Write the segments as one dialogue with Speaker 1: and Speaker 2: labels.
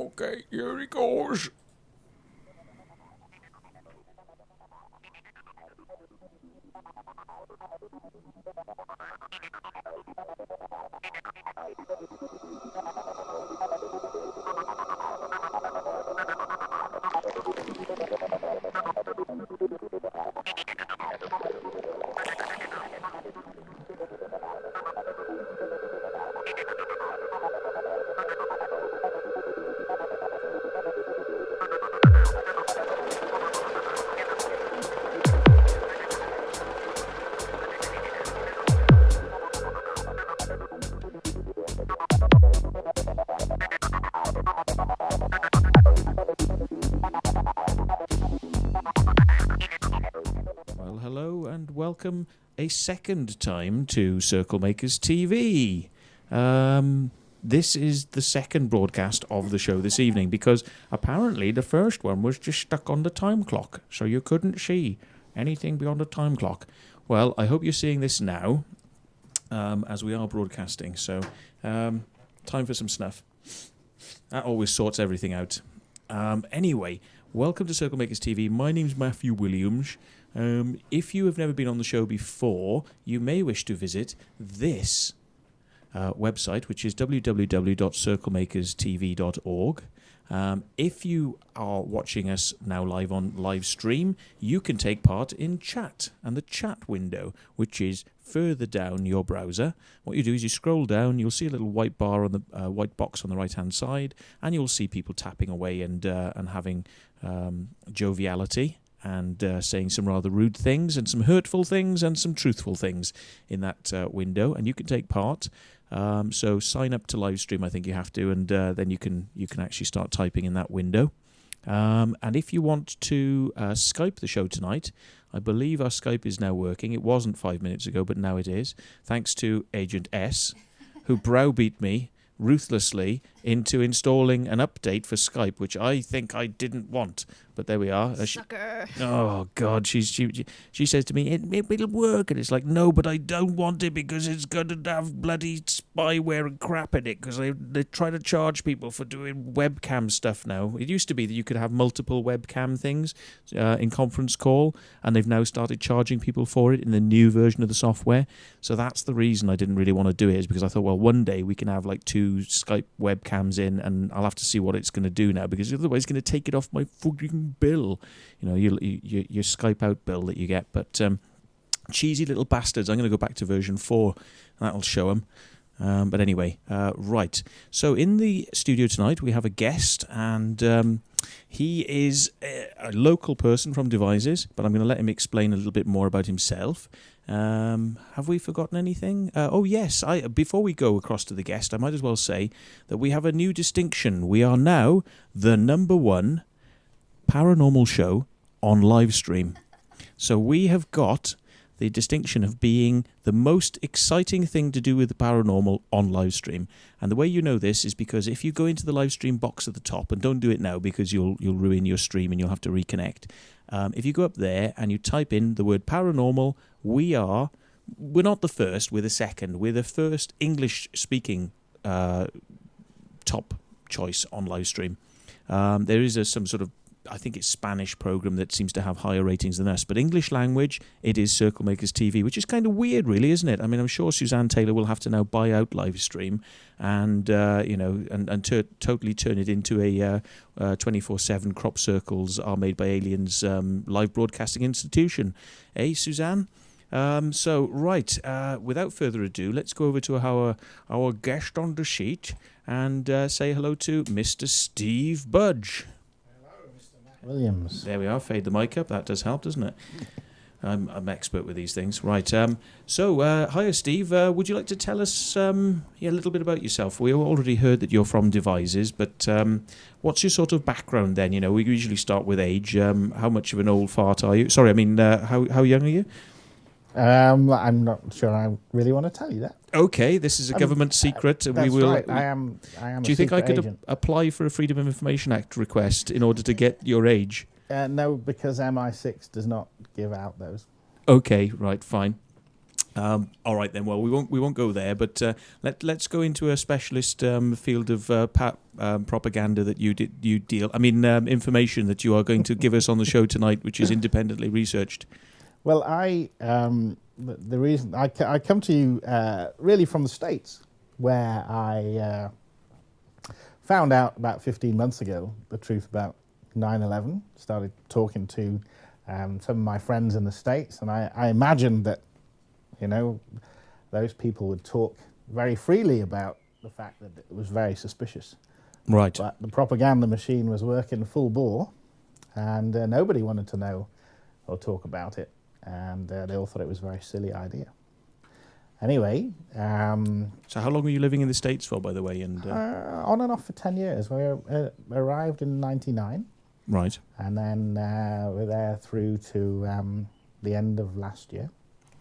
Speaker 1: Okay, here he goes. Welcome a second time to CirclemakersTV. This is the second broadcast of the show this evening because apparently the first one was just stuck on the time clock, so you couldn't see anything beyond the time clock. Well, I hope you're seeing this now as we are broadcasting, so time for some snuff. That always sorts everything out. Anyway, welcome to CirclemakersTV. My name's Matthew Williams. If you have never been on the show before, you may wish to visit this website, which is www.circlemakerstv.org. If you are watching us now live on live stream, you can take part in chat and the chat window, which is further down your browser. What you do is you scroll down, you'll see a little white bar on the white box on the right hand side, and you'll see people tapping away and having joviality and saying some rather rude things and some hurtful things and some truthful things in that window, and you can take part. So sign up to live stream, I think you have to, and then you can actually start typing in that window. And if you want to Skype the show tonight, I believe our Skype is now working. It wasn't 5 minutes ago, but now it is, thanks to Agent S, who browbeat me ruthlessly into installing an update for Skype, which I think I didn't want. But there we are.
Speaker 2: Sucker.
Speaker 1: Oh, God. She says to me, it'll work. And it's like, no, but I don't want it because it's going to have bloody spyware and crap in it because they try to charge people for doing webcam stuff now. It used to be that you could have multiple webcam things in conference call, and they've now started charging people for it in the new version of the software. So that's the reason I didn't really want to do it, is because I thought, well, one day we can have like 2 Skype webcams in, and I'll have to see what it's going to do now, because otherwise it's going to take it off my fucking bill, your Skype out bill that you get. But cheesy little bastards. I'm going to go back to version 4, and that'll show them. But anyway, right. So in the studio tonight we have a guest, and he is a local person from Devizes, but I'm going to let him explain a little bit more about himself. Have we forgotten anything? Oh yes, before we go across to the guest, I might as well say that we have a new distinction. We are now the #1 paranormal show on live stream. So we have got the distinction of being the most exciting thing to do with the paranormal on live stream. And the way you know this is because if you go into the live stream box at the top, and don't do it now because you'll ruin your stream and you'll have to reconnect. If you go up there and you type in the word paranormal, we're not the first, we're the second. We're the first English-speaking top choice on live stream. There is some sort of, I think it's Spanish program that seems to have higher ratings than us. But English language, it is CirclemakersTV, which is kind of weird, really, isn't it? I mean, I'm sure Suzanne Taylor will have to now buy out live stream and totally turn it into a 24/7 crop circles are made by aliens live broadcasting institution. Eh, Suzanne? So, right, without further ado, let's go over to our guest on the sheet and say hello to Mr. Steve Budge.
Speaker 3: Williams.
Speaker 1: There we are. Fade the mic up. That does help, doesn't it? I'm expert with these things. Right. So, hiya, Steve. Would you like to tell us a little bit about yourself? We already heard that you're from Devizes, but what's your sort of background then? You know, we usually start with age. How much of an old fart are you? Sorry, I mean, how young are you?
Speaker 3: I'm not sure I really want to tell you that.
Speaker 1: Okay, this is a government secret.
Speaker 3: That's
Speaker 1: we will.
Speaker 3: Right. I am.
Speaker 1: Do you think I could apply for a Freedom of Information Act request in order to get your age?
Speaker 3: No, because MI6 does not give out those.
Speaker 1: Okay, right, fine. All right then. Well, we won't go there, but let's go into a specialist field of propaganda that you deal. I mean, information that you are going to give us on the show tonight, which is independently researched.
Speaker 3: Well, the reason I come to you really from the States, where I found out about 15 months ago the truth about 9/11. Started talking to some of my friends in the States, and I imagined that, those people would talk very freely about the fact that it was very suspicious.
Speaker 1: Right.
Speaker 3: But the propaganda machine was working full bore, and nobody wanted to know or talk about it, and they all thought it was a very silly idea. Anyway.
Speaker 1: So how long were you living in the States for, by the way? And
Speaker 3: on and off for 10 years. We arrived in 99.
Speaker 1: Right.
Speaker 3: And then we're there through to the end of last year.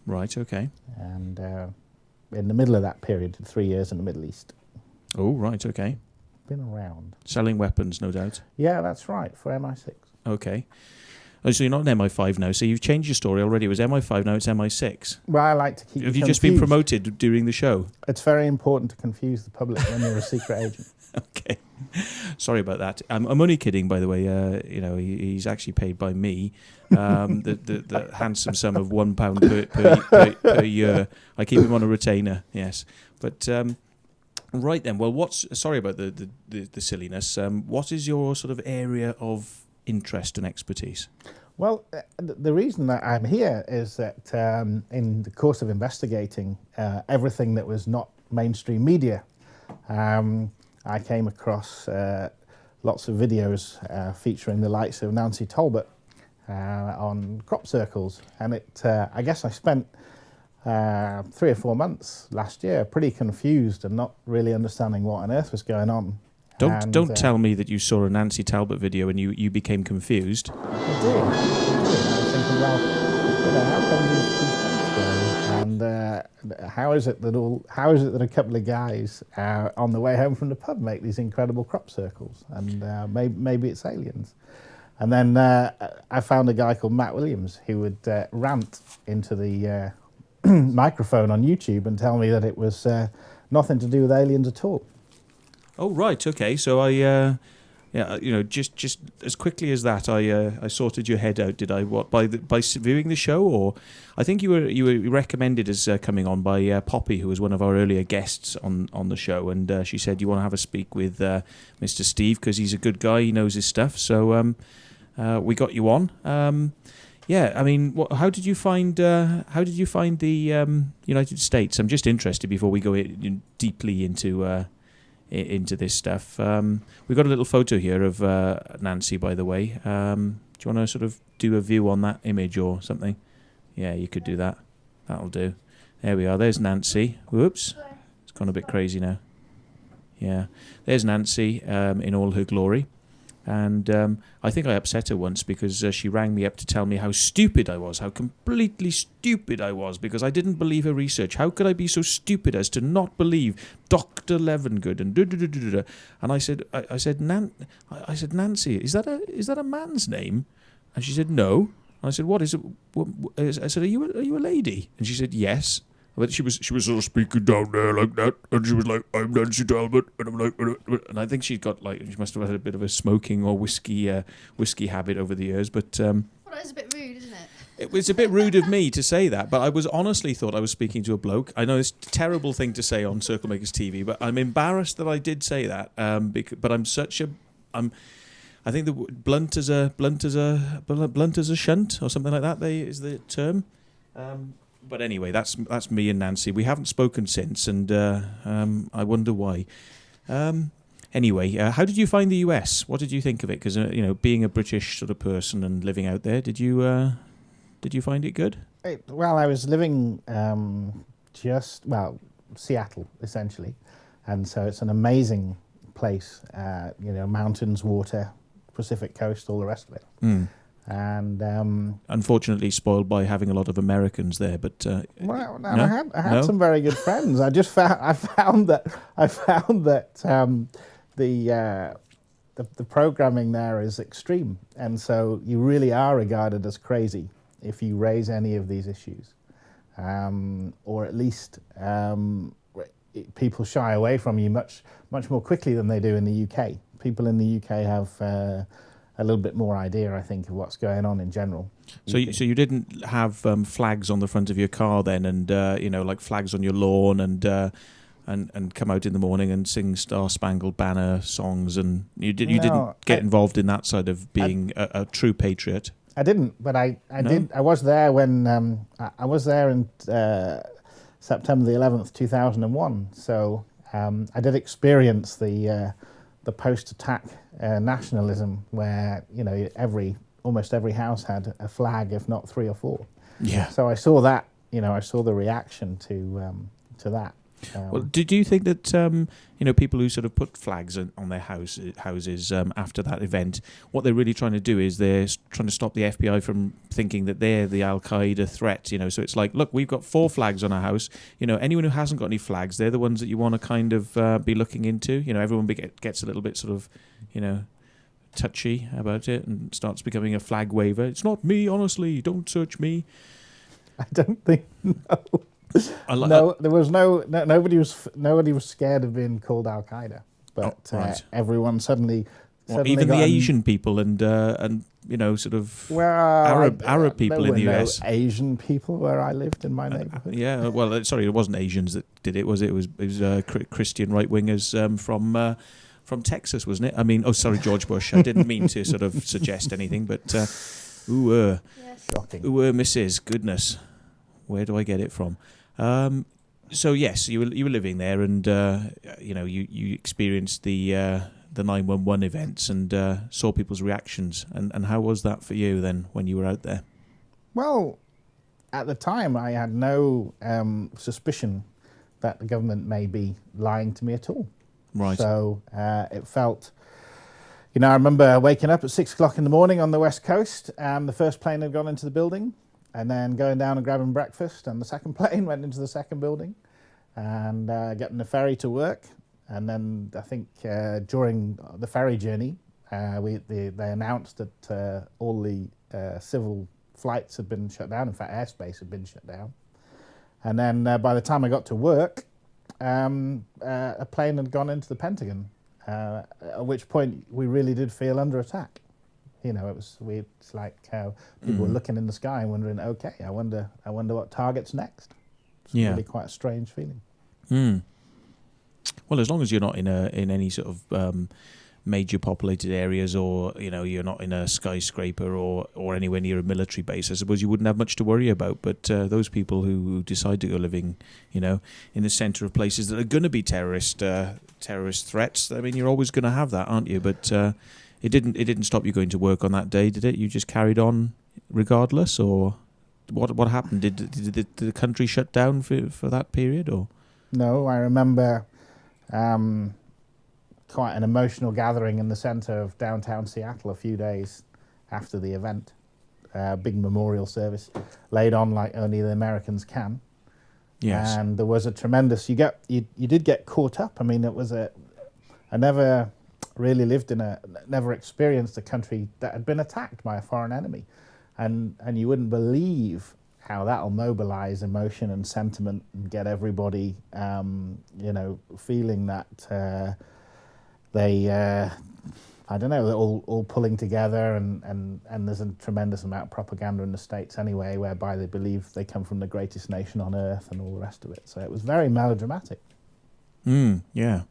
Speaker 1: Right, okay.
Speaker 3: And in the middle of that period, 3 years in the Middle East.
Speaker 1: Oh, right, okay.
Speaker 3: Been around.
Speaker 1: Selling weapons, no doubt.
Speaker 3: Yeah, that's right, for MI6.
Speaker 1: Okay. Oh, so you're not in MI5 now, so you've changed your story already. It was MI5, now it's MI6.
Speaker 3: Well, I like to keep
Speaker 1: Have
Speaker 3: you
Speaker 1: you just been promoted during the show?
Speaker 3: It's very important to confuse the public when you're a secret agent.
Speaker 1: Okay. Sorry about that. I'm only kidding, by the way. He's actually paid by me the handsome sum of £1 per year. I keep him on a retainer, yes. But right then, well, sorry about the silliness. What is your sort of area of interest and expertise?
Speaker 3: Well, the reason that I'm here is that in the course of investigating everything that was not mainstream media, I came across lots of videos featuring the likes of Nancy Talbot on crop circles, and I guess I spent 3 or 4 months last year pretty confused and not really understanding what on earth was going on.
Speaker 1: Don't tell me that you saw a Nancy Talbot video and you became confused.
Speaker 3: I did. I was thinking, well, how come these things go? And how is it that a couple of guys on the way home from the pub make these incredible crop circles? And maybe it's aliens. And then I found a guy called Matt Williams who would rant into the microphone on YouTube and tell me that it was nothing to do with aliens at all.
Speaker 1: Oh, right, okay. So just as quickly as that, I sorted your head out. Did I? What by viewing the show, or I think you were recommended as coming on by Poppy, who was one of our earlier guests on the show, and she said you want to have a speak with Mr. Steve because he's a good guy, he knows his stuff. So we got you on. Yeah, I mean, how did you find the United States? I'm just interested before we go deeply into this stuff. We've got a little photo here of Nancy, by the way. Do you want to sort of do a view on that image or something? Yeah, you could do that. That'll do. There we are. There's Nancy. Whoops. It's gone a bit crazy now. Yeah. There's Nancy in all her glory. And I think I upset her once because she rang me up to tell me how stupid I was, how completely stupid I was, because I didn't believe her research. How could I be so stupid as to not believe Dr. Levengood and da-da-da-da-da? And I said, Nancy, is that a man's name? And she said, no. And I said, what is it? I said, are you a lady? And she said, yes. But she was sort of speaking down there like that, and she was like, "I'm Nancy Talbot," and I'm like, and I think she must have had a bit of a smoking or whiskey habit over the years. But
Speaker 2: well, that is a bit rude, isn't it?
Speaker 1: It was a bit rude of me to say that, but I was honestly thought I was speaking to a bloke. I know it's a terrible thing to say on Circlemakers TV, but I'm embarrassed that I did say that. But I think the blunt as a shunt or something like that. Is the term. But anyway, that's me and Nancy. We haven't spoken since, and I wonder why. Anyway, how did you find the US? What did you think of it? Because being a British sort of person and living out there, did you find it good?
Speaker 3: Well, I was living Seattle essentially, and so it's an amazing place. Mountains, water, Pacific coast, all the rest of it. Mm. And
Speaker 1: unfortunately spoiled by having a lot of Americans there, but
Speaker 3: I had some very good friends. I found that the programming there is extreme, and so you really are regarded as crazy if you raise any of these issues. or at least people shy away from you much more quickly than they do in the UK. People in the UK have a little bit more idea, I think, of what's going on in general.
Speaker 1: So you didn't have flags on the front of your car then, and like flags on your lawn, and come out in the morning and sing Star Spangled Banner songs, and you didn't get involved in that side of being a true patriot. I
Speaker 3: didn't, but I did. I was there when I was there in September the 11th, 2001. So I did experience the post-attack nationalism, where almost every house had a flag, if not 3 or 4.
Speaker 1: Yeah.
Speaker 3: So I saw that. I saw the reaction to that.
Speaker 1: Well, do you think that people who sort of put flags on their houses after that event, what they're really trying to do is they're trying to stop the FBI from thinking that they're the Al Qaeda threat? So it's like, look, we've got 4 flags on our house. Anyone who hasn't got any flags, they're the ones that you want to kind of be looking into. Everyone gets a little bit sort of touchy about it and starts becoming a flag waver. It's not me, honestly. Don't search me.
Speaker 3: I don't think there was nobody was scared of being called Al Qaeda, but everyone suddenly
Speaker 1: even the Asian people and sort of Arab people in the US.
Speaker 3: No Asian people where I lived in my neighborhood.
Speaker 1: Yeah, well, sorry, it wasn't Asians that did it, was it? It was Christian right wingers from Texas, wasn't it? I mean, George Bush. I didn't mean to sort of suggest anything, but
Speaker 3: shocking.
Speaker 1: Mrs. Goodness, where do I get it from? So yes, you were living there, and you experienced the 911 events and saw people's reactions. And how was that for you then when you were out there?
Speaker 3: Well, at the time, I had no suspicion that the government may be lying to me at all.
Speaker 1: Right.
Speaker 3: So it felt. I remember waking up at 6 o'clock in the morning on the West Coast, and the first plane had gone into the building. And then going down and grabbing breakfast, and the second plane went into the second building, and getting the ferry to work. And then I think during the ferry journey, they announced that all the civil flights had been shut down. In fact, airspace had been shut down. And then by the time I got to work, a plane had gone into the Pentagon, at which point we really did feel under attack. It's like people were looking in the sky and wondering, okay, I wonder what target's next. It's really quite a strange feeling.
Speaker 1: Mm. Well, as long as you're not in any sort of major populated areas, or you're not in a skyscraper or anywhere near a military base, I suppose you wouldn't have much to worry about. But those people who decide to go living, in the centre of places that are going to be terrorist threats, I mean, you're always going to have that, aren't you? But It didn't stop you going to work on that day, did it? You just carried on regardless, or what happened? Did the country shut down for that period, or? No,
Speaker 3: I remember quite an emotional gathering in the centre of downtown Seattle a few days after the event. Big memorial service laid on like only the Americans can.
Speaker 1: Yes.
Speaker 3: And there was a tremendous. You did get caught up. I mean, it was I never really never experienced a country that had been attacked by a foreign enemy, and you wouldn't believe how that'll mobilize emotion and sentiment and get everybody feeling that they're all pulling together, and there's a tremendous amount of propaganda in the States anyway, whereby they believe they come from the greatest nation on earth and all the rest of it. So it was very melodramatic.
Speaker 1: Yeah.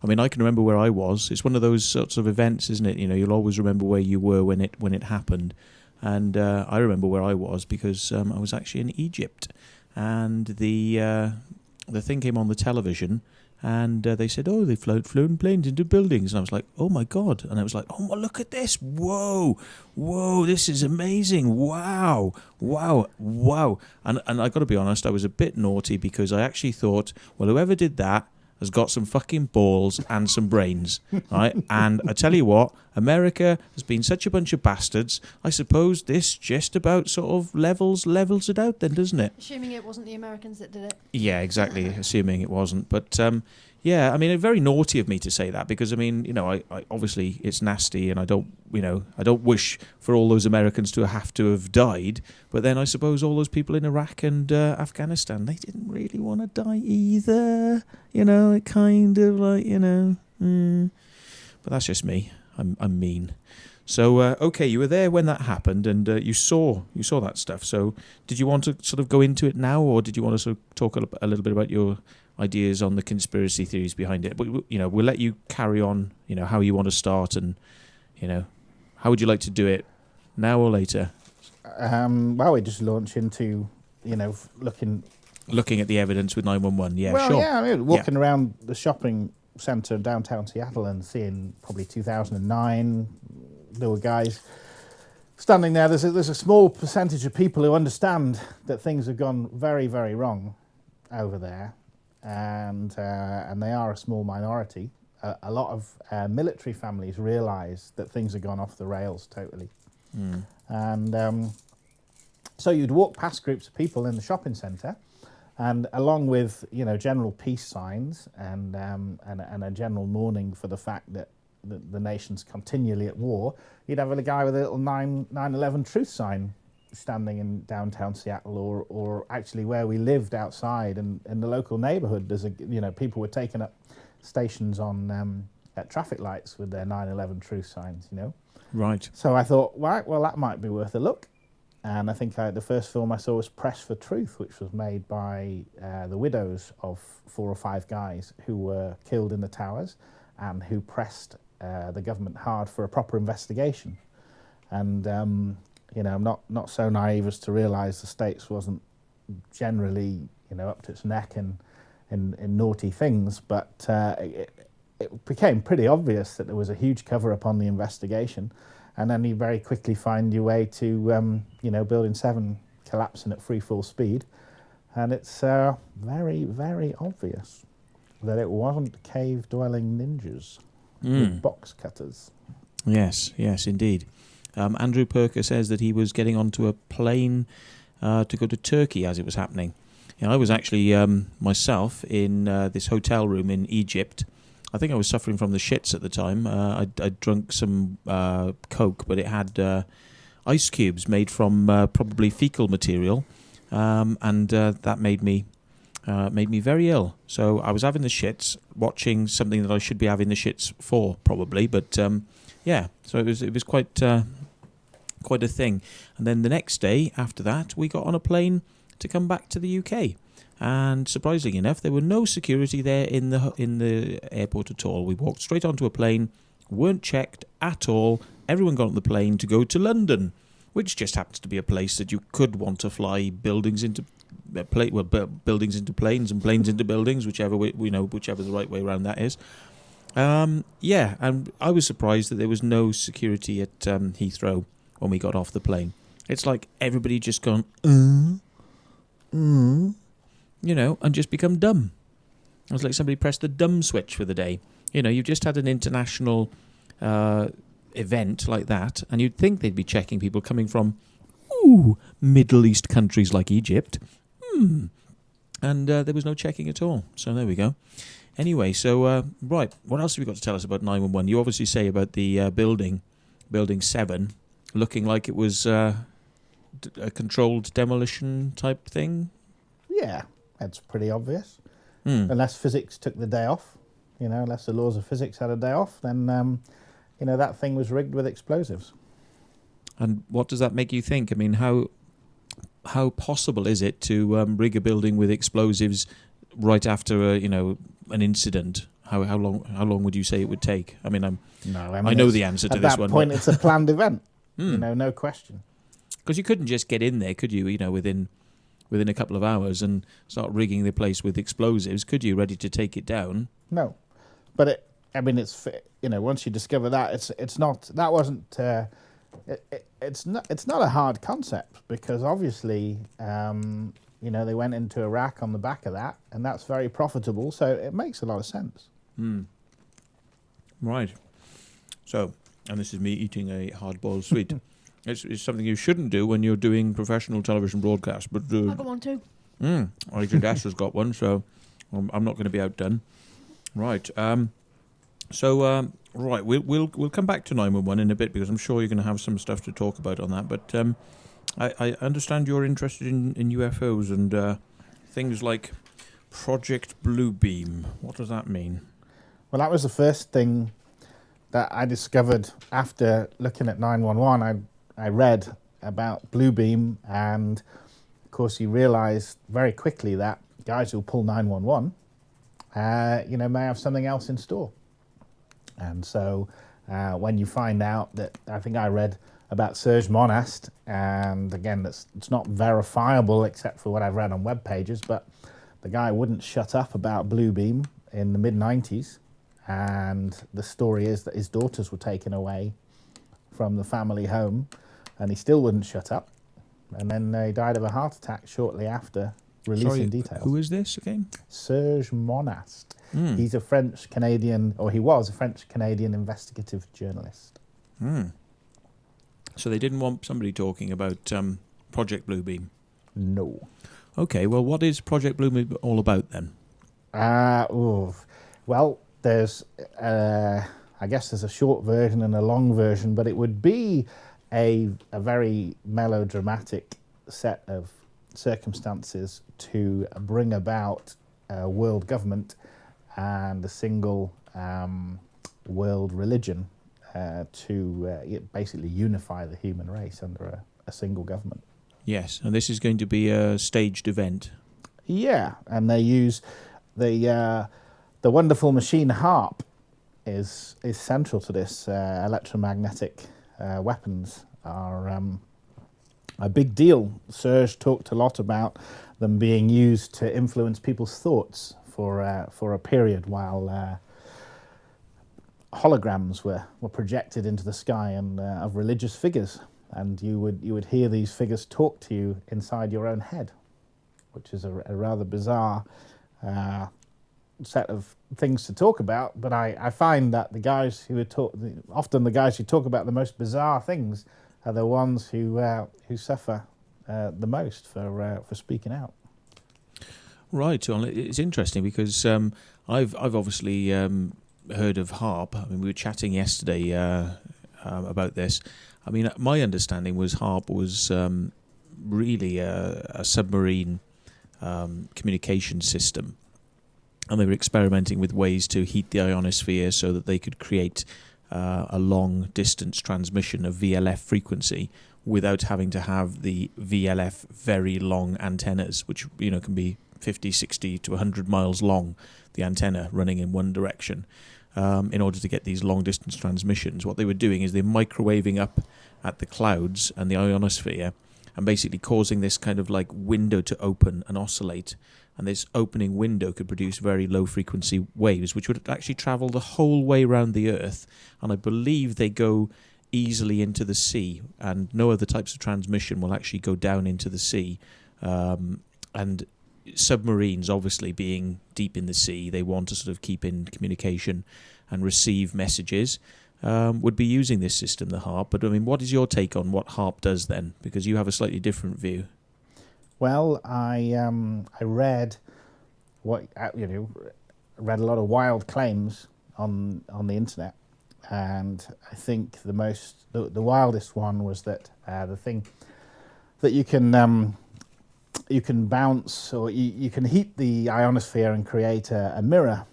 Speaker 1: I mean, I can remember where I was. It's one of those sorts of events, isn't it? You'll always remember where you were when it happened. And I remember where I was because I was actually in Egypt, and the thing came on the television, and they said, "Oh, they've flown planes into buildings," and I was like, "Oh my God!" And I was like, "Oh, look at this! Whoa, this is amazing! Wow!" And I got to be honest, I was a bit naughty because I actually thought, well, whoever did that has got some fucking balls and some brains, right? And I tell you what, America has been such a bunch of bastards. I suppose this just about sort of levels it out then, doesn't it?
Speaker 2: Assuming it wasn't the Americans that did it.
Speaker 1: Yeah, exactly. Assuming it wasn't. But, Yeah, I mean, it's very naughty of me to say that because, I mean, you know, I obviously it's nasty and I don't wish for all those Americans to have died. But then I suppose all those people in Iraq and Afghanistan, they didn't really want to die either. You know, it kind of like, you know. But that's just me. I'm mean. So, okay, you were there when that happened and you saw that stuff. So did you want to sort of go into it now, or did you want to sort of talk a little bit about your ideas on the conspiracy theories behind it? But, you know, we'll let you carry on, you know, how you want to start and, you know, how would you like to do it, now or later?
Speaker 3: Well, we just launch into, you know, looking
Speaker 1: at the evidence with 911, yeah,
Speaker 3: well,
Speaker 1: sure.
Speaker 3: Yeah, I mean, walking around the shopping centre in downtown Seattle and seeing probably 2009, there were guys standing there. There's a small percentage of people who understand that things have gone very, very wrong over there. And they are a small minority. A lot of military families realise that things have gone off the rails totally. And so you'd walk past groups of people in the shopping centre, and along with, you know, general peace signs and a general mourning for the fact that the nation's continually at war, you'd have a guy with a little 9/11 truth sign standing in downtown Seattle, or actually where we lived outside and in the local neighbourhood. There's people were taking up stations on at traffic lights with their 9/11 truth signs, you know.
Speaker 1: Right.
Speaker 3: So I thought, right, well, that might be worth a look. And I think the first film I saw was Press for Truth, which was made by the widows of 4 or 5 guys who were killed in the towers and who pressed the government hard for a proper investigation. And you know, I'm not so naive as to realise the States wasn't generally, you know, up to its neck in naughty things, but it became pretty obvious that there was a huge cover-up on the investigation, and then you very quickly find your way to, you know, Building 7 collapsing at free fall speed, and it's very, very obvious that it wasn't cave-dwelling ninjas with box cutters.
Speaker 1: Yes, indeed. Andrew Perker says that he was getting onto a plane to go to Turkey as it was happening. You know, I was actually myself in this hotel room in Egypt. I think I was suffering from the shits at the time. I'd drunk some Coke, but it had ice cubes made from probably fecal material, and that made me very ill. So I was having the shits, watching something that I should be having the shits for, probably. But yeah, so it was quite a thing. And then the next day after that, we got on a plane to come back to the UK. And surprisingly enough, there were no security there in the airport at all. We walked straight onto a plane, weren't checked at all. Everyone got on the plane to go to London, which just happens to be a place that you could want to fly buildings into buildings into planes and planes into buildings, whichever the right way around that is. Yeah, and I was surprised that there was no security at Heathrow when we got off the plane. It's like everybody just gone, you know, and just become dumb. It was like somebody pressed the dumb switch for the day. You know, you've just had an international event like that, and you'd think they'd be checking people coming from Middle East countries like Egypt. And there was no checking at all. So there we go. Anyway, so, right, what else have you got to tell us about 911? You obviously say about the building 7, looking like it was a controlled demolition type thing.
Speaker 3: Yeah, that's pretty obvious. Unless physics took the day off, you know, unless the laws of physics had a day off, then, you know, that thing was rigged with explosives. And
Speaker 1: what does that make you think? I mean, how possible is it to rig a building with explosives right after an incident? How long would you say it would take? I mean, I know the answer to this one.
Speaker 3: At that point, it's a planned event. You know, no question.
Speaker 1: Because you couldn't just get in there, could you? You know, within a couple of hours and start rigging the place with explosives, could you? Ready to take it down?
Speaker 3: No, but it's once you discover that, it's not a hard concept, because obviously they went into Iraq on the back of that, and that's very profitable, so it makes a lot of sense.
Speaker 1: Right. So, and this is me eating a hard-boiled sweet. It's something you shouldn't do when you're doing professional television broadcasts. But
Speaker 2: I got one too.
Speaker 1: Agent S has got one, so I'm not going to be outdone. Right. Right, we'll come back to 911 in a bit because I'm sure you're going to have some stuff to talk about on that. But I understand you're interested in UFOs and things like Project Bluebeam. What does that mean?
Speaker 3: Well, that was the first thing that I discovered after looking at 911. I read about Bluebeam, and of course you realise very quickly that guys who pull 911, may have something else in store. And so when you find out that, I think I read about Serge Monast, and again, it's not verifiable except for what I've read on web pages, but the guy wouldn't shut up about Bluebeam in the mid-90s, and the story is that his daughters were taken away from the family home, and he still wouldn't shut up, and then he died of a heart attack shortly after releasing details.
Speaker 1: Who is this again?
Speaker 3: Serge Monast. He's a French-Canadian, or he was a French-Canadian investigative journalist.
Speaker 1: So they didn't want somebody talking about Project Bluebeam?
Speaker 3: No.
Speaker 1: Okay, well, what is Project Bluebeam all about then?
Speaker 3: Well, there's, I guess there's a short version and a long version, but it would be a very melodramatic set of circumstances to bring about world government and a single world religion to basically unify the human race under a single government.
Speaker 1: Yes, and this is going to be a staged event.
Speaker 3: Yeah, and they use the wonderful machine HAARP is central to this. Electromagnetic weapons are a big deal. Serge talked a lot about them being used to influence people's thoughts for a period while holograms were projected into the sky and of religious figures, and you would hear these figures talk to you inside your own head, which is a rather bizarre set of things to talk about. But I find that the guys who often the guys who talk about the most bizarre things are the ones who suffer the most for speaking out.
Speaker 1: Right, well, it's interesting because I've obviously heard of HAARP. I mean, we were chatting yesterday about this. I mean, my understanding was HAARP was really a submarine communication system, and they were experimenting with ways to heat the ionosphere so that they could create a long-distance transmission of VLF frequency without having to have the VLF very long antennas, which can be 50, 60 to 100 miles long, the antenna running in one direction. In order to get these long-distance transmissions, what they were doing is they're microwaving up at the clouds and the ionosphere and basically causing this kind of like window to open and oscillate. And this opening window could produce very low-frequency waves, which would actually travel the whole way around the Earth. And I believe they go easily into the sea, and no other types of transmission will actually go down into the sea. And submarines, obviously being deep in the sea, they want to sort of keep in communication and receive messages, would be using this system, the HAARP. But I mean, what is your take on what HAARP does then? Because you have a slightly different view.
Speaker 3: Well, I read read a lot of wild claims on the internet, and I think the wildest one was that the thing that you can bounce, or you can heat the ionosphere and create a mirror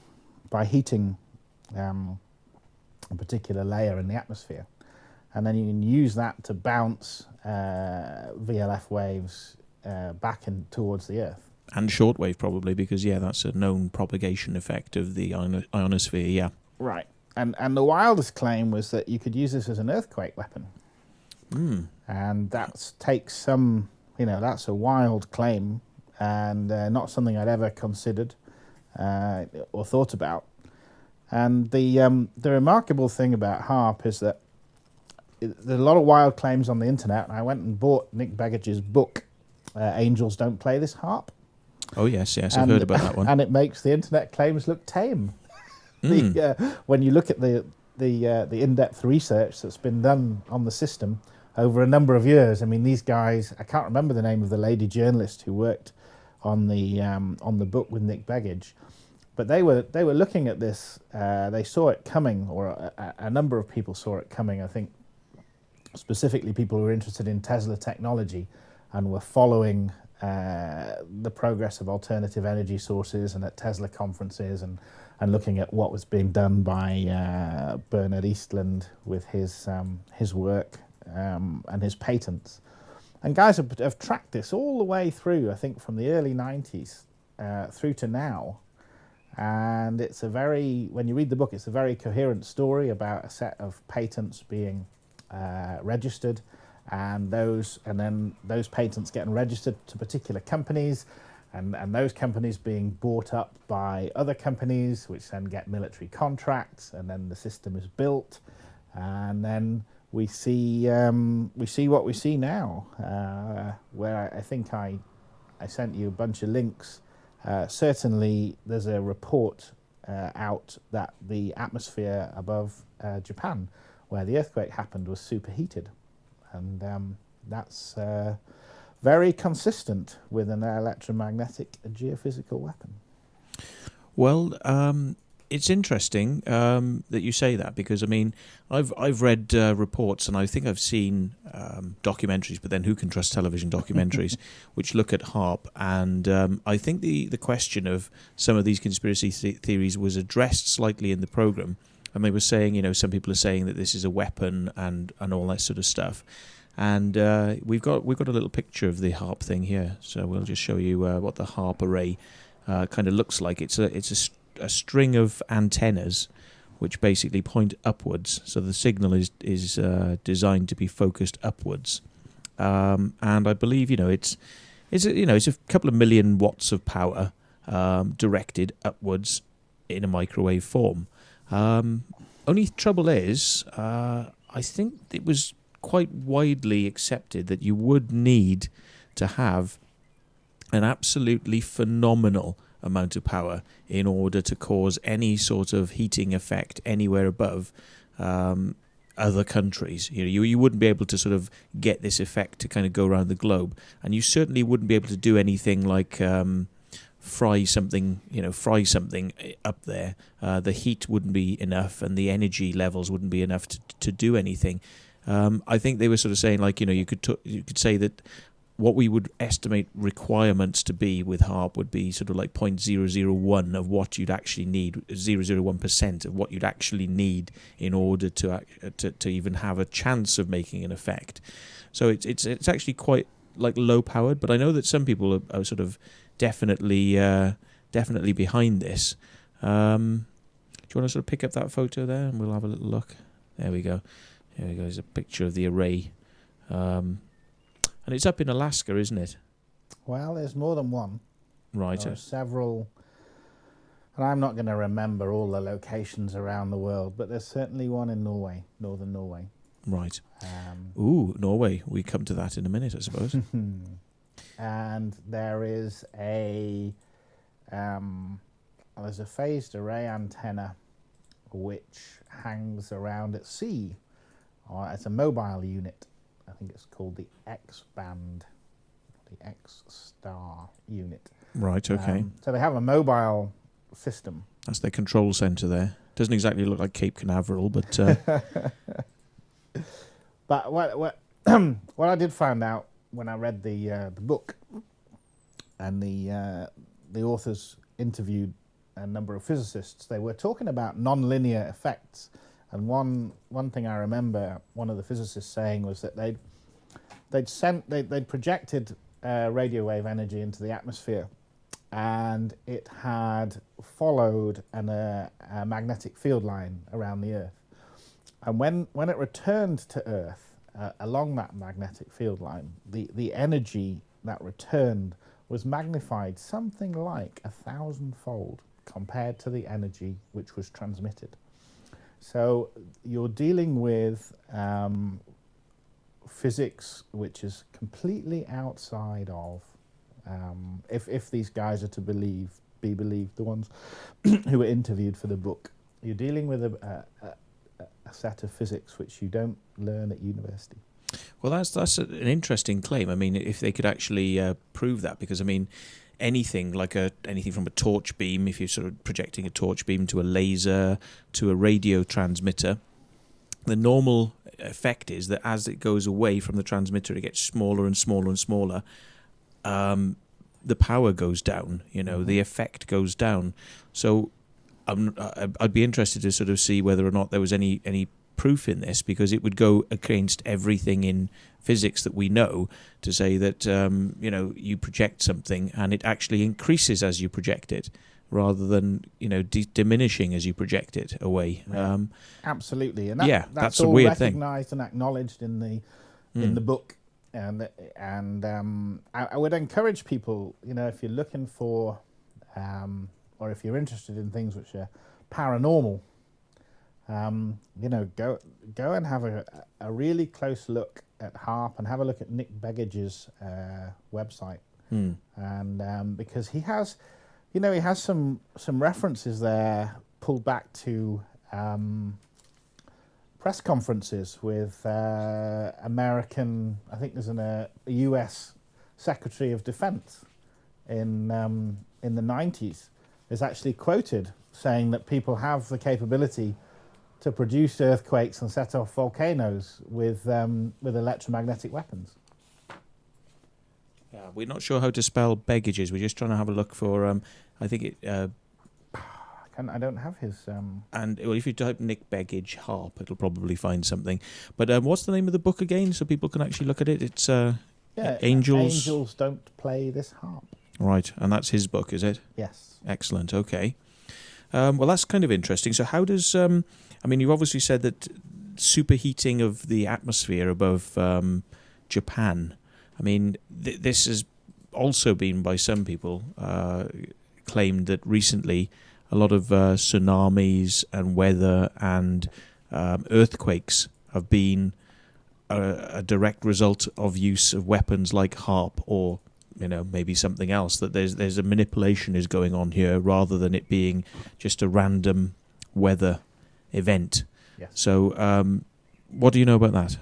Speaker 3: by heating a particular layer in the atmosphere, and then you can use that to bounce VLF waves back towards the Earth.
Speaker 1: And shortwave probably, because that's a known propagation effect of the ionosphere, yeah.
Speaker 3: Right, and the wildest claim was that you could use this as an earthquake weapon. And that takes some... that's a wild claim, and not something I'd ever considered or thought about. And the remarkable thing about HAARP is that there's a lot of wild claims on the internet, and I went and bought Nick Beggage's book, Angels Don't Play This HAARP.
Speaker 1: Oh, yes, I've heard about that one.
Speaker 3: And it makes the internet claims look tame. When you look at the in-depth research that's been done on the system over a number of years. I mean, these guys, I can't remember the name of the lady journalist who worked on the book with Nick Beggage, But they were looking at this. They saw it coming, or a number of people saw it coming. I think specifically people who were interested in Tesla technology and were following the progress of alternative energy sources and at Tesla conferences and looking at what was being done by Bernard Eastland with his work and his patents. And guys have tracked this all the way through, I think, from the early 90s through to now. And it's when you read the book, it's a very coherent story about a set of patents being registered, and then those patents getting registered to particular companies, and those companies being bought up by other companies, which then get military contracts, and then the system is built, and then we see what we see now, where I think I sent you a bunch of links. Certainly, there's a report out that the atmosphere above Japan, where the earthquake happened, was superheated, and that's very consistent with an electromagnetic geophysical weapon.
Speaker 1: Well, it's interesting that you say that, because I mean, I've read reports, and I think I've seen documentaries, but then who can trust television documentaries which look at HAARP, and I think the question of some of these conspiracy theories was addressed slightly in the program, and they were saying, some people are saying that this is a weapon and all that sort of stuff, and we've got a little picture of the HAARP thing here, so we'll just show you what the HAARP array kind of looks like. It's a string of antennas which basically point upwards, so the signal is designed to be focused upwards, and I believe it's a couple of million watts of power directed upwards in a microwave form. Only trouble is, I think it was quite widely accepted that you would need to have an absolutely phenomenal amount of power in order to cause any sort of heating effect anywhere above other countries. You wouldn't be able to sort of get this effect to kind of go around the globe, and you certainly wouldn't be able to do anything like fry something up there. The heat wouldn't be enough, and the energy levels wouldn't be enough to do anything. I think they were sort of saying, like, you could say that what we would estimate requirements to be with HAARP would be sort of like 0.001 of what you'd actually need, 0.001% of what you'd actually need in order to even have a chance of making an effect. So it's actually quite like low powered, but I know that some people are sort of definitely behind this. Do you want to sort of pick up that photo there, and we'll have a little look? There we go. There we go. There's a picture of the array. And it's up in Alaska, isn't it?
Speaker 3: Well, there's more than one.
Speaker 1: Right.
Speaker 3: There are several, and I'm not going to remember all the locations around the world, but there's certainly one in Norway, northern Norway.
Speaker 1: Right. Norway. We come to that in a minute, I suppose.
Speaker 3: And there is there's a phased array antenna which hangs around at sea. It's a mobile unit. I think it's called the X-band, the X-star unit.
Speaker 1: Right, okay.
Speaker 3: So they have a mobile system.
Speaker 1: That's their control centre there. Doesn't exactly look like Cape Canaveral, but...
Speaker 3: But what I did find out when I read the book, and the authors interviewed a number of physicists, they were talking about non-linear effects. And one thing I remember one of the physicists saying was that they'd projected radio wave energy into the atmosphere, and it had followed a magnetic field line around the Earth. And when it returned to Earth along that magnetic field line, the energy that returned was magnified something like 1,000-fold compared to the energy which was transmitted. So you're dealing with physics which is completely outside of, if these guys are to be believed, the ones who were interviewed for the book, you're dealing with a set of physics which you don't learn at university.
Speaker 1: Well, that's an interesting claim. I mean, if they could actually prove that, because I mean, anything like anything from a torch beam, if you're sort of projecting a torch beam to a laser to a radio transmitter, the normal effect is that as it goes away from the transmitter, it gets smaller and smaller and smaller. The power goes down, the effect goes down. So I'd be interested to sort of see whether or not there was any proof in this, because it would go against everything in physics that we know to say that you project something and it actually increases as you project it, rather than diminishing as you project it away.
Speaker 3: Absolutely, and
Speaker 1: that's
Speaker 3: all
Speaker 1: a weird thing.
Speaker 3: Recognised and acknowledged in the book, and I would encourage people, if you're looking for or if you're interested in things which are paranormal, go and have a really close look at HAARP, and have a look at Nick Beggage's website, and because he has some references there pulled back to press conferences with American, I think there's a US Secretary of Defense in the 90s, is actually quoted saying that people have the capability to produce earthquakes and set off volcanoes with electromagnetic weapons.
Speaker 1: Yeah, we're not sure how to spell Beggages. We're just trying to have a look for. I think it.
Speaker 3: I don't have his.
Speaker 1: And if you type Nick Beggage HAARP, it'll probably find something. But what's the name of the book again, so people can actually look at it? It's Angels.
Speaker 3: Angels Don't Play This HAARP.
Speaker 1: Right, and that's his book, is it?
Speaker 3: Yes.
Speaker 1: Excellent. Okay. Well, that's kind of interesting. So, how does? You've obviously said that superheating of the atmosphere above Japan. This has also been, by some people, claimed that recently a lot of tsunamis and weather and earthquakes have been a direct result of use of weapons like HAARP, or maybe something else, that there's a manipulation is going on here rather than it being just a random weather event.
Speaker 3: Yes.
Speaker 1: So what do you know about that?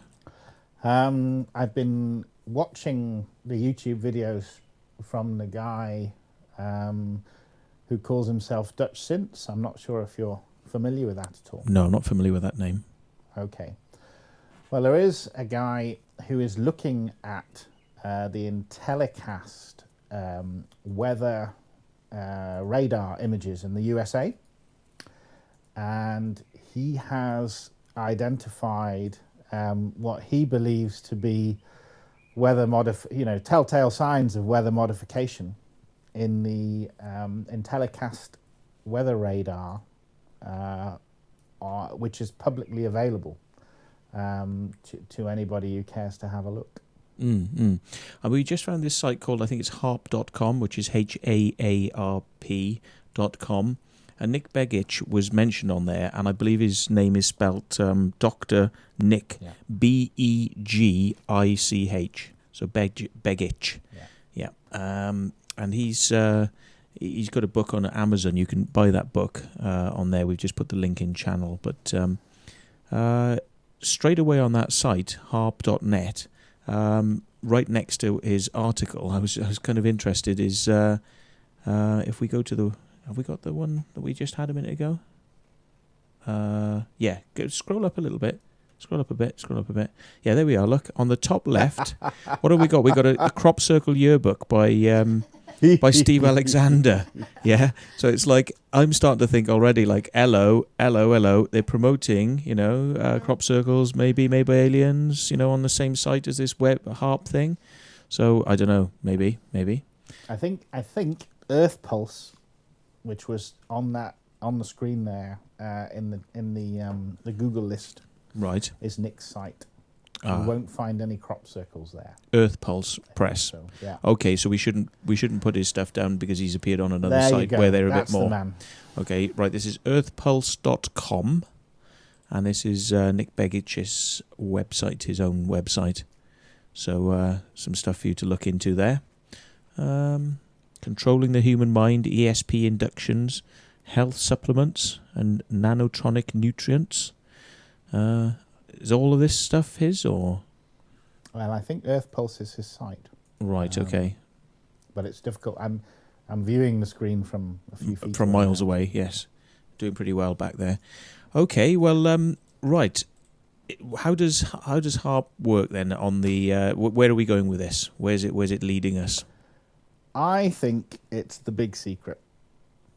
Speaker 3: I've been watching the YouTube videos from the guy who calls himself Dutch Synths. I'm not sure if you're familiar with that at all.
Speaker 1: No, I'm not familiar with that name.
Speaker 3: Okay. Well, there is a guy who is looking at the Intellicast weather radar images in the USA, and he has identified what he believes to be telltale signs of weather modification in the Intellicast weather radar, which is publicly available to anybody who cares to have a look.
Speaker 1: And we just found this site called, I think it's HAARP.com, which is HAARP.com. And Nick Begich was mentioned on there, and I believe his name is spelt Dr. Nick, Begich. So Begich. Yeah. And he's got a book on Amazon. You can buy that book on there. We've just put the link in channel. But straight away on that site, harp.net, right next to his article, I was kind of interested, is if we go to the... Have we got the one that we just had a minute ago? Yeah, scroll up a little bit. Scroll up a bit. Yeah, there we are. Look, on the top left, what have we got? We got a crop circle yearbook by Steve Alexander. Yeah, so it's like, I'm starting to think already, like, hello. They're promoting, crop circles, maybe aliens, on the same site as this web HAARP thing. So I don't know. Maybe.
Speaker 3: I think Earth Pulse, which was on the screen there in the Google list,
Speaker 1: right,
Speaker 3: is Nick's site. You won't find any crop circles there.
Speaker 1: Earth Pulse Press.
Speaker 3: So, yeah.
Speaker 1: Okay, so we shouldn't put his stuff down because he's appeared on another site where they're
Speaker 3: That's
Speaker 1: a bit more.
Speaker 3: The man.
Speaker 1: Okay, right. This is earthpulse.com, and this is Nick Begich's website, his own website. So some stuff for you to look into there. Controlling the human mind, ESP inductions, health supplements, and nanotronic nutrients. Is all of this stuff his, or?
Speaker 3: Well, I think Earth Pulse is his site.
Speaker 1: Right, okay.
Speaker 3: But it's difficult. I'm viewing the screen from a few feet
Speaker 1: from miles away. Yes, doing pretty well back there. Okay, well, right. How does HAARP work then? On the where are we going with this? Where's it leading us?
Speaker 3: I think it's the big secret.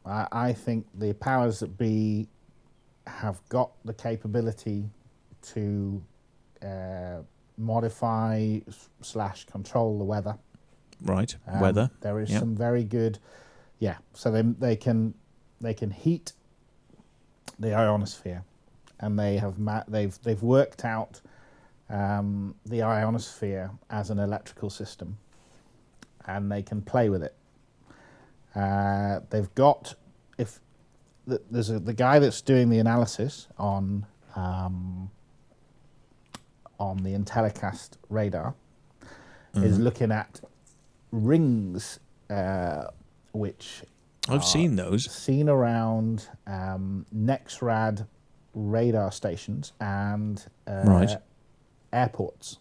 Speaker 3: I think the powers that be have got the capability to modify / control the weather.
Speaker 1: Right, weather.
Speaker 3: There is some very good, so they can heat the ionosphere, and they've worked out the ionosphere as an electrical system, and they can play with it. They've got there's the guy that's doing the analysis on the Intellicast radar is looking at rings which
Speaker 1: I've seen those
Speaker 3: seen around NEXRAD radar stations and airports,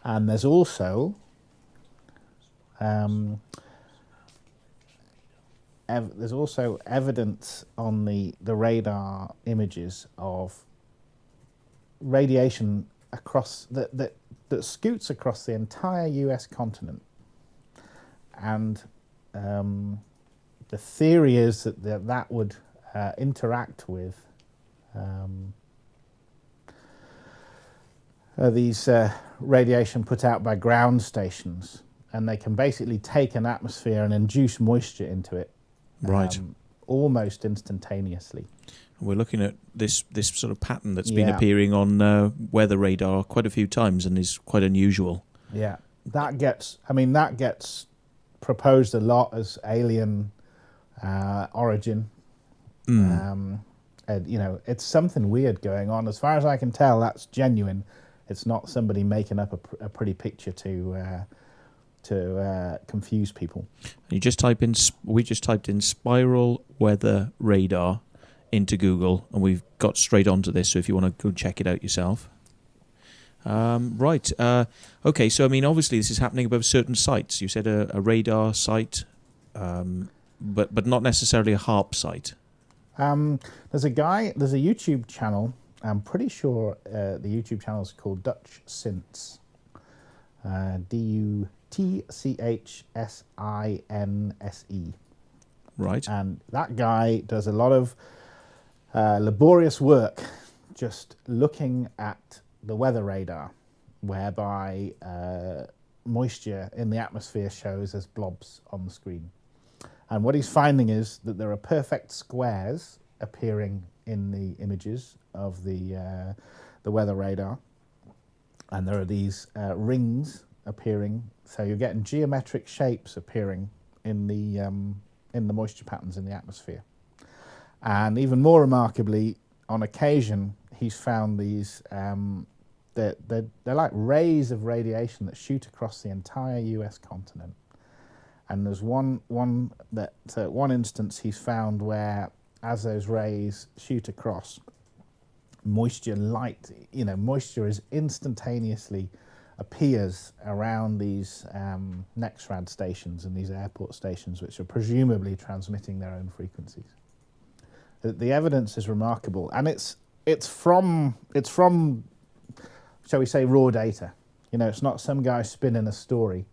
Speaker 3: and there's also evidence on the radar images of radiation across that scoots across the entire US continent, and the theory is that would interact with these radiation put out by ground stations, and they can basically take an atmosphere and induce moisture into it, almost instantaneously.
Speaker 1: We're looking at this sort of pattern that's been appearing on weather radar quite a few times and is quite unusual.
Speaker 3: Yeah, that gets proposed a lot as alien origin. And, it's something weird going on. As far as I can tell, that's genuine. It's not somebody making up a pretty picture to confuse people.
Speaker 1: We just typed in spiral weather radar into Google, and we've got straight onto this, so if you want to go check it out yourself. Okay, so I mean, obviously this is happening above certain sites. You said a radar site, but not necessarily a HAARP site.
Speaker 3: There's a YouTube channel, I'm pretty sure the YouTube channel is called Dutch Since, DUTCHSINSE.
Speaker 1: Right.
Speaker 3: And that guy does a lot of laborious work just looking at the weather radar, whereby moisture in the atmosphere shows as blobs on the screen. And what he's finding is that there are perfect squares appearing in the images of the weather radar, and there are these rings appearing. So you're getting geometric shapes appearing in the moisture patterns in the atmosphere. And even more remarkably, on occasion, he's found these, they're like rays of radiation that shoot across the entire US continent. And there's one instance he's found where, as those rays shoot across, moisture is instantaneously appears around these NEXRAD stations and these airport stations, which are presumably transmitting their own frequencies. The evidence is remarkable, and it's from shall we say raw data. It's not some guy spinning a story.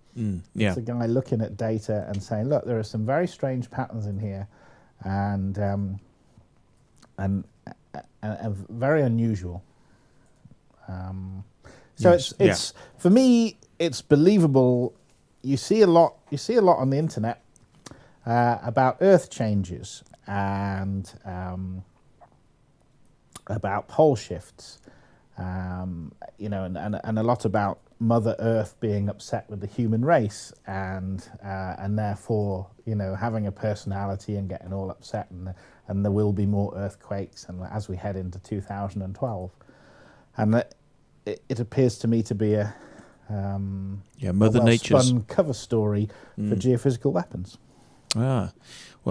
Speaker 3: It's a guy looking at data and saying, look, there are some very strange patterns in here, and very unusual. So it's for me, it's believable. You see a lot on the internet about Earth changes and about pole shifts, and a lot about Mother Earth being upset with the human race and therefore having a personality and getting all upset, and there will be more earthquakes and as we head into 2012, and it appears to me to be a
Speaker 1: Mother Nature's
Speaker 3: cover story for geophysical weapons.
Speaker 1: Well,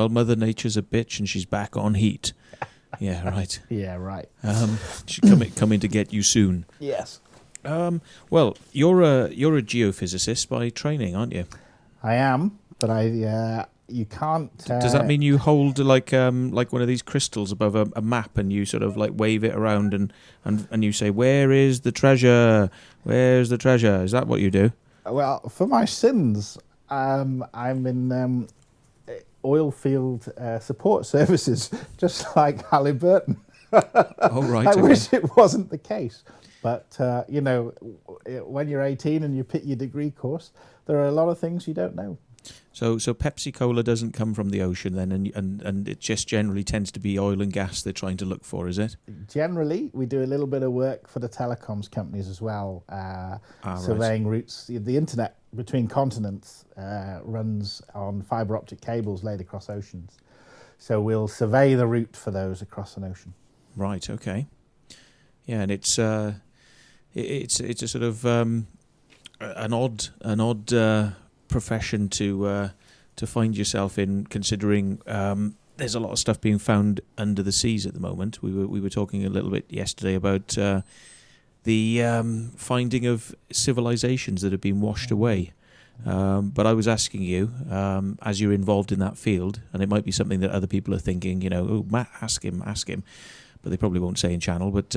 Speaker 1: Mother Nature's a bitch and she's back on heat. Yeah, right.
Speaker 3: Yeah, right.
Speaker 1: She's coming to get you soon.
Speaker 3: Yes.
Speaker 1: Well, you're a geophysicist by training, aren't you?
Speaker 3: I am, but you can't.
Speaker 1: Does that mean you hold like one of these crystals above a map, and you sort of like wave it around and you say, "Where is the treasure? Where's the treasure?" Is that what you do?
Speaker 3: Well, for my sins, I'm in oil field support services, just like Halliburton.
Speaker 1: Oh, right.
Speaker 3: I
Speaker 1: Okay.
Speaker 3: wish it wasn't the case. But, when you're 18 and you pick your degree course, there are a lot of things you don't know.
Speaker 1: So Pepsi Cola doesn't come from the ocean then, and it just generally tends to be oil and gas they're trying to look for, is it?
Speaker 3: Generally, we do a little bit of work for the telecoms companies as well, surveying routes. The internet between continents runs on fibre optic cables laid across oceans. So we'll survey the route for those across an ocean.
Speaker 1: Right. Okay. Yeah, and it's a sort of an odd profession to find yourself in, considering there's a lot of stuff being found under the seas at the moment. We were talking a little bit yesterday about the finding of civilizations that have been washed away. But I was asking you, as you're involved in that field, and it might be something that other people are thinking, oh, Matt, ask him, but they probably won't say in channel. But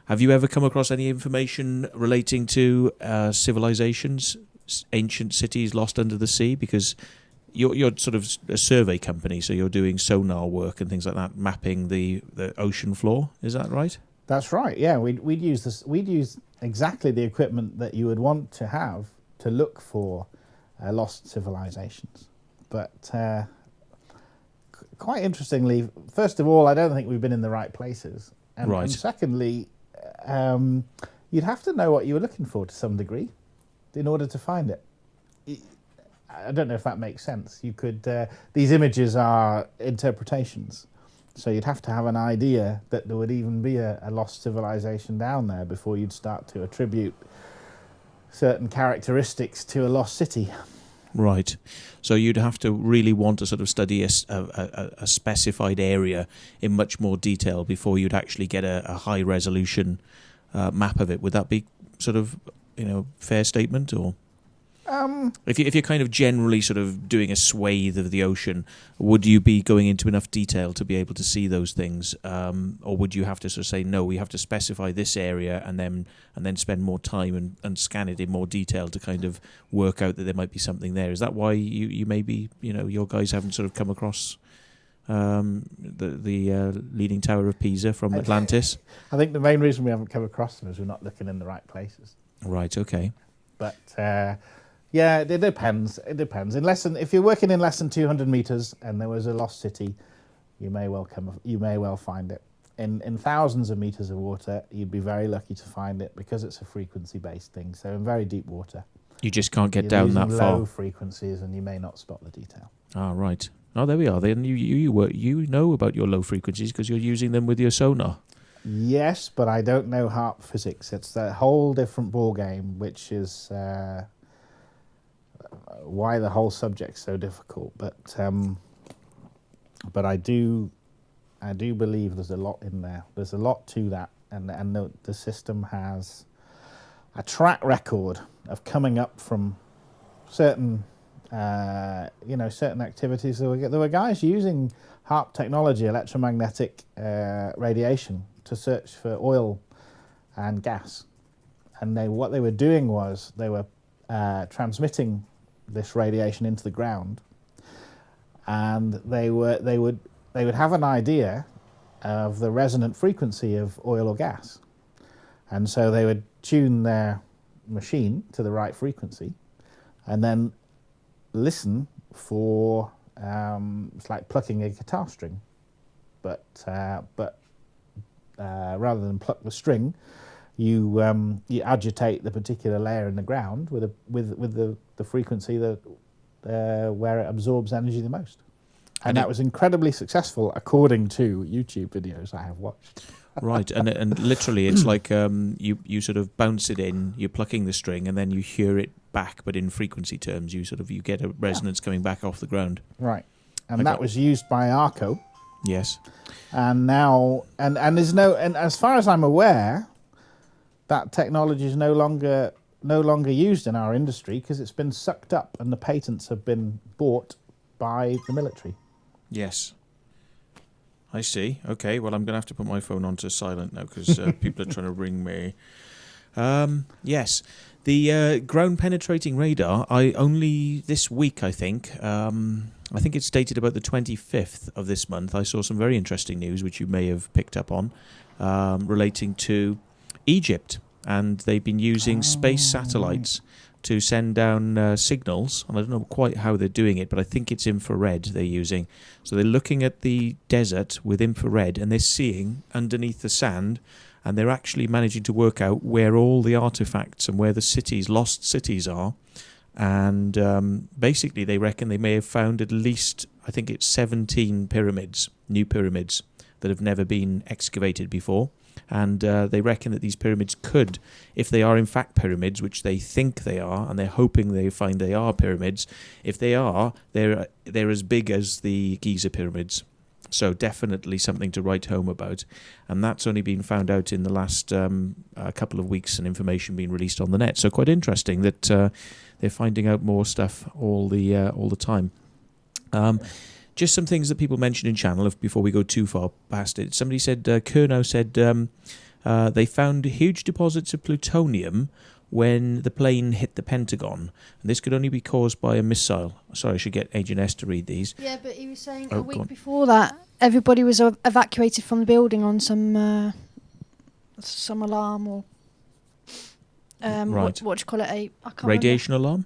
Speaker 1: have you ever come across any information relating to civilizations, ancient cities lost under the sea? Because you're sort of a survey company, so you're doing sonar work and things like that, mapping the ocean floor. Is that right?
Speaker 3: That's right. Yeah, we'd use this. We'd use exactly the equipment that you would want to have to look for lost civilizations. But quite interestingly, first of all, I don't think we've been in the right places. And,
Speaker 1: right.
Speaker 3: And secondly, you'd have to know what you were looking for to some degree in order to find it. I don't know if that makes sense. You could. These images are interpretations, so you'd have to have an idea that there would even be a lost civilization down there before you'd start to attribute certain characteristics to a lost city.
Speaker 1: Right. So you'd have to really want to sort of study a specified area in much more detail before you'd actually get a high resolution map of it. Would that be sort of fair statement, or? If you're kind of generally sort of doing a swathe of the ocean, would you be going into enough detail to be able to see those things, or would you have to sort of say no? We have to specify this area and then spend more time and scan it in more detail to kind of work out that there might be something there. Is that why you maybe your guys haven't sort of come across the Leaning Tower of Pisa from Atlantis?
Speaker 3: I think the main reason we haven't come across them is we're not looking in the right places.
Speaker 1: Right. Okay.
Speaker 3: But. Yeah, it depends. It depends. If you're working in less than 200 meters and there was a lost city, you may well find it. In thousands of meters of water, you'd be very lucky to find it because it's a frequency-based thing. So in very deep water,
Speaker 1: you just can't get down that far.
Speaker 3: Low frequencies, and you may not spot the detail.
Speaker 1: Ah, right. Oh, there we are. Then you know about your low frequencies because you're using them with your sonar.
Speaker 3: Yes, but I don't know HAARP physics. It's a whole different ball game, which is. Why the whole subject's so difficult, but I do believe there's a lot in there. There's a lot to that, and the system has a track record of coming up from certain certain activities. There were guys using HAARP technology, electromagnetic radiation, to search for oil and gas, and what they were doing was they were transmitting this radiation into the ground, and they would have an idea of the resonant frequency of oil or gas, and so they would tune their machine to the right frequency, and then listen for it's like plucking a guitar string, but rather than pluck the string, you agitate the particular layer in the ground with the frequency that where it absorbs energy the most, and that was incredibly successful according to YouTube videos I have watched.
Speaker 1: Right, and literally it's like you sort of bounce it in, you're plucking the string, and then you hear it back, but in frequency terms, you get a resonance coming back off the ground.
Speaker 3: Right, and that was used by Arco.
Speaker 1: Yes,
Speaker 3: and now and there's no, and as far as I'm aware, that technology is no longer no longer used in our industry because it's been sucked up and the patents have been bought by the military.
Speaker 1: Yes. I see. Okay, well, I'm going to have to put my phone onto silent now because people are trying to ring me. Yes. The ground-penetrating radar, I only this week, I think it's dated about the 25th of this month, I saw some very interesting news, which you may have picked up on, relating to Egypt. And they've been using space satellites to send down signals. And I don't know quite how they're doing it, but I think it's infrared they're using. So they're looking at the desert with infrared, and they're seeing underneath the sand, and they're actually managing to work out where all the artifacts and where the cities, lost cities, are. And basically they reckon they may have found at least, I think it's 17 pyramids, new pyramids, that have never been excavated before. And they reckon that these pyramids could, if they are in fact pyramids, which they think they are, and they're hoping they find they are pyramids, if they are, they're as big as the Giza pyramids. So definitely something to write home about. And that's only been found out in the last couple of weeks, and information being released on the net. So quite interesting that they're finding out more stuff all the time. Just some things that people mentioned in channel before we go too far past it. Somebody said, Kernow said they found huge deposits of plutonium when the plane hit the Pentagon. And this could only be caused by a missile. Sorry, I should get Agent S to read these.
Speaker 2: Yeah, but he was saying a week before that, everybody was evacuated from the building on some alarm or
Speaker 1: Right.
Speaker 2: what do you call it? I can't
Speaker 1: Radiation alarm?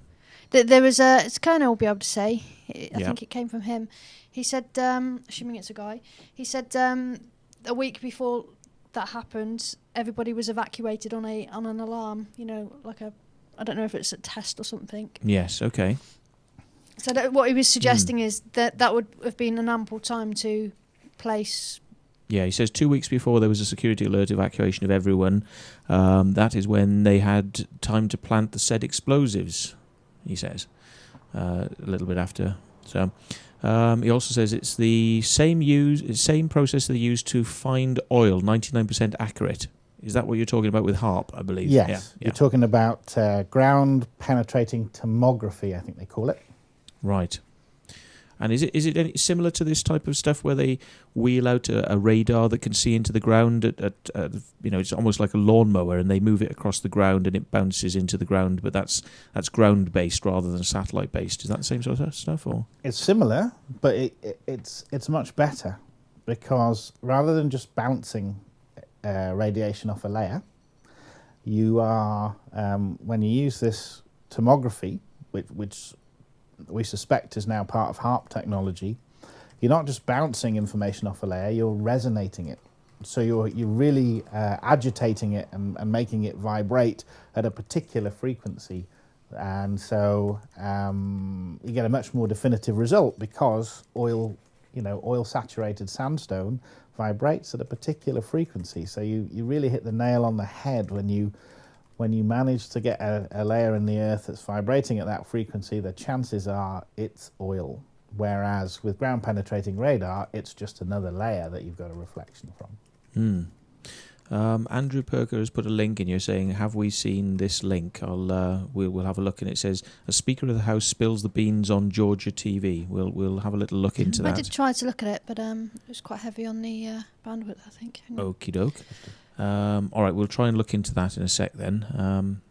Speaker 2: There was a... It's Colonel will be able to say. I
Speaker 1: Yeah.
Speaker 2: think it came from him. He said, assuming it's a guy, he said a week before that happened, everybody was evacuated on an alarm. You know, like I don't know if it's a test or something.
Speaker 1: Yes, okay.
Speaker 2: So what he was suggesting is that would have been an ample time to place.
Speaker 1: Yeah, he says 2 weeks before there was a security alert evacuation of everyone. That is when they had time to plant the said explosives, he says, a little bit after. So he also says it's the same process they use to find oil, 99% accurate. Is that what you're talking about with HAARP, I believe?
Speaker 3: Yes,
Speaker 1: Yeah.
Speaker 3: You're talking about ground penetrating tomography, I think they call it.
Speaker 1: Right. And is it any similar to this type of stuff where they wheel out a radar that can see into the ground at it's almost like a lawnmower, and they move it across the ground and it bounces into the ground, but that's ground based rather than satellite based. Is that the same sort of stuff, or?
Speaker 3: It's similar, but it's much better, because rather than just bouncing radiation off a layer, you are when you use this tomography, which we suspect is now part of HAARP technology, you're not just bouncing information off a layer, you're resonating it. So you're really agitating it and making it vibrate at a particular frequency. And so you get a much more definitive result, because oil saturated sandstone vibrates at a particular frequency. So you really hit the nail on the head when you manage to get a layer in the earth that's vibrating at that frequency. The chances are it's oil. Whereas with ground penetrating radar, it's just another layer that you've got a reflection from.
Speaker 1: Andrew Perker has put a link in here saying, have we seen this link? We'll have a look, and it says, a Speaker of the House spills the beans on Georgia TV. We'll have a little look into that.
Speaker 2: I did try to look at it, but it was quite heavy on the bandwidth, I think.
Speaker 1: Okie doke. All right, we'll try and look into that in a sec then.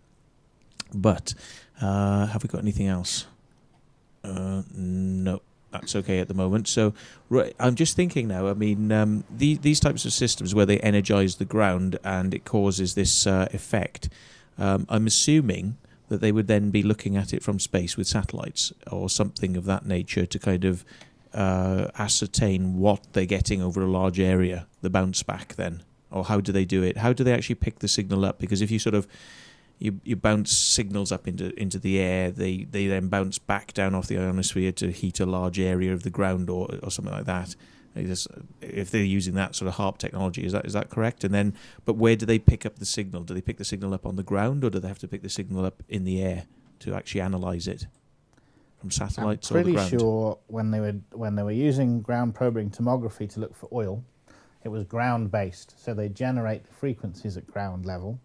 Speaker 1: But have we got anything else? No, that's okay at the moment. So right, I'm just thinking now, I mean, these types of systems where they energize the ground and it causes this effect, I'm assuming that they would then be looking at it from space with satellites or something of that nature to kind of ascertain what they're getting over a large area, the bounce back then. Or how do they do it? How do they actually pick the signal up? Because if you sort of you bounce signals up into the air, they then bounce back down off the ionosphere to heat a large area of the ground or something like that. If they're using that sort of HAARP technology, is that correct? And then, but where do they pick up the signal? Do they pick the signal up on the ground, or do they have to pick the signal up in the air to actually analyze it from satellites or the ground?
Speaker 3: I'm pretty sure when they were using ground probing tomography to look for oil, it was ground-based, so they generate the frequencies at ground level,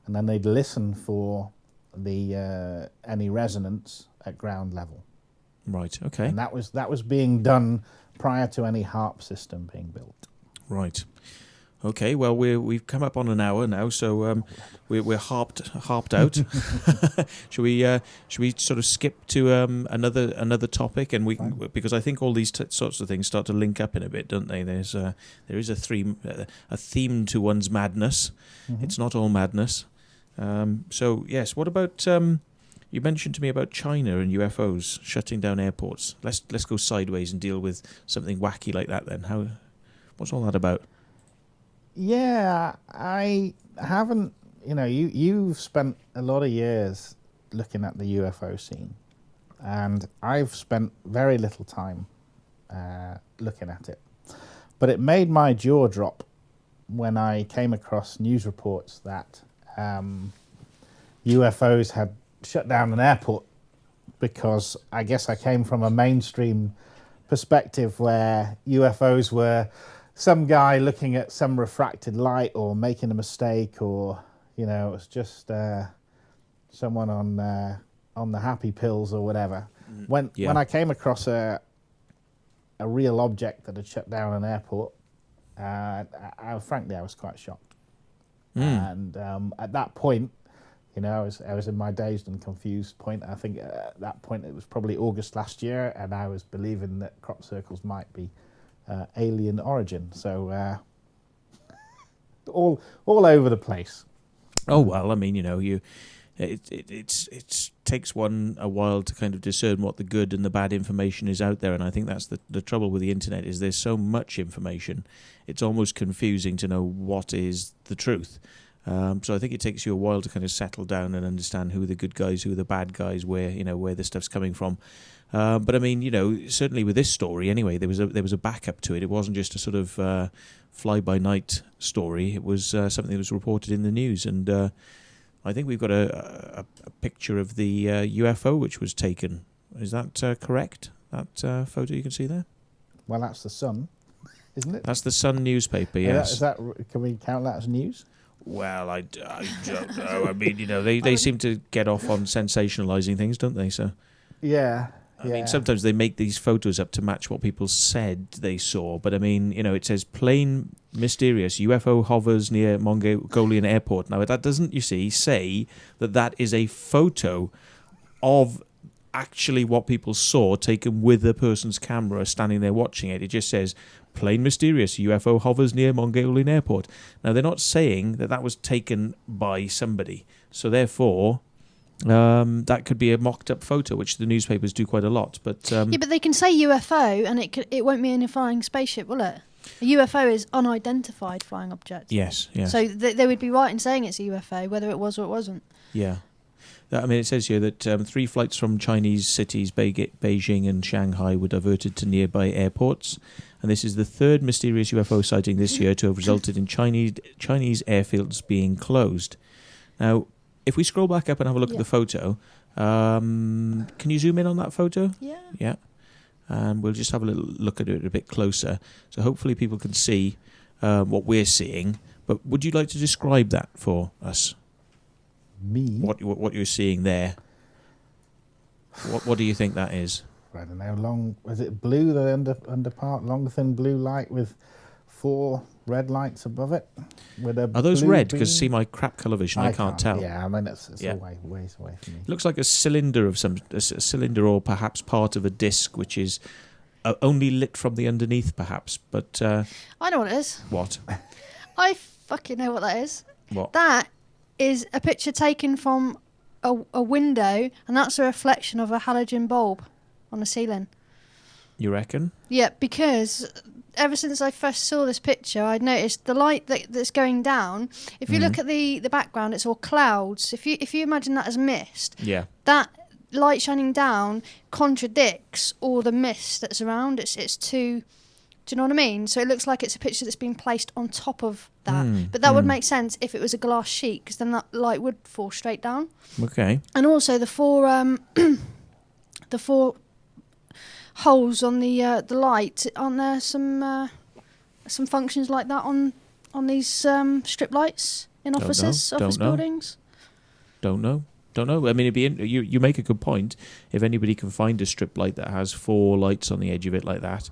Speaker 3: and then they'd listen for the any resonance at ground level.
Speaker 1: Right. Okay.
Speaker 3: And that was being done prior to any HAARP system being built.
Speaker 1: Right. Okay. Well, we've come up on an hour now, so we're harped out. Should we sort of skip to another topic, and because I think all these sorts of things start to link up in a bit, don't they? There is a theme to one's madness.
Speaker 3: Mm-hmm.
Speaker 1: It's not all madness. So yes, what about you mentioned to me about China and UFOs shutting down airports. Let's go sideways and deal with something wacky like that then. What's all that about?
Speaker 3: Yeah, I haven't. You've spent a lot of years looking at the UFO scene, and I've spent very little time looking at it. But it made my jaw drop when I came across news reports that UFOs had shut down an airport, because I guess I came from a mainstream perspective where UFOs were some guy looking at some refracted light or making a mistake, or it was just someone on the happy pills or whatever. When I came across a real object that had shut down an airport, frankly I was quite shocked. And at that point, I was in my dazed and confused point. I think at that point it was probably August last year, and I was believing that crop circles might be alien origin. So all over the place.
Speaker 1: Oh well, I mean, it takes one a while to kind of discern what the good and the bad information is out there, and I think that's the trouble with the internet, is there's so much information, it's almost confusing to know what is the truth. So I think it takes you a while to kind of settle down and understand who are the good guys, who are the bad guys, where the stuff's coming from. But I mean, certainly with this story, anyway, there was a backup to it. It wasn't just a sort of fly-by-night story. It was something that was reported in the news, and I think we've got a picture of the UFO which was taken. Is that correct? That photo you can see there?
Speaker 3: Well, that's the Sun, isn't it?
Speaker 1: That's the Sun newspaper. Yes.
Speaker 3: Is that can we count that as news?
Speaker 1: Well, I don't know. I mean, they seem to get off on sensationalising things, don't they? So.
Speaker 3: Yeah.
Speaker 1: I mean, sometimes they make these photos up to match what people said they saw. But I mean, it says plane mysterious UFO hovers near Mongolian airport. Now, that doesn't, say that is a photo of actually what people saw taken with a person's camera standing there watching it. It just says plane mysterious UFO hovers near Mongolian airport. Now, they're not saying that was taken by somebody. So therefore, that could be a mocked-up photo, which the newspapers do quite a lot. But
Speaker 2: but they can say UFO, and it won't mean a flying spaceship, will it? A UFO is unidentified flying object.
Speaker 1: Yes.
Speaker 2: So they would be right in saying it's a UFO, whether it was or it wasn't.
Speaker 1: Yeah. I mean, it says here that 3 flights from Chinese cities, Beijing and Shanghai, were diverted to nearby airports. And this is the 3rd mysterious UFO sighting this year to have resulted in Chinese airfields being closed. Now, if we scroll back up and have a look at the photo, can you zoom in on that photo?
Speaker 2: Yeah.
Speaker 1: Yeah. And we'll just have a little look at it a bit closer. So hopefully people can see what we're seeing. But would you like to describe that for us?
Speaker 3: Me?
Speaker 1: What you're seeing there? What do you think that is?
Speaker 3: I don't know. Was it blue? The under part, long thin blue light with 4 red lights above it.
Speaker 1: Are those red? Because see my crap colour vision, I can't tell.
Speaker 3: Yeah, I mean it's ways away from me.
Speaker 1: It looks like a cylinder of a cylinder, or perhaps part of a disc, which is only lit from the underneath, perhaps. But
Speaker 2: I know what it is.
Speaker 1: What?
Speaker 2: I fucking know what that is.
Speaker 1: What?
Speaker 2: That is a picture taken from a window, and that's a reflection of a halogen bulb on the ceiling.
Speaker 1: You reckon? Yeah,
Speaker 2: because ever since I first saw this picture, I'd noticed the light that's going down. If you look at the background, it's all clouds. If you imagine that as mist, that light shining down contradicts all the mist that's around. It's too. Do you know what I mean? So it looks like it's a picture that's been placed on top of that. But that would make sense if it was a glass sheet, because then that light would fall straight down.
Speaker 1: Okay.
Speaker 2: And also the 4 the 4 holes on the light, aren't there some functions like that on these strip lights in office buildings?
Speaker 1: Don't know. Don't know. I mean, you make a good point. If anybody can find a strip light that has 4 lights on the edge of it like that,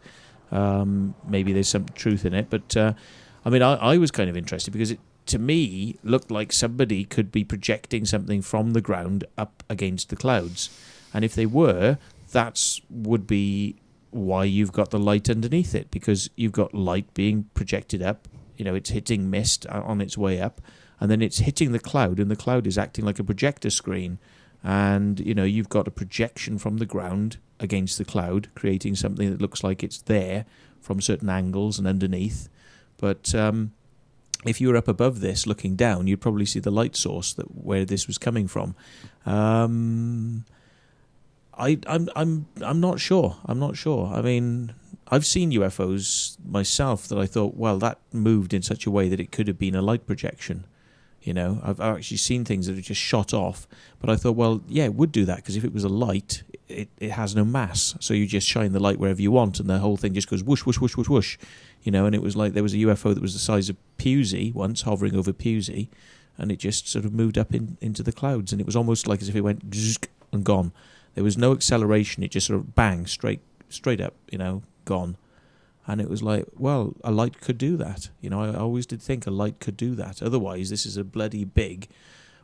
Speaker 1: maybe there's some truth in it. But I mean, I was kind of interested because it, to me, looked like somebody could be projecting something from the ground up against the clouds. And if they were, that would be why you've got the light underneath it, because you've got light being projected up. You know, it's hitting mist on its way up, and then it's hitting the cloud, and the cloud is acting like a projector screen. And, you know, you've got a projection from the ground against the cloud, creating something that looks like it's there from certain angles and underneath. But if you were up above this looking down, you'd probably see the light source where this was coming from. I'm not sure. I'm not sure. I mean, I've seen UFOs myself that I thought, well, that moved in such a way that it could have been a light projection. You know, I've actually seen things that have just shot off, but I thought, well, yeah, it would do that, because if it was a light, it has no mass, so you just shine the light wherever you want, and the whole thing just goes whoosh, whoosh, whoosh, whoosh, whoosh. You know, and it was like there was a UFO that was the size of Pewsey once, hovering over Pewsey, and it just sort of moved up into the clouds, and it was almost like as if it went zzz and gone. There was no acceleration, it just sort of bang, straight up, you know, gone. And it was like, well, a light could do that. You know, I always did think a light could do that. Otherwise, this is a bloody big,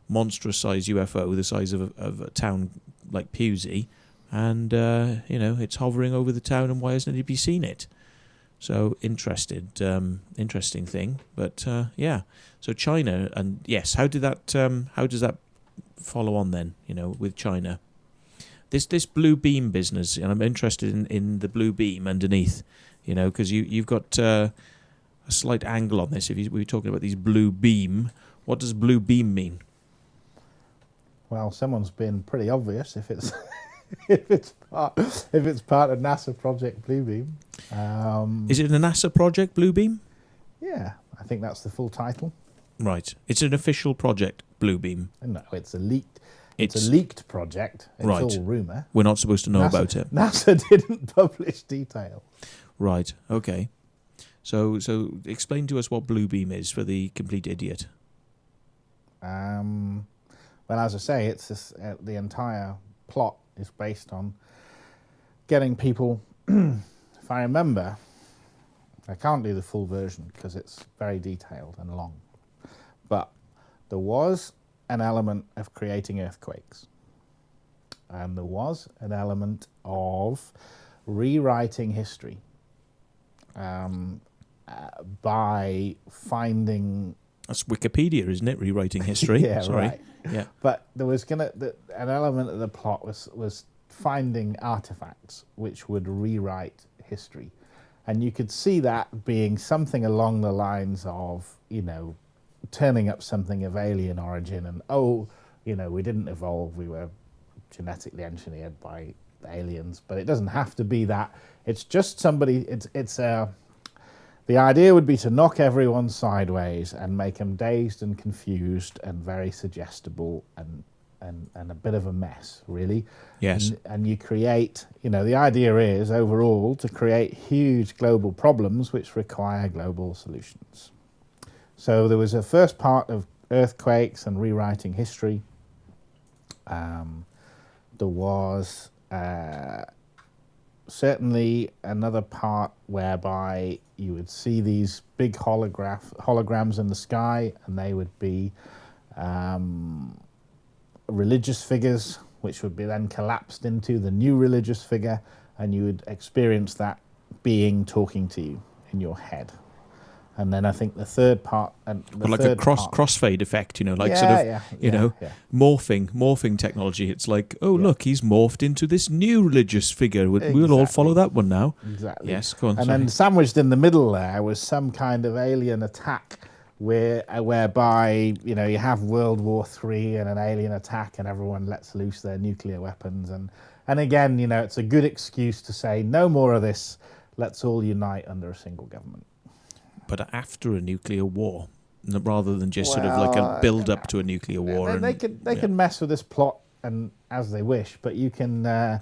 Speaker 1: monstrous-sized UFO, the size of a town like Pewsey, and, you know, it's hovering over the town, and why hasn't anybody seen it? So, interesting thing. But, yeah. So, China, and yes, how does that follow on then, you know, with China? This blue beam business, and I'm interested in the blue beam underneath. You know, because you've got a slight angle on this. We were talking about these blue beam. What does blue beam mean?
Speaker 3: Well, someone's been pretty obvious if it's if it's part of NASA Project Bluebeam.
Speaker 1: Is it a NASA project, Bluebeam?
Speaker 3: Yeah, I think that's the full title.
Speaker 1: Right. It's an official project, Bluebeam.
Speaker 3: No, it's a leaked. It's a leaked project. It's
Speaker 1: right.
Speaker 3: all rumour.
Speaker 1: We're not supposed to know about it.
Speaker 3: NASA didn't publish detail.
Speaker 1: Right. Okay. So explain to us what Bluebeam is for the complete idiot.
Speaker 3: Well, as I say, it's the entire plot is based on getting people. If I remember, I can't do the full version because it's very detailed and long. But there was an element of creating earthquakes, and there was an element of rewriting history. By finding...
Speaker 1: That's Wikipedia, isn't it? Rewriting history.
Speaker 3: Yeah,
Speaker 1: sorry.
Speaker 3: Right.
Speaker 1: Yeah.
Speaker 3: But there was an element of the plot was finding artifacts which would rewrite history. And you could see that being something along the lines of, you know, turning up something of alien origin and, you know, we didn't evolve, we were genetically engineered by aliens. But it doesn't have to be that. It's just somebody, the idea would be to knock everyone sideways and make them dazed and confused and very suggestible and a bit of a mess, really.
Speaker 1: Yes.
Speaker 3: And you create, you know, the idea is overall to create huge global problems which require global solutions. So there was a first part of earthquakes and rewriting history. There was... certainly another part whereby you would see these big holograms in the sky, and they would be religious figures, which would be then collapsed into the new religious figure, and you would experience that being talking to you in your head. And then I think the third part,
Speaker 1: like a crossfade effect, you know, like morphing technology. It's like, look, he's morphed into this new religious figure. We'll all follow that one now.
Speaker 3: Exactly.
Speaker 1: Yes, go on.
Speaker 3: And then sandwiched in the middle there was some kind of alien attack, whereby, you know, you have World War III and an alien attack, and everyone lets loose their nuclear weapons. And again, you know, it's a good excuse to say no more of this. Let's all unite under a single government.
Speaker 1: But after a nuclear war, rather than just sort of like a build-up to a nuclear war.
Speaker 3: They can mess with this plot and as they wish, but you can... I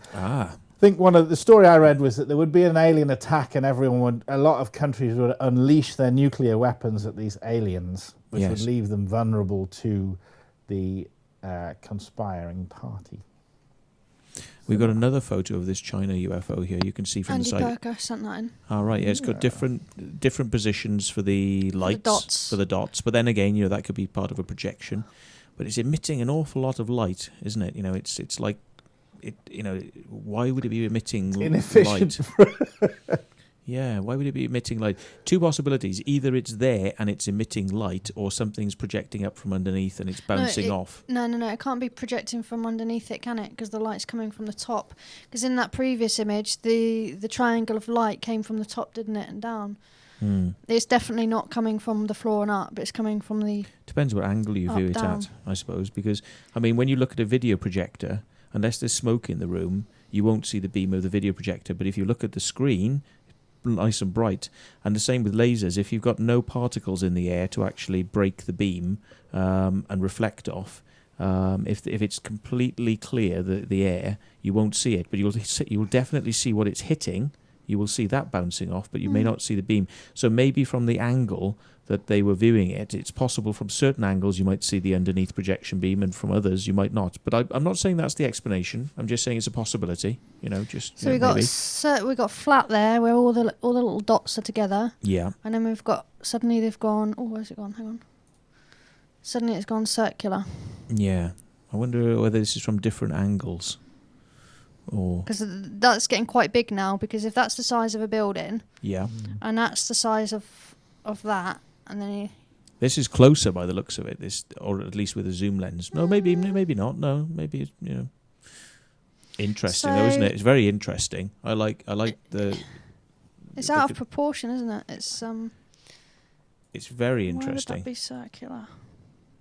Speaker 3: think one of the story I read was that there would be an alien attack, and a lot of countries would unleash their nuclear weapons at these aliens, which would leave them vulnerable to the conspiring party.
Speaker 1: We've got another photo of this China UFO here. You can see from
Speaker 2: Andy
Speaker 1: the side.
Speaker 2: Parker sent that in.
Speaker 1: Oh, right, yeah, it's got different positions for the lights,
Speaker 2: For the dots.
Speaker 1: But then again, that could be part of a projection. But it's emitting an awful lot of light, isn't it? It's like, why would it be emitting
Speaker 3: Inefficient.
Speaker 1: light? Yeah, why would it be emitting light? Two possibilities. Either it's there and it's emitting light, or something's projecting up from underneath and it's bouncing off.
Speaker 2: No, it can't be projecting from underneath it, can it? Because the light's coming from the top. Because in that previous image, the triangle of light came from the top, didn't it, and down. It's definitely not coming from the floor and up, it's coming from the...
Speaker 1: Depends what angle you view it at, I suppose. Because, when you look at a video projector, unless there's smoke in the room, you won't see the beam of the video projector. But if you look at the screen, nice and bright. And the same with lasers. If you've got no particles in the air to actually break the beam and reflect off, if it's completely clear, the air, you won't see it. But you'll definitely see what it's hitting. You will see that bouncing off, but you may not see the beam. So maybe from the angle that they were viewing it, it's possible from certain angles you might see the underneath projection beam, and from others you might not. But I'm not saying that's the explanation. I'm just saying it's a possibility.
Speaker 2: So we got flat there where all the little dots are together.
Speaker 1: Yeah.
Speaker 2: And then we've got suddenly they've gone. Oh, where's it gone? Hang on. Suddenly it's gone circular.
Speaker 1: Yeah. I wonder whether this is from different angles.
Speaker 2: Because that's getting quite big now, because if that's the size of a building, and that's the size of that, and then
Speaker 1: this is closer by the looks of it, or at least with a zoom lens. No, maybe not. No, maybe it's, interesting though, isn't it? It's very interesting. I like the.
Speaker 2: It's out of proportion, isn't it? It's
Speaker 1: very interesting.
Speaker 2: Why would that be circular?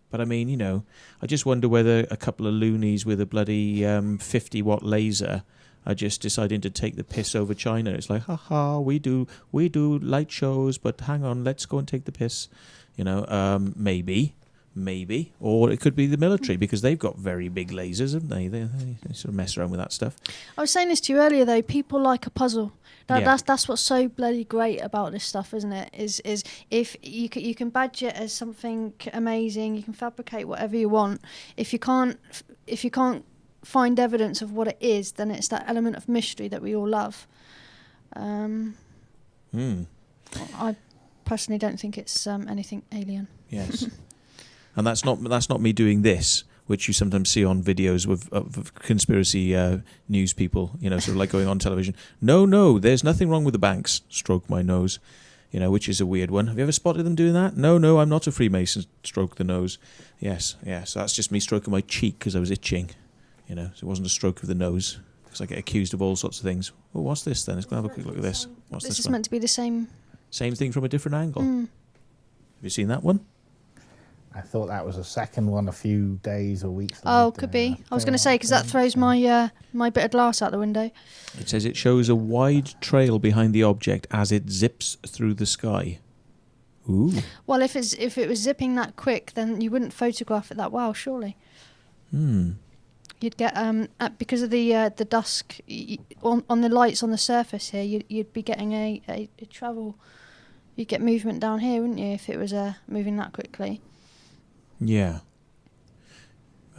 Speaker 1: But I just wonder whether a couple of loonies with a bloody 50-watt laser are just deciding to take the piss over China. It's like, we do light shows, but hang on, let's go and take the piss. Maybe. Or it could be the military, because they've got very big lasers, haven't they? They sort of mess around with that stuff.
Speaker 2: I was saying this to you earlier, though. People like a puzzle. That's what's so bloody great about this stuff, isn't it? Is if you can badge it as something amazing, you can fabricate whatever you want. If you can't find evidence of what it is, then it's that element of mystery that we all love. I personally don't think it's anything alien.
Speaker 1: Yes, and that's not me doing this, which you sometimes see on videos of conspiracy news people, sort of like going on television. No, there's nothing wrong with the banks. Stroke my nose, which is a weird one. Have you ever spotted them doing that? No, I'm not a Freemason. Stroke the nose. Yes. So that's just me stroking my cheek because I was itching, so it wasn't a stroke of the nose, because I get accused of all sorts of things. Oh, what's this then? Let's go have a quick look at this. What's this?
Speaker 2: This is meant to be the same.
Speaker 1: Same thing from a different angle. Have you seen that one?
Speaker 3: I thought that was a second one a few days or weeks
Speaker 2: later.
Speaker 3: Oh,
Speaker 2: could be. I was going to say, because that throws my my bit of glass out the window.
Speaker 1: It says it shows a wide trail behind the object as it zips through the sky. Ooh. Well,
Speaker 2: if it was zipping that quick, then you wouldn't photograph it that well, surely. You'd get because of the dusk on the lights on the surface here. You'd be getting a travel. You'd get movement down here, wouldn't you, if it was moving that quickly?
Speaker 1: Yeah.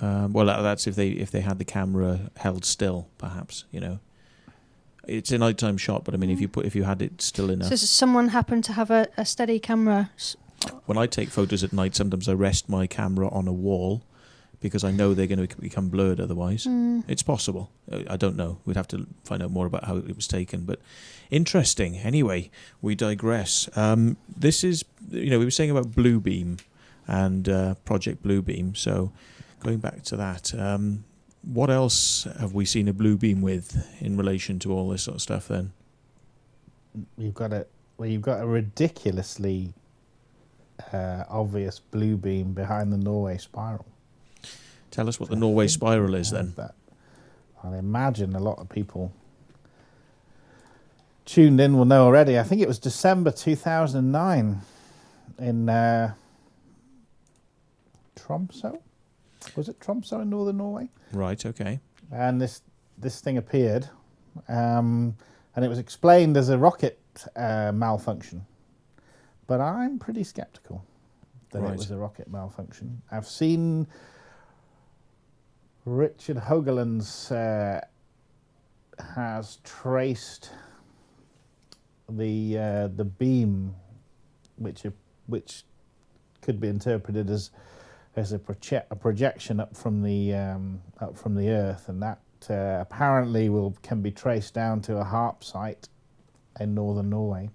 Speaker 1: Well, that's if they had the camera held still, perhaps. It's a nighttime shot, but if you had it still enough.
Speaker 2: So someone happened to have a steady camera.
Speaker 1: When I take photos at night, sometimes I rest my camera on a wall, because I know they're going to become blurred otherwise. It's possible. I don't know. We'd have to find out more about how it was taken. But interesting. Anyway, we digress. This is, we were saying about Bluebeam and Project Bluebeam. So going back to that, what else have we seen a Bluebeam with in relation to all this sort of stuff then?
Speaker 3: You've got a ridiculously obvious Bluebeam behind the Norway spiral.
Speaker 1: Tell us what the Norway spiral is then.
Speaker 3: I imagine a lot of people tuned in will know already. I think it was December 2009 in Tromsø. Was it Tromsø in northern Norway?
Speaker 1: Right, okay.
Speaker 3: And this thing appeared, and it was explained as a rocket malfunction. But I'm pretty sceptical that it was a rocket malfunction. I've seen Richard Hogeland's has traced the beam, which could be interpreted as a projection up from the Earth, and that apparently can be traced down to a HAARP site in northern Norway.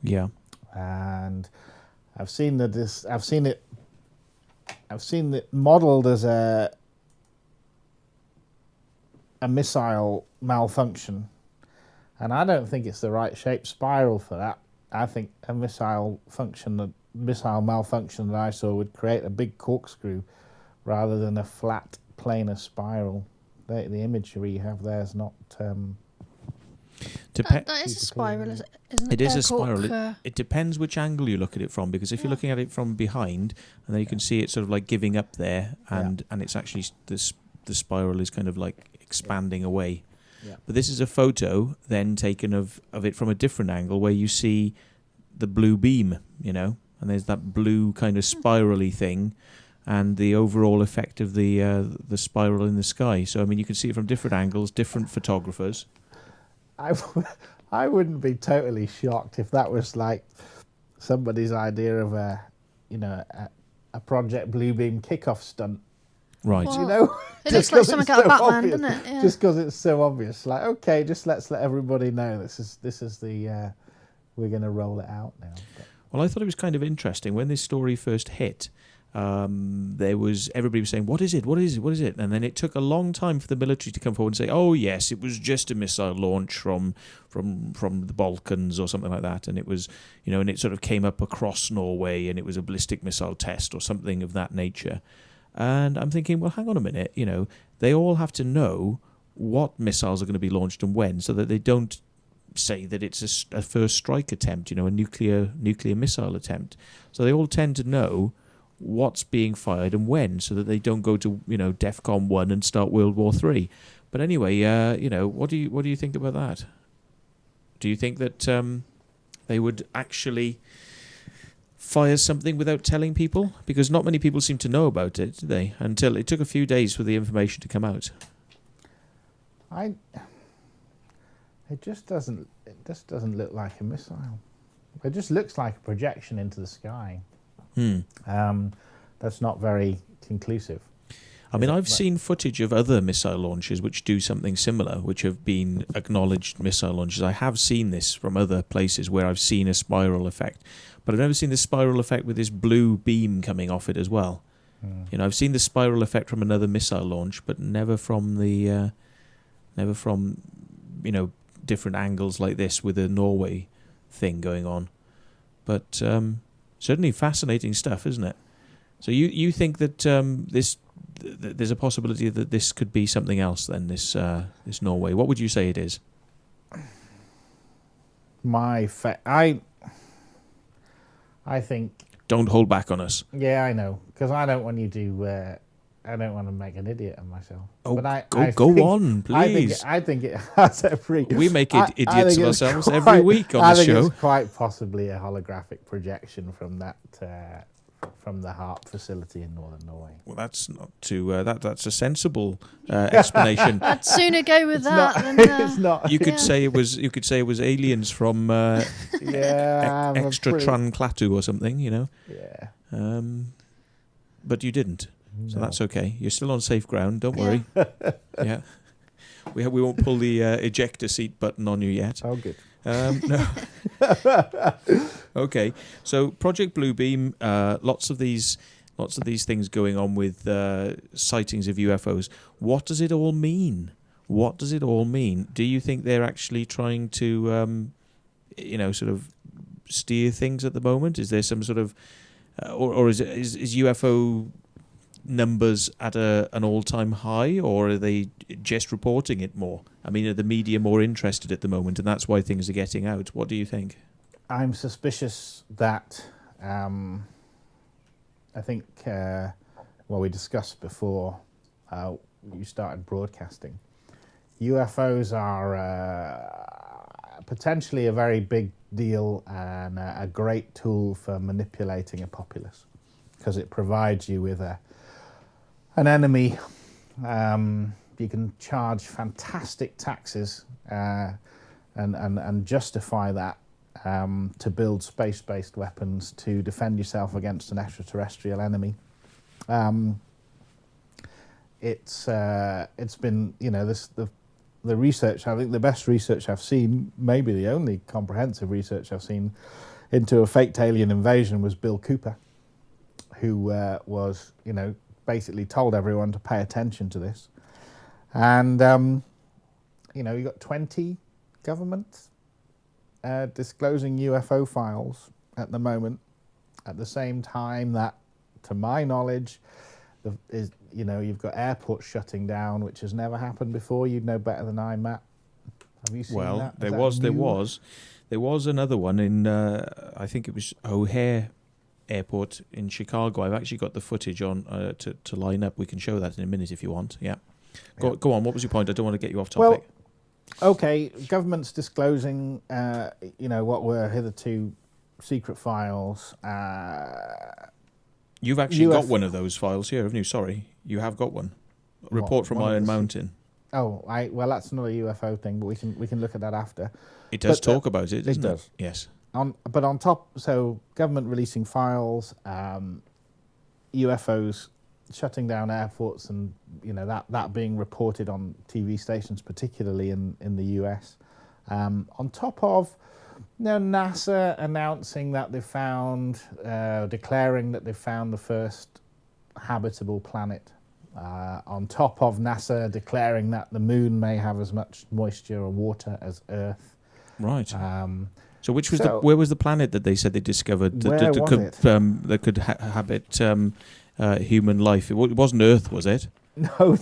Speaker 1: Yeah,
Speaker 3: and I've seen it modelled as a missile malfunction, and I don't think it's the right shaped spiral for that. I think a missile malfunction that I saw would create a big corkscrew rather than a flat planar spiral. The imagery you have there is not.
Speaker 2: That is a spiral, isn't it?
Speaker 1: It is a spiral. It depends which angle you look at it from, because if you're looking at it from behind, and then you can see it sort of like giving up there, and it's actually the spiral is kind of like expanding away.
Speaker 3: Yeah.
Speaker 1: But this is a photo then taken of it from a different angle where you see the blue beam, and there's that blue kind of spirally thing, and the overall effect of the spiral in the sky. So I mean, you can see it from different angles, different photographers.
Speaker 3: I wouldn't be totally shocked if that was like somebody's idea of a Project Bluebeam kickoff stunt.
Speaker 1: Right.
Speaker 2: Well, it looks like something out of Batman, doesn't it? Yeah.
Speaker 3: Just because it's so obvious. Like, okay, just let's let everybody know this is the we're going to roll it out now. But.
Speaker 1: Well, I thought it was kind of interesting when this story first hit. Everybody was saying, "What is it? What is it? What is it?" And then it took a long time for the military to come forward and say, "Oh yes, it was just a missile launch from the Balkans or something like that." And it was, and it sort of came up across Norway, and it was a ballistic missile test or something of that nature. And I'm thinking, well, hang on a minute, they all have to know what missiles are going to be launched and when, so that they don't say that it's a first strike attempt, a nuclear missile attempt. So they all tend to know what's being fired and when, so that they don't go to DEFCON 1 and start World War 3. But anyway, what do you think about that? Do you think that they would actually fire something without telling people? Because not many people seem to know about it, do they? Until it took a few days for the information to come out.
Speaker 3: It just doesn't look like a missile. It just looks like a projection into the sky. That's not very conclusive.
Speaker 1: I mean, I've seen footage of other missile launches which do something similar, which have been acknowledged missile launches. I have seen this from other places where I've seen a spiral effect, but I've never seen the spiral effect with this blue beam coming off it as well. I've seen the spiral effect from another missile launch, but never from different angles like this with a Norway thing going on. But certainly fascinating stuff, isn't it? So you think that there's a possibility that this could be something else then, this Norway? What would you say it is?
Speaker 3: I think...
Speaker 1: Don't hold back on us.
Speaker 3: Yeah, I know, because I don't want you to... I don't want to make an idiot of myself.
Speaker 1: Oh, but go on, please.
Speaker 3: I think it has every...
Speaker 1: We make idiots of ourselves every week on the show.
Speaker 3: I think it's quite possibly a holographic projection from that... from the HAARP facility in northern Norway.
Speaker 1: Well, that's not too. That's a sensible explanation.
Speaker 2: I'd sooner go with that than.
Speaker 3: It's not.
Speaker 1: You could say it was. You could say it was aliens from Extra Tran Clatu or something.
Speaker 3: Yeah.
Speaker 1: But you didn't, so that's okay. You're still on safe ground. Don't worry. Yeah. We won't pull the ejector seat button on you yet.
Speaker 3: Oh, good.
Speaker 1: No. Okay, so Project Bluebeam, lots of these things going on with sightings of UFOs. What does it all mean? What does it all mean? Do you think they're actually trying to, sort of steer things at the moment? Is there some sort of, or is UFO numbers at an all-time high, or are they just reporting it more? I mean, are the media more interested at the moment, and that's why things are getting out? What do you think?
Speaker 3: I'm suspicious that I think we discussed before you started broadcasting. UFOs are potentially a very big deal and a great tool for manipulating a populace, because it provides you with an enemy You can charge fantastic taxes and justify that to build space-based weapons to defend yourself against an extraterrestrial enemy. It's been, you know, the research, I think the best research I've seen, maybe the only comprehensive research I've seen into a faked alien invasion was Bill Cooper, who was, you know, basically told everyone to pay attention to this. And, you know, you got 20 governments disclosing UFO files at the moment, at the same time that, to my knowledge, you know, you've got airports shutting down, which has never happened before. You'd know better than I, Matt. Have you seen that?
Speaker 1: Well, there was another one in, I think it was O'Hare Airport in Chicago. I've actually got the footage on to line up. We can show that in a minute if you want. Yeah. Go on. What was your point? I don't want to get you off topic.
Speaker 3: Well, okay, governments disclosing, you know, what were hitherto secret files.
Speaker 1: You've actually got one of those files here, haven't you? Sorry, you have got one. A report from Iron Mountain.
Speaker 3: Oh, well, that's not a UFO thing, but we can look at that after.
Speaker 1: It does talk about it, doesn't it? It does. Yes.
Speaker 3: But on top, so government releasing files, UFOs shutting down airports, and you know that being reported on TV stations, particularly in the US. On top of, you know, NASA announcing that they found, declaring that they found the first habitable planet. On top of NASA declaring that the moon may have as much moisture or water as Earth.
Speaker 1: Right. So which was where was the planet that they said they discovered that could habit human life? It wasn't Earth, was it?
Speaker 3: No.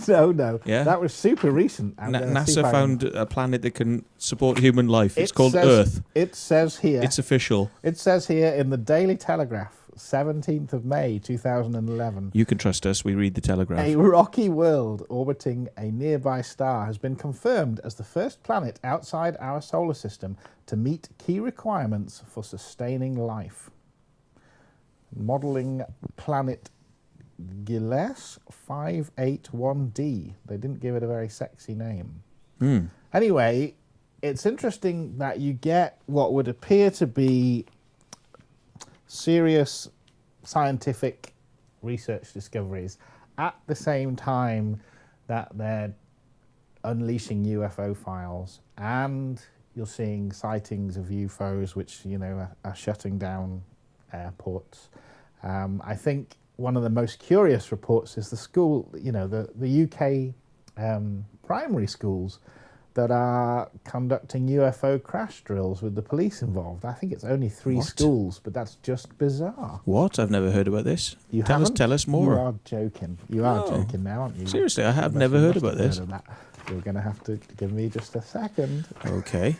Speaker 3: Yeah? That was super recent.
Speaker 1: NASA found a planet that can support human life. It's called Earth.
Speaker 3: It says here.
Speaker 1: It's official.
Speaker 3: It says here in the Daily Telegraph, 17th of May, 2011.
Speaker 1: You can trust us. We read the Telegraph.
Speaker 3: A rocky world orbiting a nearby star has been confirmed as the first planet outside our solar system to meet key requirements for sustaining life. Modelling planet Gilles 581d. They didn't give it a very sexy name. Anyway, it's interesting that you get what would appear to be serious scientific research discoveries at the same time that they're unleashing UFO files, and you're seeing sightings of UFOs which, you know, are shutting down airports. I think one of the most curious reports is the school, you know, the UK primary schools that are conducting UFO crash drills with the police involved. I think it's only 3 schools, but that's just bizarre.
Speaker 1: What? I've never heard about this. Tell us more.
Speaker 3: You are joking. You are joking now, aren't you?
Speaker 1: Seriously, I have never heard about this.
Speaker 3: You're going to have to give me just a second.
Speaker 1: Okay.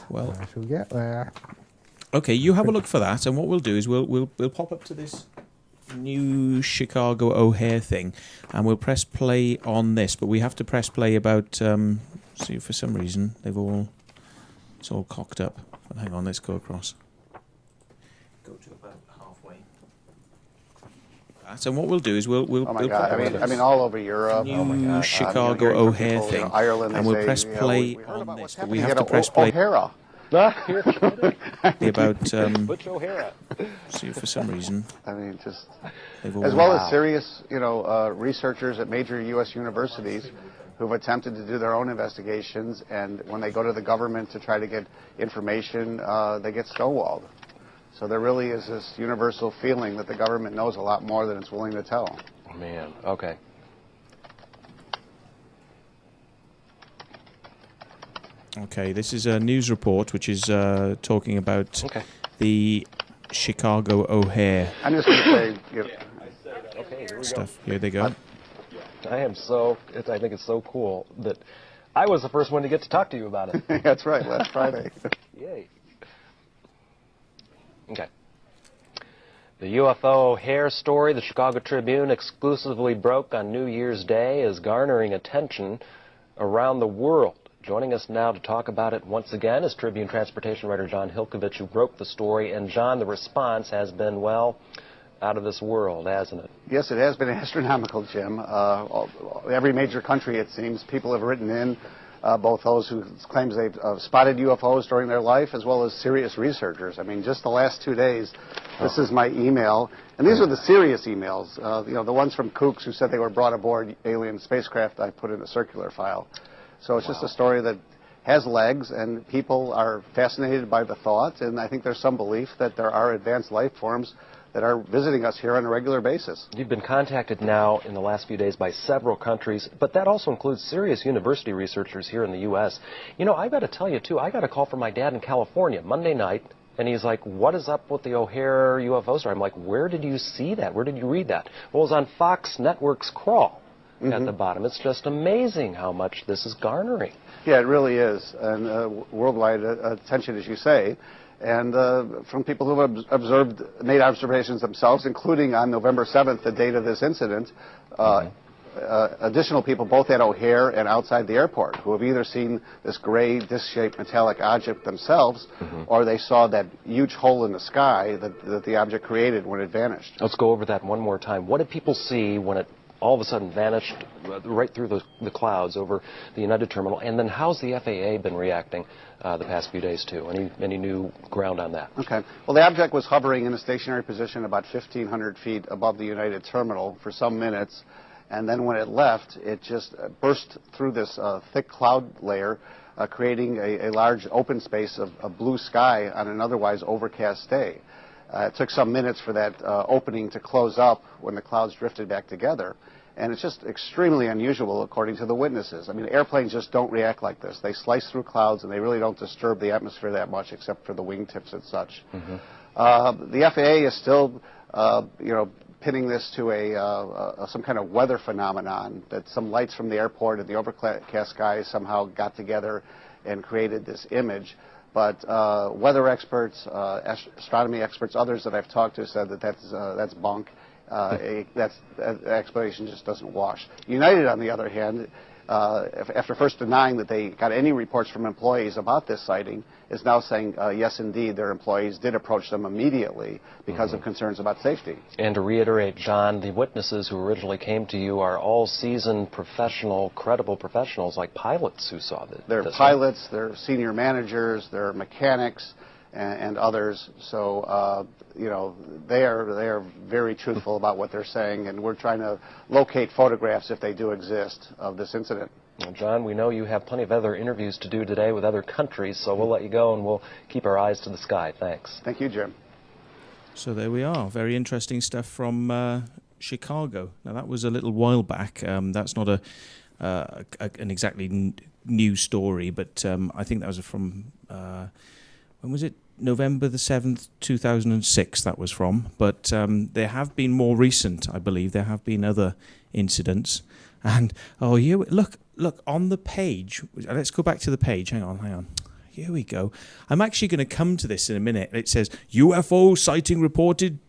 Speaker 1: Well,
Speaker 3: I shall get there.
Speaker 1: Okay, you have a look for that, and what we'll do is we'll pop up to this new Chicago O'Hare thing, and we'll press play on this, but we have to press play about see, for some reason it's all cocked up, but hang on, let's go across, go to about halfway. And what we'll do is we'll
Speaker 4: oh my God, I mean all over Europe,
Speaker 1: new Chicago O'Hare thing, Ireland, and we'll press play on this, but we have to press play
Speaker 4: O'Hara.
Speaker 1: About see, for some reason,
Speaker 4: I mean, just as well as serious, you know, researchers at major U.S. universities who've attempted to do their own investigations, and when they go to the government to try to get information, they get stonewalled. So there really is this universal feeling that the government knows a lot more than it's willing to tell.
Speaker 5: Man, okay.
Speaker 1: Okay, this is a news report which is talking about the Chicago O'Hare.
Speaker 4: I'm just going to say,
Speaker 5: okay, here we
Speaker 1: stuff. Here they go.
Speaker 5: I think it's so cool that I was the first one to get to talk to you about it.
Speaker 4: That's right, last Friday.
Speaker 5: Yay. Okay. The UFO O'Hare story the Chicago Tribune exclusively broke on New Year's Day is garnering attention around the world. Joining us now to talk about it once again is Tribune transportation writer John Hilkovich, who broke the story. And John, the response has been, well, out of this world, hasn't it?
Speaker 4: Yes, it has been astronomical, Jim. Every major country, it seems, people have written in, both those who claim they've spotted UFOs during their life, as well as serious researchers. I mean, just the last 2 days, this is my email, and these are the serious emails. The ones from kooks who said they were brought aboard alien spacecraft, I put in a circular file. So it's just a story that has legs, and people are fascinated by the thought, and I think there's some belief that there are advanced life forms that are visiting us here on a regular basis.
Speaker 5: You've been contacted now in the last few days by several countries, but that also includes serious university researchers here in the U.S. You know, I've got to tell you, too, I got a call from my dad in California Monday night, and he's like, what is up with the O'Hare UFO story? I'm like, where did you see that? Where did you read that? Well, it was on Fox Network's Crawl at the bottom. It's just amazing how much this is garnering.
Speaker 4: Yeah, it really is, and worldwide attention, as you say. And from people who have made observations themselves, including on November 7th, the date of this incident, additional people both at O'Hare and outside the airport who have either seen this gray disc-shaped metallic object themselves or they saw that huge hole in the sky that the object created when it vanished.
Speaker 5: Let's go over that one more time. What did people see when it all of a sudden vanished right through the clouds over the United Terminal? And then how's the FAA been reacting the past few days, too? Any new ground on that?
Speaker 4: Okay. Well, the object was hovering in a stationary position about 1,500 feet above the United Terminal for some minutes. And then when it left, it just burst through this thick cloud layer, creating a large open space of blue sky on an otherwise overcast day. It took some minutes for that opening to close up when the clouds drifted back together. And it's just extremely unusual, according to the witnesses. I mean, airplanes just don't react like this. They slice through clouds, and they really don't disturb the atmosphere that much, except for the wingtips and such. The FAA is still, pinning this to some kind of weather phenomenon, that some lights from the airport and the overcast skies somehow got together and created this image. But weather experts, astronomy experts, others that I've talked to said that that's bunk. That explanation just doesn't wash. United, on the other hand, after first denying that they got any reports from employees about this sighting, is now saying, yes, indeed, their employees did approach them immediately because of concerns about safety.
Speaker 5: And to reiterate, John, the witnesses who originally came to you are all seasoned, professional, credible professionals like pilots who saw this.
Speaker 4: They're pilots, they're senior managers, they're mechanics, and others. So, they are very truthful about what they're saying, and we're trying to locate photographs, if they do exist, of this incident.
Speaker 5: Well, John, we know you have plenty of other interviews to do today with other countries, so we'll let you go and we'll keep our eyes to the sky. Thanks.
Speaker 4: Thank you, Jim.
Speaker 1: So there we are. Very interesting stuff from Chicago. Now, that was a little while back. That's not an exactly new story, but I think that was from, when was it? November the 7th, 2006, that was from. But there have been more recent, I believe. There have been other incidents. And, here, look, on the page. Let's go back to the page. Hang on. Here we go. I'm actually going to come to this in a minute. It says, UFO sighting reported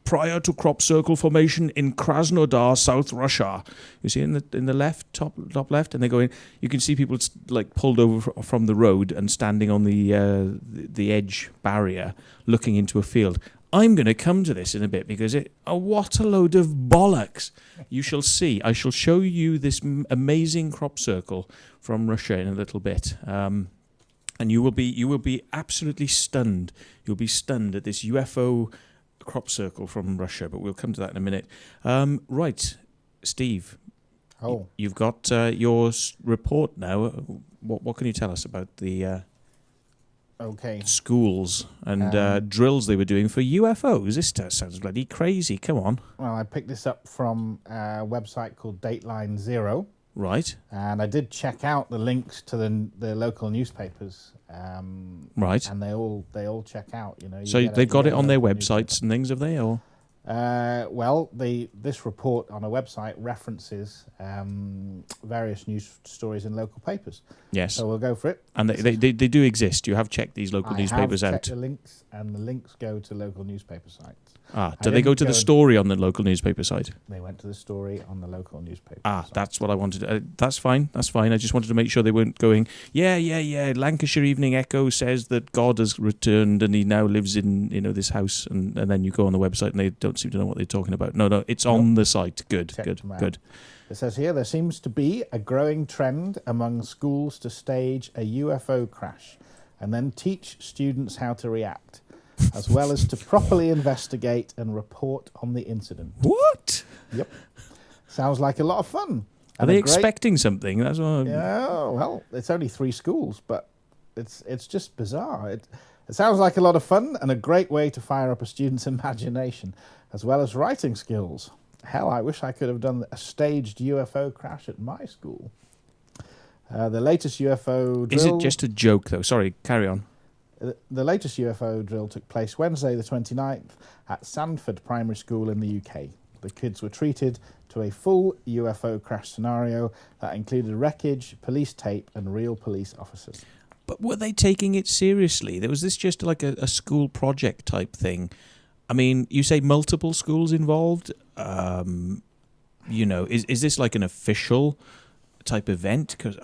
Speaker 1: prior to crop circle formation in Krasnodar, South Russia. You see in the left, top left, and they're going. You can see people like pulled over from the road and standing on the edge barrier, looking into a field. I'm going to come to this in a bit because what a load of bollocks. You shall see. I shall show you this amazing crop circle from Russia in a little bit. And you will be absolutely stunned. You'll be stunned at this UFO crop circle from Russia, but we'll come to that in a minute. Right, Steve. You've got your report now. What can you tell us about the schools and drills they were doing for UFOs? This sounds bloody crazy. Come on.
Speaker 3: Well, I picked this up from a website called Dateline Zero.
Speaker 1: Right.
Speaker 3: And I did check out the links to the local newspapers.
Speaker 1: Right.
Speaker 3: And they all check out.
Speaker 1: So they've got it on their websites and things, have they? Or
Speaker 3: well, this report on a website references various news stories in local papers.
Speaker 1: Yes.
Speaker 3: So we'll go for it.
Speaker 1: And they do exist. You have checked these local newspapers out.
Speaker 3: I have checked the links, and the links go to local newspaper sites.
Speaker 1: Did they go to the story on the local newspaper site?
Speaker 3: They went to the story on the local newspaper site. That's
Speaker 1: what I wanted. That's fine. I just wanted to make sure they weren't going, yeah. Lancashire Evening Echo says that God has returned and he now lives in this house, and then you go on the website and they don't seem to know what they're talking about. No, it's on the site. Good.
Speaker 3: It says here, there seems to be a growing trend among schools to stage a UFO crash and then teach students how to react, as well as to properly investigate and report on the incident.
Speaker 1: What?
Speaker 3: Yep. Sounds like a lot of fun.
Speaker 1: Are they expecting something? That's what.
Speaker 3: Yeah, well, it's only 3 schools, but it's just bizarre. It sounds like a lot of fun and a great way to fire up a student's imagination, as well as writing skills. Hell, I wish I could have done a staged UFO crash at my school. The latest UFO drill...
Speaker 1: Is it just a joke, though? Sorry, carry on.
Speaker 3: The latest UFO drill took place Wednesday the 29th at Sandford Primary School in the UK. The kids were treated to a full UFO crash scenario that included wreckage, police tape and real police officers.
Speaker 1: But were they taking it seriously? Was this just like a school project type thing? I mean, you say multiple schools involved. Is this like an official type event? Because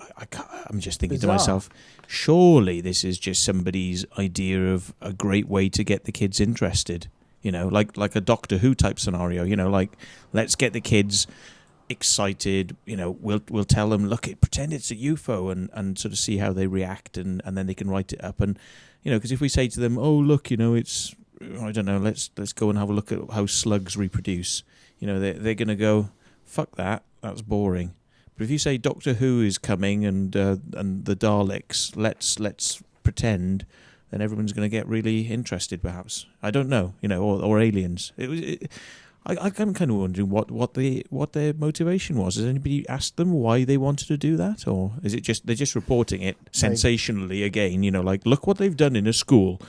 Speaker 1: I'm just thinking to myself, surely this is just somebody's idea of a great way to get the kids interested. Like a Doctor Who type scenario. Like let's get the kids excited. We'll tell them, look, pretend it's a UFO, and sort of see how they react, and then they can write it up. And because if we say to them, oh look, it's, I don't know, let's go and have a look at how slugs reproduce. They're going to go, fuck that, that's boring. But if you say Doctor Who is coming and the Daleks, let's pretend, then everyone's going to get really interested, perhaps. I don't know, or aliens. I'm kind of wondering what their motivation was. Has anybody asked them why they wanted to do that, or is it just they're just reporting it sensationally again? Like, look what they've done in a school.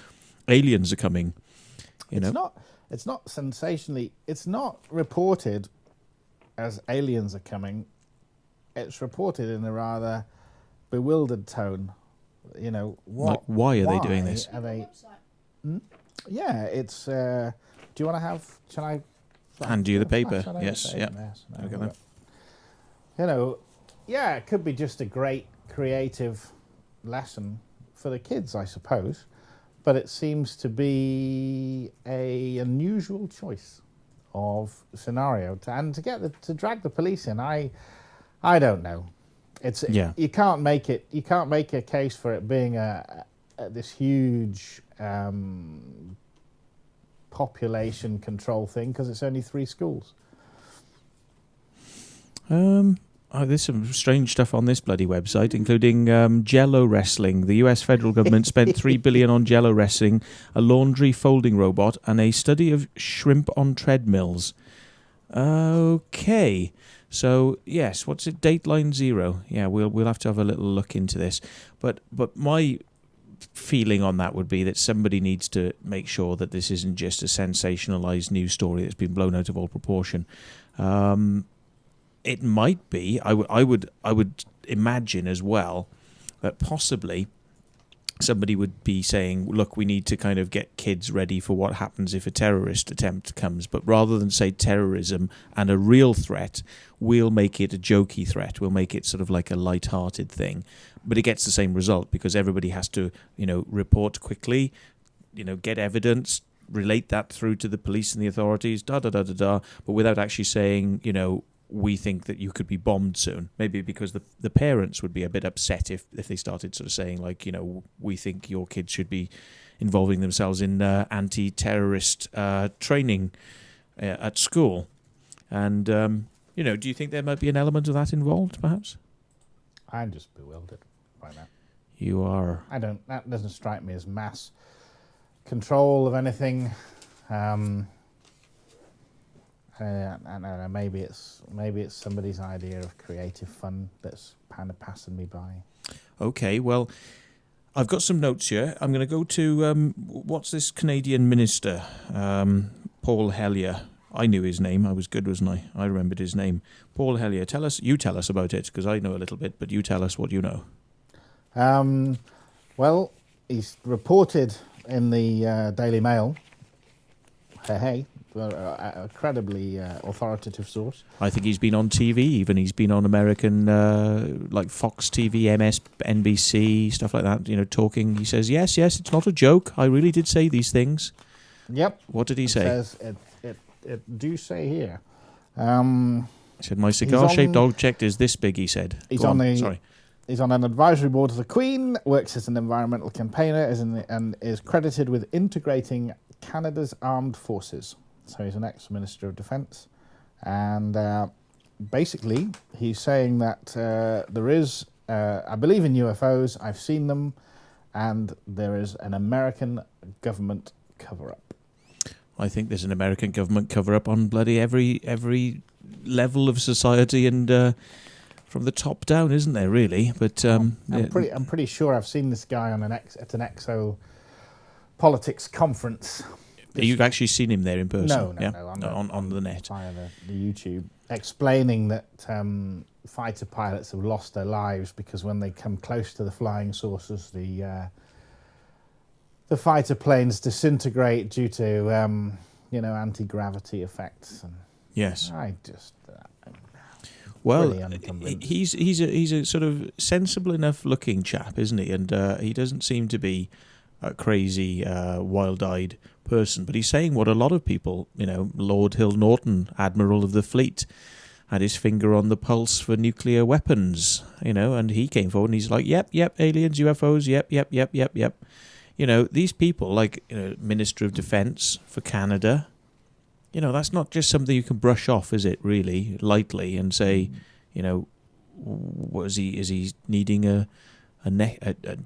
Speaker 1: Aliens are coming.
Speaker 3: It's not sensationally. It's not reported as aliens are coming. It's reported in a rather bewildered tone.
Speaker 1: Why are they doing this?
Speaker 3: Are they? Yeah, it's. Do you want to have? Shall I
Speaker 1: hand you the paper? Yes. Yeah.
Speaker 3: Okay. It could be just a great creative lesson for the kids, I suppose. But it seems to be a unusual choice of scenario to drag the police in. I don't know. You can't make a case for it being this huge population control thing because it's only 3 schools.
Speaker 1: There's some strange stuff on this bloody website, including Jello wrestling. The US federal government spent $3 billion on Jello wrestling, a laundry folding robot, and a study of shrimp on treadmills. Okay, so yes, what's it? Dateline 0. Yeah, we'll have to have a little look into this. But my feeling on that would be that somebody needs to make sure that this isn't just a sensationalized news story that's been blown out of all proportion. It might be. I would imagine as well that possibly somebody would be saying, look, we need to kind of get kids ready for what happens if a terrorist attempt comes. But rather than say terrorism and a real threat, we'll make it a jokey threat. We'll make it sort of like a light-hearted thing. But it gets the same result because everybody has to, report quickly, get evidence, relate that through to the police and the authorities, but without actually saying, we think that you could be bombed soon. Maybe because the parents would be a bit upset if they started sort of saying, like, we think your kids should be involving themselves in anti-terrorist training at school. And, do you think there might be an element of that involved, perhaps?
Speaker 3: I'm just bewildered by that.
Speaker 1: You are.
Speaker 3: That doesn't strike me as mass control of anything. I don't know. Maybe it's somebody's idea of creative fun that's kind of passing me by. Okay,
Speaker 1: well, I've got some notes here. I'm going to go to what's this Canadian minister, Paul Hellyer. I knew his name. I was good, wasn't I? I remembered his name. Paul Hellyer. Tell us about it because I know a little bit, but you tell us what you know.
Speaker 3: Well, he's reported in the Daily Mail. Hey. a credibly authoritative source.
Speaker 1: I think he's been on TV. Even he's been on American, like Fox TV, NBC, stuff like that. Talking. He says, "Yes, it's not a joke. I really did say these things."
Speaker 3: Yep.
Speaker 1: What did he say?
Speaker 3: It do say here.
Speaker 1: He said, "My cigar-shaped object is this big." He said,
Speaker 3: He's on an advisory board of the Queen. Works as an environmental campaigner, and is credited with integrating Canada's armed forces. So he's an ex-Minister of Defence, and basically he's saying that there is, I believe in UFOs. I've seen them, and there is an American government cover-up.
Speaker 1: I think there's an American government cover-up on bloody every level of society, and from the top down, isn't there? Really, but I'm
Speaker 3: pretty sure I've seen this guy on at an exo politics conference.
Speaker 1: You've actually seen him there in person?
Speaker 3: No,
Speaker 1: on the net,
Speaker 3: via the YouTube, explaining that fighter pilots have lost their lives because when they come close to the flying saucers, the fighter planes disintegrate due to anti-gravity effects. And
Speaker 1: yes,
Speaker 3: I just
Speaker 1: well,
Speaker 3: really
Speaker 1: he's a sort of sensible enough looking chap, isn't he? And he doesn't seem to be a crazy, wild-eyed person. But he's saying what a lot of people, Lord Hill Norton, Admiral of the Fleet, had his finger on the pulse for nuclear weapons, and he came forward and he's like, yep, aliens, UFOs, yep. These people, like, Minister of Defence for Canada, that's not just something you can brush off, is it, really, lightly, and say, is he needing a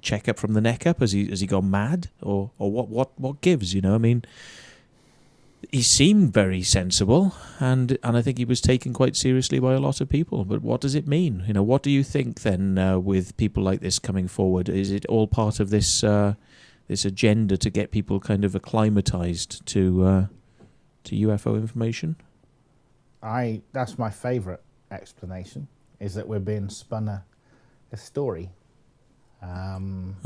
Speaker 1: checkup from the neck up? Has he gone mad? Or what gives, I mean, he seemed very sensible, and I think he was taken quite seriously by a lot of people. But what does it mean? What do you think then with people like this coming forward? Is it all part of this this agenda to get people kind of acclimatized to UFO information?
Speaker 3: That's my favourite explanation, is that we're being spun a story. And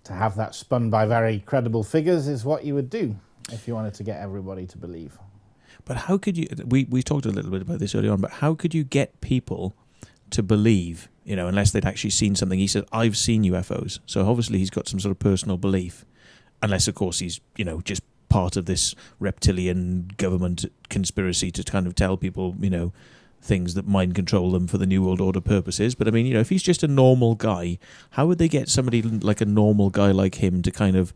Speaker 3: to have that spun by very credible figures is what you would do if you wanted to get everybody to believe.
Speaker 1: But how could you, we talked a little bit about this earlier on, but how could you get people to believe, unless they'd actually seen something? He said, I've seen UFOs. So obviously he's got some sort of personal belief, unless, of course, he's, just part of this reptilian government conspiracy to kind of tell people, things that mind control them for the New World Order purposes. But I mean, if he's just a normal guy, how would they get somebody like a normal guy like him to kind of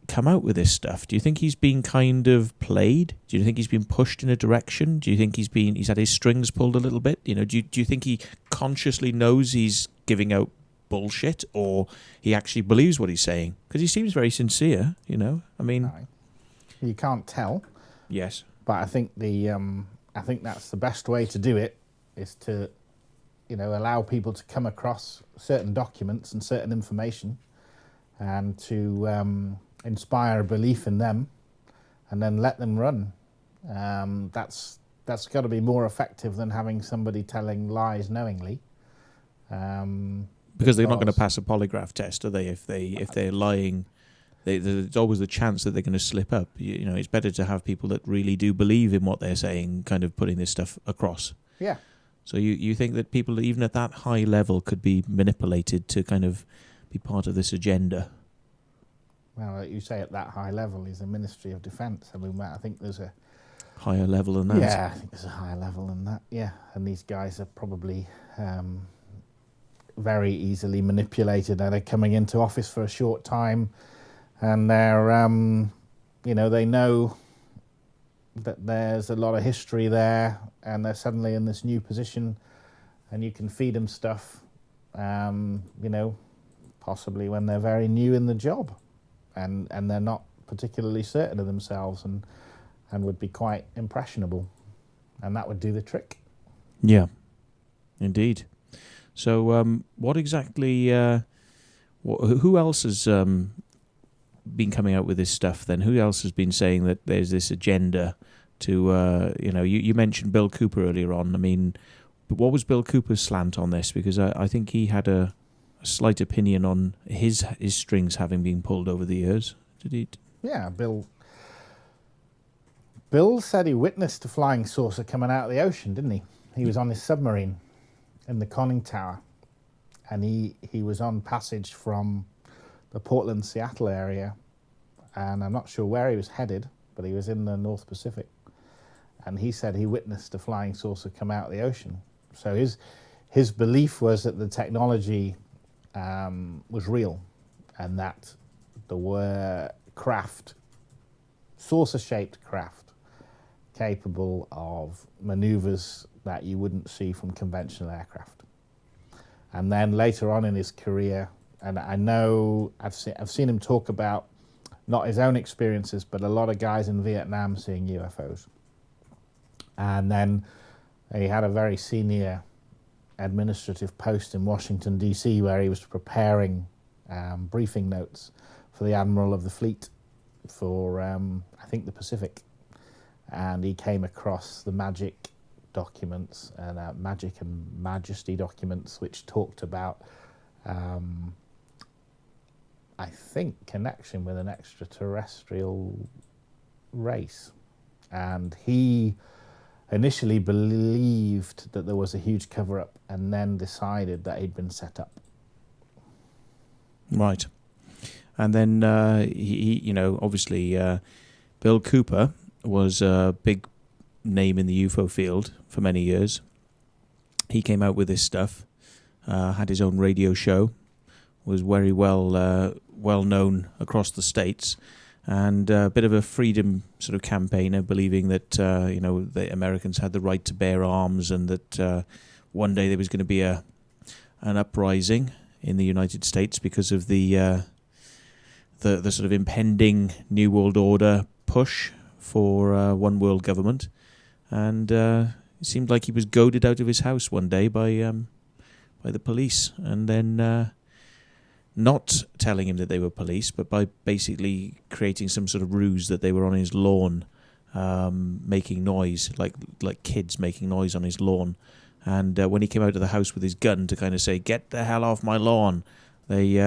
Speaker 1: come out with this stuff? Do you think he's been kind of played? Do you think he's been pushed in a direction? Do you think he's had his strings pulled a little bit? Do you think he consciously knows he's giving out bullshit, or he actually believes what he's saying? Because he seems very sincere, I mean,
Speaker 3: you can't tell.
Speaker 1: Yes,
Speaker 3: but I think I think that's the best way to do it, is to, allow people to come across certain documents and certain information, and to inspire a belief in them, and then let them run. That's got to be more effective than having somebody telling lies knowingly.
Speaker 1: Because they're not going to pass a polygraph test, are they? If they're lying, there's always the chance that they're going to slip up. It's better to have people that really do believe in what they're saying, kind of putting this stuff across.
Speaker 3: Yeah.
Speaker 1: So you think that people, even at that high level, could be manipulated to kind of be part of this agenda?
Speaker 3: Well, like you say, at that high level is the Ministry of Defence. I mean, I think there's a
Speaker 1: higher level than that.
Speaker 3: Yeah, I think there's a higher level than that. Yeah, and these guys are probably very easily manipulated. They're coming into office for a short time, and they're, they know that there's a lot of history there, and they're suddenly in this new position, and you can feed them stuff, possibly when they're very new in the job, and they're not particularly certain of themselves, and would be quite impressionable, and that would do the trick.
Speaker 1: Yeah, indeed. So what exactly, who else has been coming out with this stuff then? Who else has been saying that there's this agenda to, you mentioned Bill Cooper earlier on. I mean, what was Bill Cooper's slant on this? Because I think he had a slight opinion on his strings having been pulled over the years. Did he?
Speaker 3: Yeah, Bill Bill said he witnessed a flying saucer coming out of the ocean, didn't he? He was on his submarine in the conning tower, and he was on passage from the Portland-Seattle area, and I'm not sure where he was headed, but he was in the North Pacific, and he said he witnessed a flying saucer come out of the ocean. So his belief was that the technology was real, and that there were craft, saucer-shaped craft, capable of maneuvers that you wouldn't see from conventional aircraft. And then later on in his career, and I know I've seen him talk about not his own experiences, but a lot of guys in Vietnam seeing UFOs. And then he had a very senior administrative post in Washington, D.C., where he was preparing briefing notes for the Admiral of the Fleet for, I think, the Pacific. And he came across the magic documents and magic and majesty documents, which talked about, I think, connection with an extraterrestrial race. And he initially believed that there was a huge cover-up, and then decided that he'd been set up.
Speaker 1: Right. And then he you know, obviously Bill Cooper was a big name in the UFO field for many years. He came out with this stuff, had his own radio show, was very well known across the States, and a bit of a freedom sort of campaigner, believing that you know, the Americans had the right to bear arms, and that one day there was going to be an uprising in the United States because of the sort of impending New World Order push for one world government. And it seemed like he was goaded out of his house one day by the police, and then not telling him that they were police, but by basically creating some sort of ruse that they were on his lawn, making noise, like kids making noise on his lawn. And when he came out of the house with his gun to kind of say, "Get the hell off my lawn," they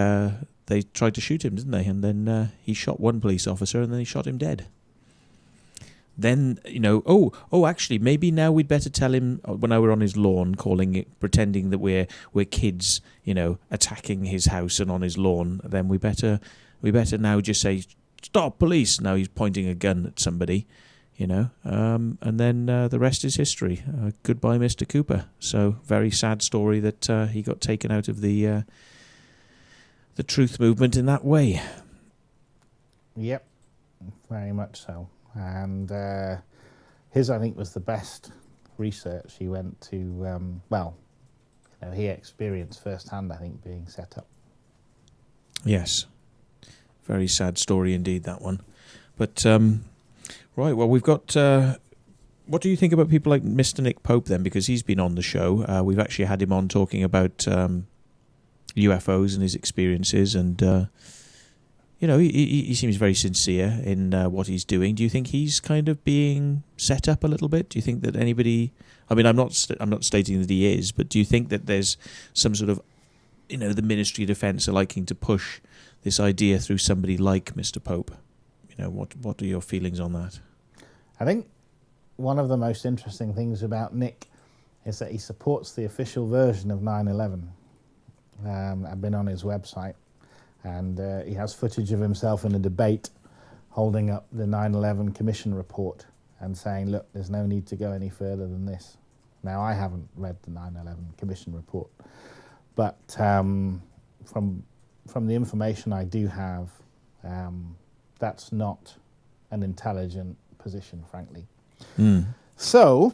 Speaker 1: tried to shoot him, didn't they? And then he shot one police officer, and then he shot him dead. Then, you know, actually, maybe now we'd better tell him when I were on his lawn, pretending that we're kids, you know, attacking his house and on his lawn. Then we better now just say, "Stop, police!" Now he's pointing a gun at somebody, you know. And then the rest is history. Goodbye, Mr. Cooper. So very sad story that he got taken out of the truth movement in that way.
Speaker 3: Yep, very much so. And his, I think, was the best research. He went to, he experienced firsthand, I think, being set up.
Speaker 1: Yes. Very sad story indeed, that one. But, right, well, we've got... what do you think about people like Mr. Nick Pope, then? Because he's been on the show. We've actually had him on talking about UFOs and his experiences, and... you know, he seems very sincere in what he's doing. Do you think he's kind of being set up a little bit? Do you think that anybody... I mean, I'm not stating that he is, but do you think that there's some sort of, you know, the Ministry of Defence are liking to push this idea through somebody like Mr. Pope? You know, what are your feelings on that?
Speaker 3: I think one of the most interesting things about Nick is that he supports the official version of 9/11. I've been on his website. And he has footage of himself in a debate holding up the 9/11 Commission report and saying, "Look, there's no need to go any further than this." Now, I haven't read the 9/11 Commission report, but from the information I do have, that's not an intelligent position, frankly.
Speaker 1: Mm.
Speaker 3: So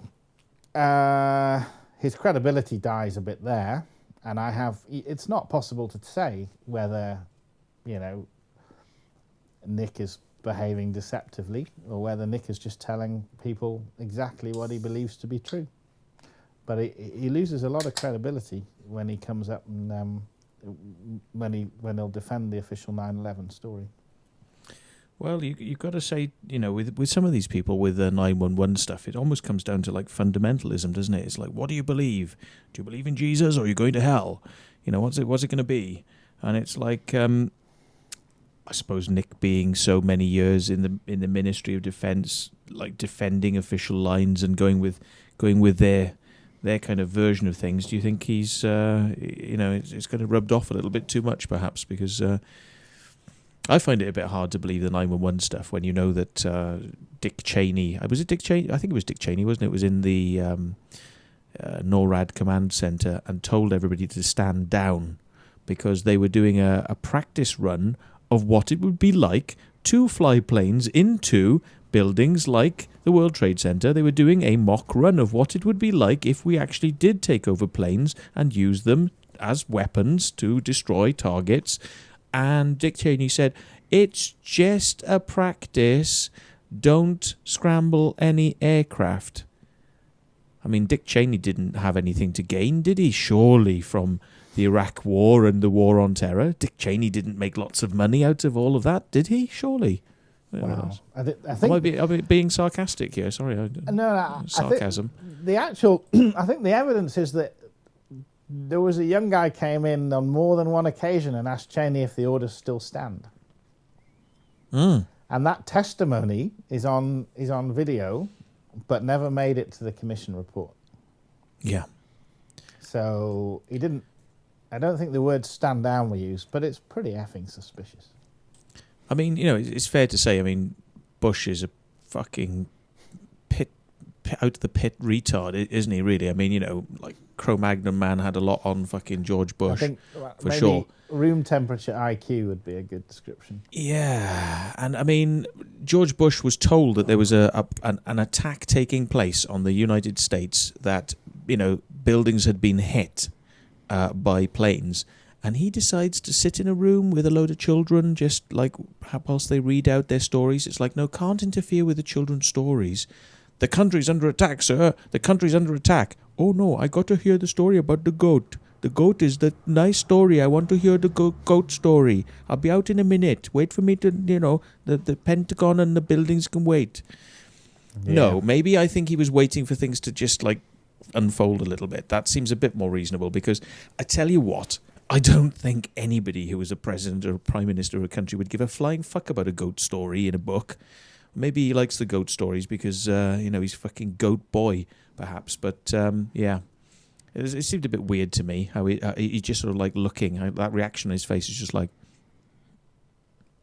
Speaker 3: his credibility dies a bit there, and it's not possible to say whether, you know, Nick is behaving deceptively or whether Nick is just telling people exactly what he believes to be true. But he loses a lot of credibility when he comes up and when he'll defend the official 9/11 story.
Speaker 1: Well, you've got to say, you know, with some of these people with the 911 stuff, it almost comes down to like fundamentalism, doesn't it? It's like, what do you believe? Do you believe in Jesus, or are you going to hell? You know, what's it going to be? And it's like, I suppose Nick being so many years in the Ministry of Defence, like defending official lines and going with their kind of version of things. Do you think he's it's kind of rubbed off a little bit too much, perhaps? Because I find it a bit hard to believe the 911 stuff when you know that Dick Cheney. Was it Dick Cheney? I think it was Dick Cheney, wasn't it? It was in the NORAD command centre and told everybody to stand down because they were doing a practice run of what it would be like to fly planes into buildings like the World Trade Center. They were doing a mock run of what it would be like if we actually did take over planes and use them as weapons to destroy targets. And Dick Cheney said, it's just a practice. Don't scramble any aircraft. I mean, Dick Cheney didn't have anything to gain, did he? Surely from the Iraq War and the War on Terror. Dick Cheney didn't make lots of money out of all of that, did he? Surely.
Speaker 3: Wow. I think
Speaker 1: am I being sarcastic here? Sorry.
Speaker 3: No,
Speaker 1: sarcasm.
Speaker 3: I think the evidence is that there was a young guy came in on more than one occasion and asked Cheney if the orders still stand.
Speaker 1: Mm.
Speaker 3: And that testimony is on video, but never made it to the commission report.
Speaker 1: Yeah.
Speaker 3: So he didn't. I don't think the words "stand down" were used, but it's pretty effing suspicious.
Speaker 1: I mean, it's fair to say. I mean, Bush is a fucking out of the pit retard, isn't he? Really? I mean, like Cro-Magnon man had a lot on fucking George Bush,
Speaker 3: I think,
Speaker 1: for
Speaker 3: maybe
Speaker 1: sure.
Speaker 3: Room temperature IQ would be a good description.
Speaker 1: Yeah, and I mean, George Bush was told that there was an attack taking place on the United States, that buildings had been hit by planes, and he decides to sit in a room with a load of children, just like whilst they read out their stories. It's like, no, can't interfere with the children's stories. The country's under attack, sir. The country's under attack. Oh no, I got to hear the story about the goat. The goat is the nice story. I want to hear the goat story. I'll be out in a minute. Wait for me to, the Pentagon and the buildings can wait. Yeah. No, maybe I think he was waiting for things to just like unfold a little bit. That seems a bit more reasonable, because I tell you what, I don't think anybody who was a president or a prime minister of a country would give a flying fuck about a goat story in a book. Maybe he likes the goat stories because, he's fucking goat boy, perhaps. But, yeah, it seemed a bit weird to me how he just sort of like looking. That reaction on his face is just like,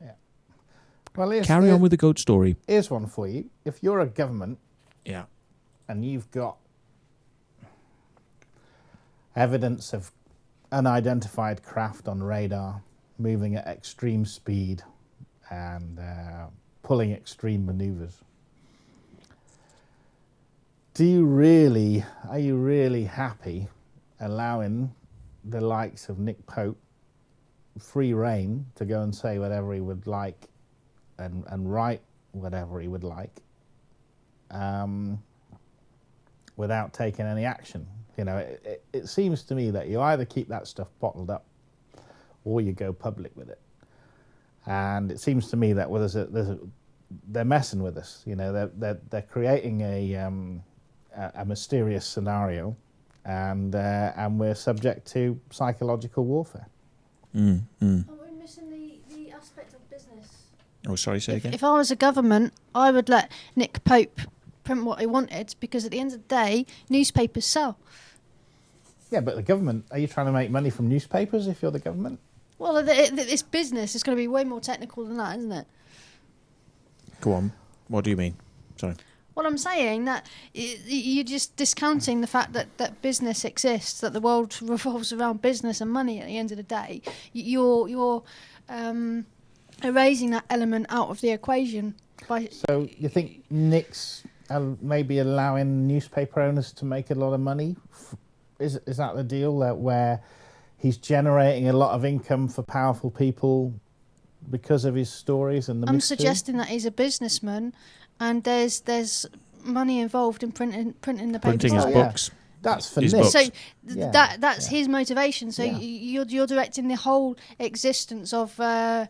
Speaker 3: yeah. Well,
Speaker 1: carry on with the goat story.
Speaker 3: Here's one for you. If you're a government,
Speaker 1: yeah,
Speaker 3: and you've got evidence of unidentified craft on radar moving at extreme speed and pulling extreme maneuvers, are you really happy allowing the likes of Nick Pope free rein to go and say whatever he would like and write whatever he would like without taking any action? It seems to me that you either keep that stuff bottled up or you go public with it. And it seems to me that they're messing with us. They're creating a mysterious scenario, and we're subject to psychological warfare.
Speaker 2: Are we missing the aspect of business?
Speaker 1: Oh, sorry, say again.
Speaker 2: If I was a government, I would let Nick Pope print what he wanted, because at the end of the day, newspapers sell.
Speaker 3: Yeah, but the government, are you trying to make money from newspapers if you're the government?
Speaker 2: Well, it's business. It's going to be way more technical than that, isn't it?
Speaker 1: Go on. What do you mean? Sorry.
Speaker 2: Well, I'm saying that you're just discounting the fact that business exists, that the world revolves around business and money at the end of the day. You're erasing that element out of the equation.
Speaker 3: So you think Nick's maybe allowing newspaper owners to make a lot of money? Is that the deal, where he's generating a lot of income for powerful people because of his stories and the mystery?
Speaker 2: I'm suggesting that he's a businessman, and there's money involved in printing the papers.
Speaker 1: Printing his books.
Speaker 3: That's for
Speaker 1: his
Speaker 3: Nick.
Speaker 1: books.
Speaker 2: So that's his motivation. So you're directing the whole existence of the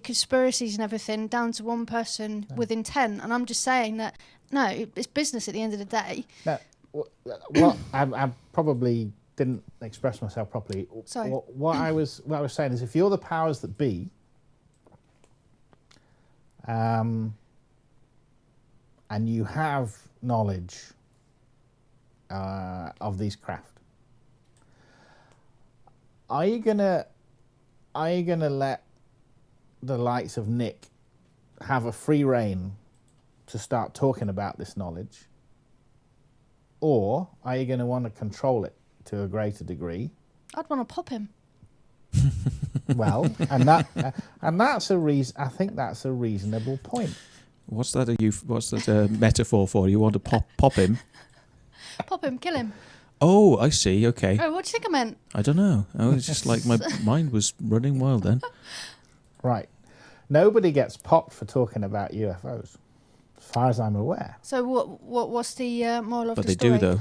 Speaker 2: conspiracies and everything down to one person with intent. And I'm just saying that no, it's business at the end of the day.
Speaker 3: Now, what I probably didn't express myself properly.
Speaker 2: Sorry.
Speaker 3: What I was saying is, if you're the powers that be, and you have knowledge of these craft, are you gonna let the likes of Nick have a free rein to start talking about this knowledge, or are you going to want to control it to a greater degree?
Speaker 2: I'd want to pop him.
Speaker 3: Well, and that's a reason. I think that's a reasonable point.
Speaker 1: What's that a metaphor for? You want to pop him?
Speaker 2: Pop him, kill him.
Speaker 1: Oh, I see. Okay.
Speaker 2: Oh, what do you think I meant?
Speaker 1: I don't know. I was just like, my mind was running wild then.
Speaker 3: Right. Nobody gets popped for talking about UFOs, as far as I'm aware.
Speaker 2: So what's the moral of
Speaker 1: But
Speaker 2: the
Speaker 1: they
Speaker 2: story?
Speaker 1: do, though.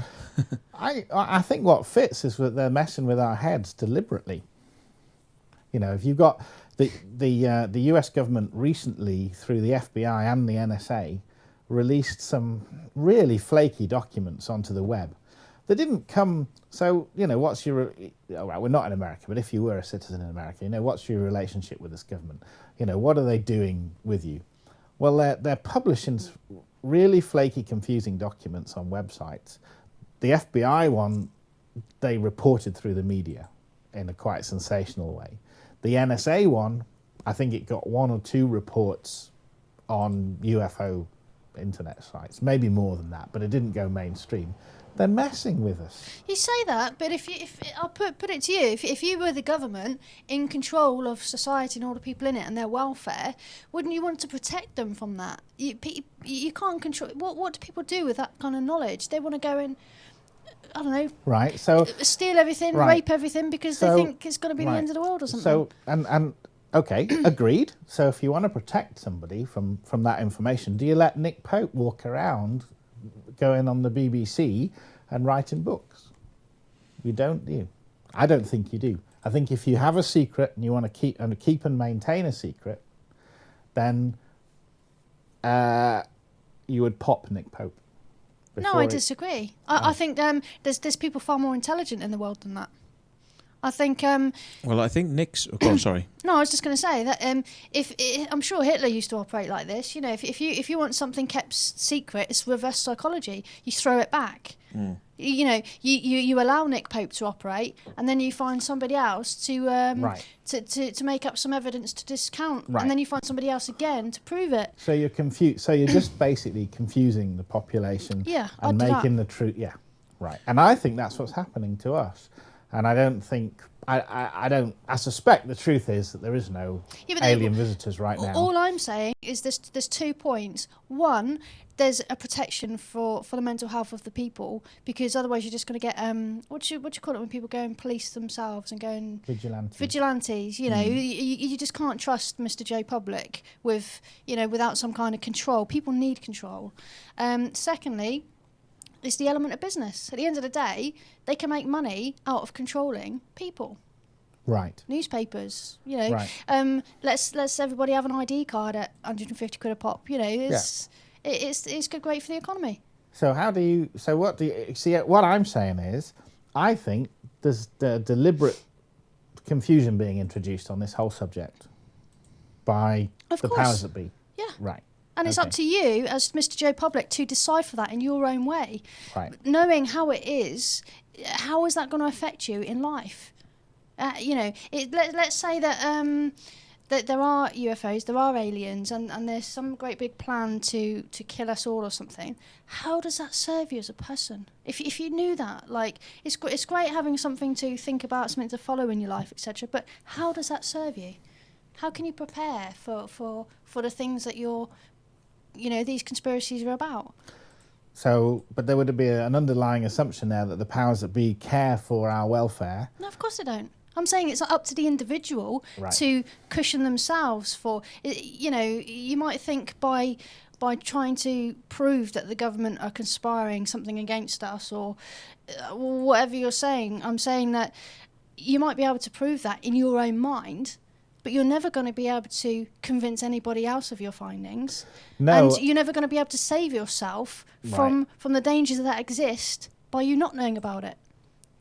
Speaker 3: I think what fits is that they're messing with our heads deliberately. You know, if you've got the US government recently, through the FBI and the NSA, released some really flaky documents onto the web. They didn't come. So, you know, what's your? Well, we're not in America, but if you were a citizen in America, you know, what's your relationship with this government? You know, what are they doing with you? Well, they're publishing really flaky, confusing documents on websites. The FBI one, they reported through the media in a quite sensational way. The NSA one, I think it got 1 or 2 reports on UFO internet sites, maybe more than that, but it didn't go mainstream. They're messing with us.
Speaker 2: You say that, but if I'll put it to you, if you were the government in control of society and all the people in it and their welfare, wouldn't you want to protect them from that? You can't control. What do people do with that kind of knowledge? They want to go and, I don't know,
Speaker 3: right? So
Speaker 2: steal everything,
Speaker 3: right.
Speaker 2: rape everything because they think it's going to be the end of the world or something.
Speaker 3: So and okay, agreed. So if you want to protect somebody from that information, do you let Nick Pope walk around going on the BBC and writing books? You don't, do you? I don't think you do. I think if you have a secret and you want to keep and maintain a secret, then you would pop Nick Pope.
Speaker 2: No, I disagree. I think there's people far more intelligent in the world than that. I think.
Speaker 1: Well, I think Nick's. Oh, sorry.
Speaker 2: No, I was just going to say that if I'm sure Hitler used to operate like this. You know, if you want something kept secret, it's reverse psychology. You throw it back.
Speaker 1: Mm.
Speaker 2: You know, you allow Nick Pope to operate, and then you find somebody else to make up some evidence to discount, and then you find somebody else again to prove it.
Speaker 3: So you're confused. So you're just basically confusing the population.
Speaker 2: Yeah,
Speaker 3: and making the truth. Yeah, right. And I think that's what's happening to us. And I don't think I suspect the truth is that there is no alien visitors right now.
Speaker 2: All I'm saying is there's 2 points. One, there's a protection for the mental health of the people, because otherwise you're just going to get what do you call it when people go and police themselves and go and vigilantes. You know, you just can't trust Mr. Joe Public with, you know, without some kind of control. People need control. Secondly, it's the element of business. At the end of the day, they can make money out of controlling people.
Speaker 3: Right.
Speaker 2: Newspapers, you know.
Speaker 3: Right.
Speaker 2: Let's everybody have an ID card at 150 quid a pop. You know, it's great for the economy.
Speaker 3: So what do you see? What I'm saying is, I think there's the deliberate confusion being introduced on this whole subject by the powers that be.
Speaker 2: Yeah.
Speaker 3: Right.
Speaker 2: And it's up to you, as Mr. Joe Public, to decipher that in your own way.
Speaker 3: Right.
Speaker 2: Knowing how it is, how is that going to affect you in life? You know, let's say that that there are UFOs, there are aliens, and there's some great big plan to kill us all or something. How does that serve you as a person? If you knew that, like, it's great having something to think about, something to follow in your life, etc. But how does that serve you? How can you prepare for the things that these conspiracies are about?
Speaker 3: So, but there would be an underlying assumption there that the powers that be care for our welfare.
Speaker 2: No, of course they don't. I'm saying it's up to the individual to cushion themselves for, you know, you might think by trying to prove that the government are conspiring something against us or whatever you're saying, I'm saying that you might be able to prove that in your own mind, but you're never going to be able to convince anybody else of your findings.
Speaker 3: No.
Speaker 2: And you're never going to be able to save yourself from the dangers that exist by you not knowing about it.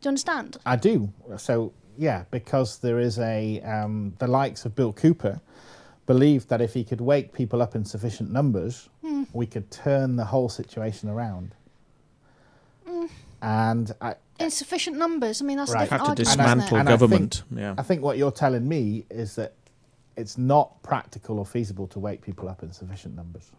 Speaker 2: Do you understand?
Speaker 3: I do. So, yeah, because there is the likes of Bill Cooper believed that if he could wake people up in sufficient numbers, we could turn the whole situation around. And
Speaker 2: in sufficient numbers, I mean, that's a
Speaker 3: Right.
Speaker 2: different
Speaker 1: Have to
Speaker 2: argument, isn't
Speaker 1: dismantle
Speaker 2: it?
Speaker 1: government.
Speaker 3: I think what you're telling me is that it's not practical or feasible to wake people up in sufficient numbers.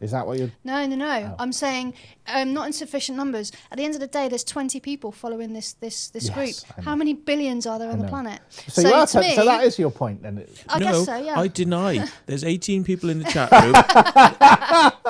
Speaker 3: Is that what you're...
Speaker 2: No.
Speaker 3: Oh.
Speaker 2: I'm saying not in sufficient numbers. At the end of the day, there's 20 people following this
Speaker 3: Yes,
Speaker 2: group.
Speaker 3: I know.
Speaker 2: How many billions are there on the
Speaker 3: know.
Speaker 2: planet?
Speaker 3: So,
Speaker 2: to me,
Speaker 3: so that is your point, then?
Speaker 2: I
Speaker 1: No,
Speaker 2: guess so, yeah.
Speaker 1: I deny. There's 18 people in the chat room.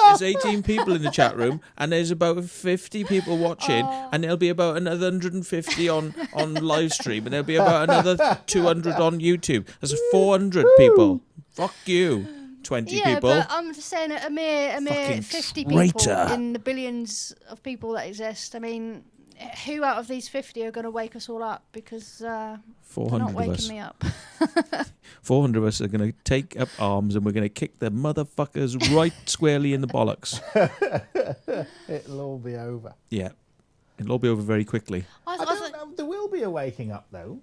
Speaker 1: There's 18 people in the chat room, and there's about 50 people watching, and there'll be about another 150 on live stream, and there'll be about another 200 on YouTube. There's 400 people. Fuck you. 20
Speaker 2: yeah,
Speaker 1: people.
Speaker 2: but I'm just saying a mere
Speaker 1: Fucking
Speaker 2: 50
Speaker 1: traitor.
Speaker 2: people in the billions of people that exist. I mean, who out of these 50 are going to wake us all up? Because they're
Speaker 1: 400
Speaker 2: not
Speaker 1: of
Speaker 2: waking
Speaker 1: us.
Speaker 2: me up.
Speaker 1: 400 of us are going to take up arms, and we're going to kick the motherfuckers right squarely in the bollocks.
Speaker 3: It'll all be over.
Speaker 1: Yeah. It'll all be over very quickly.
Speaker 3: I don't know. There will be a waking up, though,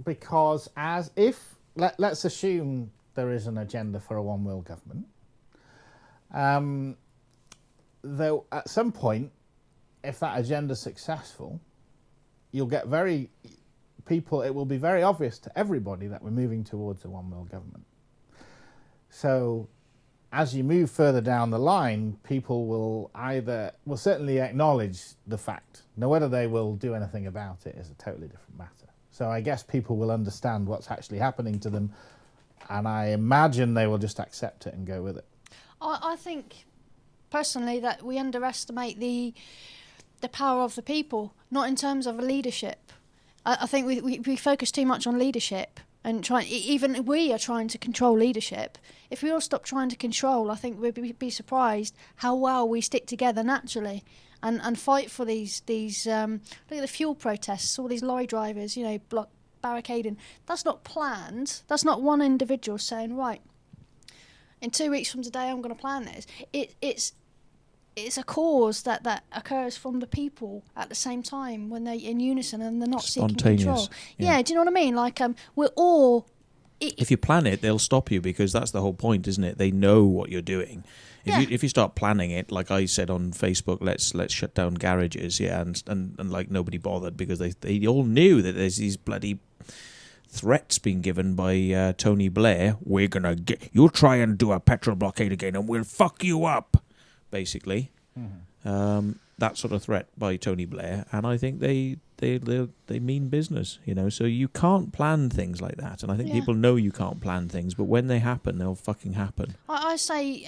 Speaker 3: because let's assume there is an agenda for a one world government. Though at some point, if that agenda is successful, you'll get it will be very obvious to everybody that we're moving towards a one world government. So as you move further down the line, people will certainly acknowledge the fact. Now, whether they will do anything about it is a totally different matter. So I guess people will understand what's actually happening to them, and I imagine they will just accept it and go with it.
Speaker 2: I think, personally, that we underestimate the power of the people, not in terms of leadership. I think we focus too much on leadership, and even we are trying to control leadership. If we all stop trying to control, I think we'd be surprised how well we stick together naturally and fight for these look at the fuel protests, all these lorry drivers, barricading. That's not planned. That's not one individual saying, right, in 2 weeks from today I'm going to plan this. It's a cause that occurs from the people at the same time when they're in unison and they're not seeking control. Yeah, do you know what I mean? Like we're all...
Speaker 1: If you plan it, they'll stop you, because that's the whole point, isn't it? They know what you're doing. If you start planning it, like I said on Facebook, let's shut down garages, and like nobody bothered, because they all knew that there's these bloody threats being given by Tony Blair. We're gonna you'll try and do a petrol blockade again, and we'll fuck you up, basically. Mm-hmm. That sort of threat by Tony Blair, and I think they mean business, So you can't plan things like that, and I think people know you can't plan things, but when they happen, they'll fucking happen.
Speaker 2: I say,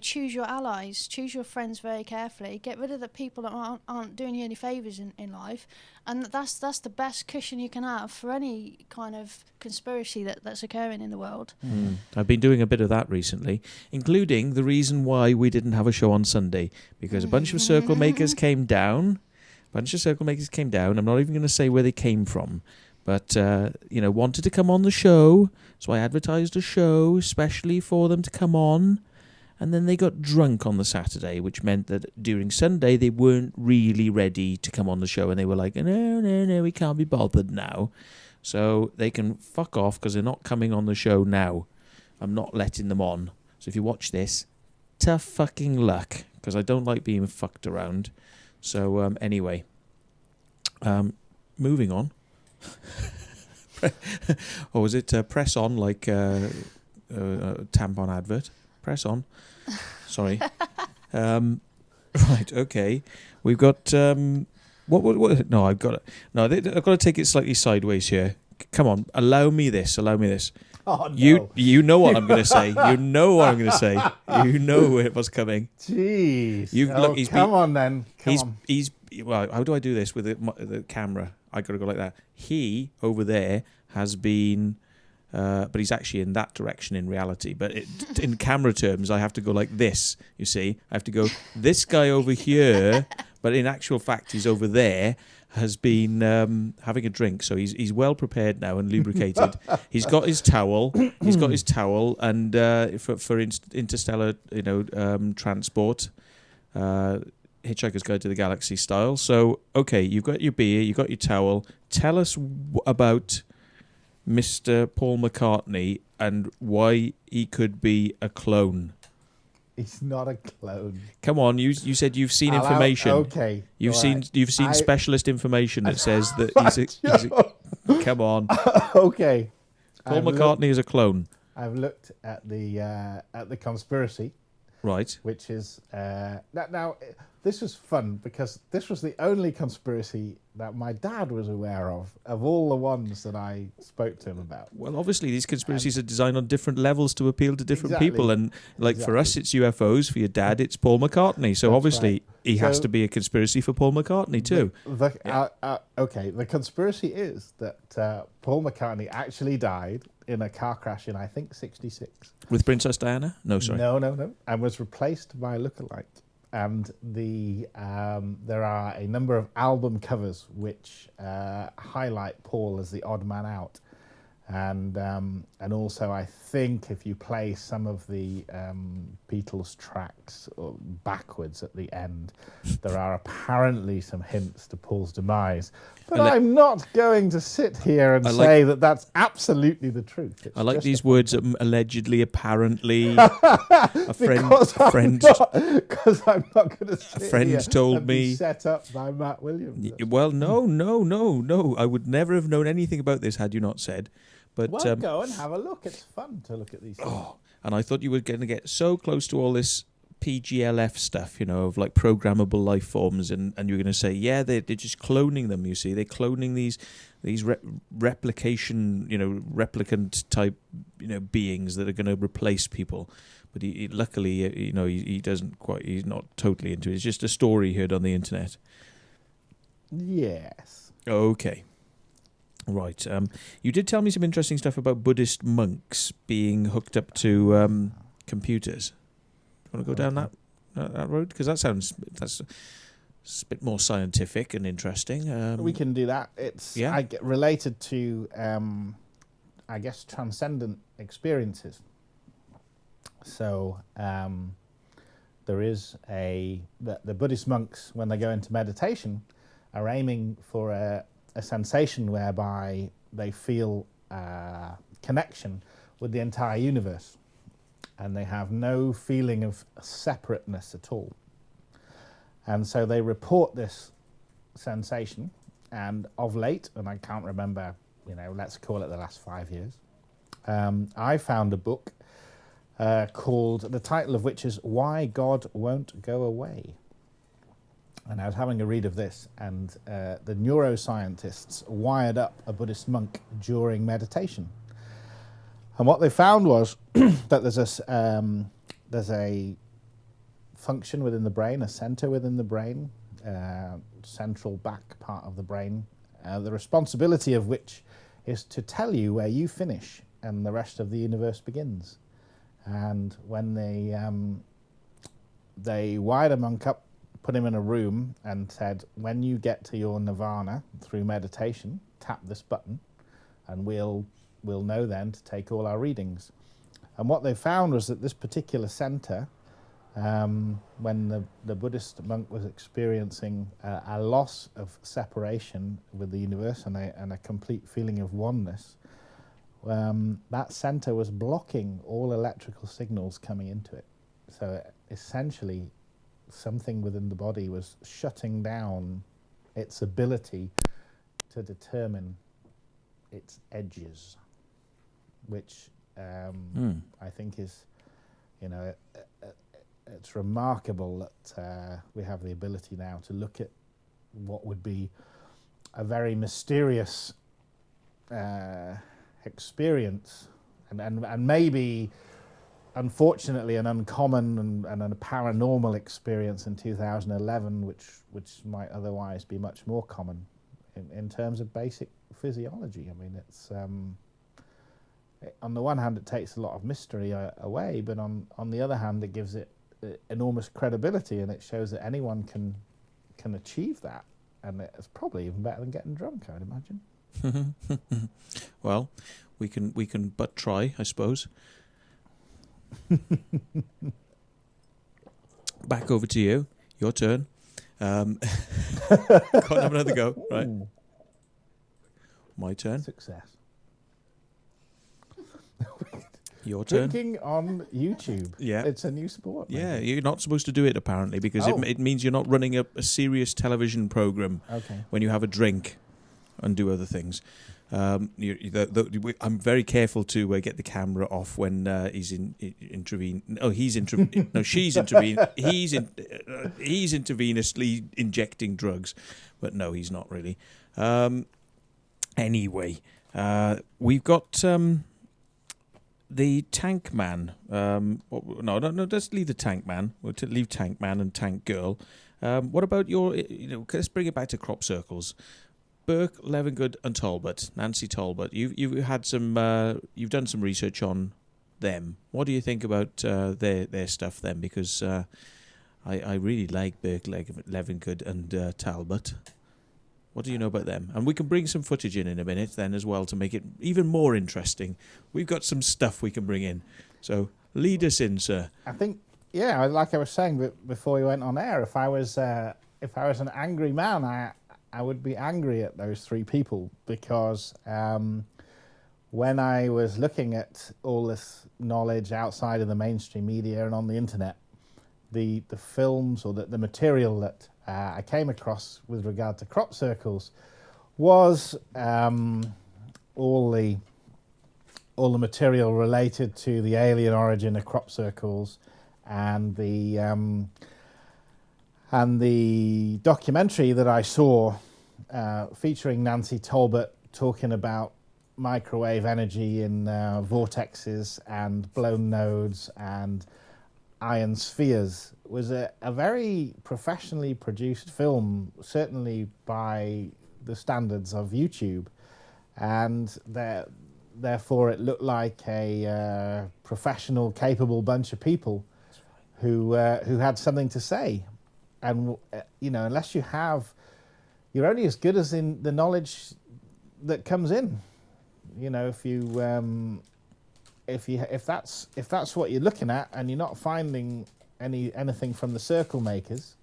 Speaker 2: choose your allies, choose your friends very carefully. Get rid of the people that aren't doing you any favours in life, and that's the best cushion you can have for any kind of conspiracy that's occurring in the world.
Speaker 1: Mm. I've been doing a bit of that recently, including the reason why we didn't have a show on Sunday, because a bunch of circle makers came down. I'm not even going to say where they came from, but wanted to come on the show, so I advertised a show especially for them to come on. And then they got drunk on the Saturday, which meant that during Sunday they weren't really ready to come on the show, and they were like, no, we can't be bothered now. So they can fuck off, because they're not coming on the show now. I'm not letting them on. So if you watch this, tough fucking luck, because I don't like being fucked around. So anyway, moving on. Or was it press on, like a tampon advert? Press on. Sorry. Right. Okay. We've got what? No, I've got it. No, I've got to take it slightly sideways here. Come on, allow me this.
Speaker 3: Oh, no.
Speaker 1: You know what I'm going to say. You know what I'm going to say. You know what's coming.
Speaker 3: Jeez. Come on then.
Speaker 1: Well, how do I do this with the camera? I got to go like that. He over there has been, but he's actually in that direction in reality. But in camera terms, I have to go like this. You see, I have to go. This guy over here, but in actual fact, he's over there. Has been having a drink, so he's well prepared now and lubricated. He's got his towel. And for interstellar, transport, Hitchhiker's Guide to the Galaxy style. So okay, you've got your beer, you've got your towel. Tell us about Mr. Paul McCartney and why he could be a clone.
Speaker 3: He's not a clone.
Speaker 1: Come on, you said you've seen information.
Speaker 3: Okay.
Speaker 1: You've seen specialist information that says that he's a come on.
Speaker 3: Okay.
Speaker 1: Paul McCartney is a clone.
Speaker 3: I've looked at the conspiracy.
Speaker 1: Right.
Speaker 3: Which is now this was fun because this was the only conspiracy that my dad was aware of all the ones that I spoke to him about.
Speaker 1: Well, obviously these conspiracies are designed on different levels to appeal to different people, and for us it's UFOs, for your dad it's Paul McCartney. So obviously he has to be a conspiracy for Paul McCartney too.
Speaker 3: Okay, the conspiracy is that Paul McCartney actually died in a car crash in, I think, 1966.
Speaker 1: With Princess Diana? No, sorry.
Speaker 3: No. And was replaced by a lookalike. And there are a number of album covers which highlight Paul as the odd man out. And also, I think if you play some of the Beatles tracks backwards at the end, there are apparently some hints to Paul's demise. But I'm not going to sit here and say that that's absolutely the truth.
Speaker 1: I like these words, allegedly, apparently.
Speaker 3: Because I'm not going to sit here
Speaker 1: told
Speaker 3: and
Speaker 1: me
Speaker 3: be set up by Matt Williams.
Speaker 1: Well, no. I would never have known anything about this had you not said. But
Speaker 3: go and have a look. It's fun to look at these things.
Speaker 1: Oh, and I thought you were going to get so close to all this PGLF stuff, of like programmable life forms, and you were going to say, yeah, they're just cloning them. You see, they're cloning these replication, replicant type, beings that are going to replace people. But he luckily, he doesn't quite. He's not totally into it. It's just a story he heard on the internet.
Speaker 3: Yes.
Speaker 1: Okay. Right. You did tell me some interesting stuff about Buddhist monks being hooked up to computers. Do you want to go down that road? Because that's a bit more scientific and interesting.
Speaker 3: We can do that. It's related to, I guess, transcendent experiences. So there is the Buddhist monks, when they go into meditation, are aiming for a sensation whereby they feel connection with the entire universe, and they have no feeling of separateness at all. And so they report this sensation, and of late, and I can't remember, let's call it the last 5 years, I found a book called, the title of which is Why God Won't Go Away. And I was having a read of this, and the neuroscientists wired up a Buddhist monk during meditation. And what they found was that there's a function within the brain, a center within the brain, central back part of the brain, the responsibility of which is to tell you where you finish and the rest of the universe begins. And when they wired a monk up, put him in a room and said, when you get to your nirvana through meditation, tap this button and we'll know then to take all our readings. And what they found was that this particular center, when the Buddhist monk was experiencing a loss of separation with the universe and a complete feeling of oneness, that center was blocking all electrical signals coming into it. So essentially, something within the body was shutting down its ability to determine its edges, which I think is, it's remarkable that we have the ability now to look at what would be a very mysterious experience, and maybe, unfortunately, an uncommon and a paranormal experience in 2011, which might otherwise be much more common in terms of basic physiology. I mean, it's on the one hand, it takes a lot of mystery away, but on the other hand, it gives it enormous credibility, and it shows that anyone can achieve that, and it's probably even better than getting drunk, I would imagine.
Speaker 1: Well, we can but try, I suppose. Back over to you. Your turn. Can't have another go, right? My turn.
Speaker 3: Success.
Speaker 1: Your turn.
Speaker 3: Drinking on YouTube.
Speaker 1: Yeah.
Speaker 3: It's a new sport. Maybe.
Speaker 1: Yeah, you're not supposed to do it apparently because it means you're not running a serious television program when you have a drink and do other things. I'm very careful to get the camera off when he's intervene. Oh, he's intervene. No, she's intervene. He's intravenously injecting drugs, but no, he's not really. Anyway, we've got. The Tank Man. No, let's leave the Tank Man. We'll leave Tank Man and Tank Girl. What about your? Let's bring it back to crop circles. Burke, Levengood, and Talbot. Nancy Talbot. You've had some. You've done some research on them. What do you think about their stuff then? Because I really like Burke, Levengood, and Talbot. What do you know about them? And we can bring some footage in a minute then as well to make it even more interesting. We've got some stuff we can bring in. So lead us in, sir.
Speaker 3: I think, yeah, like I was saying before we went on air, if I was an angry man, I would be angry at those three people because when I was looking at all this knowledge outside of the mainstream media and on the internet, the films or the material that I came across with regard to crop circles was all the material related to the alien origin of crop circles and the documentary that I saw featuring Nancy Talbot talking about microwave energy in vortexes and blown nodes and iron spheres was a very professionally produced film, certainly by the standards of YouTube, and therefore it looked like a professional, capable bunch of people who had something to say. And unless you're only as good as in the knowledge that comes in. If that's what you're looking at and you're not finding anything from the circle makers,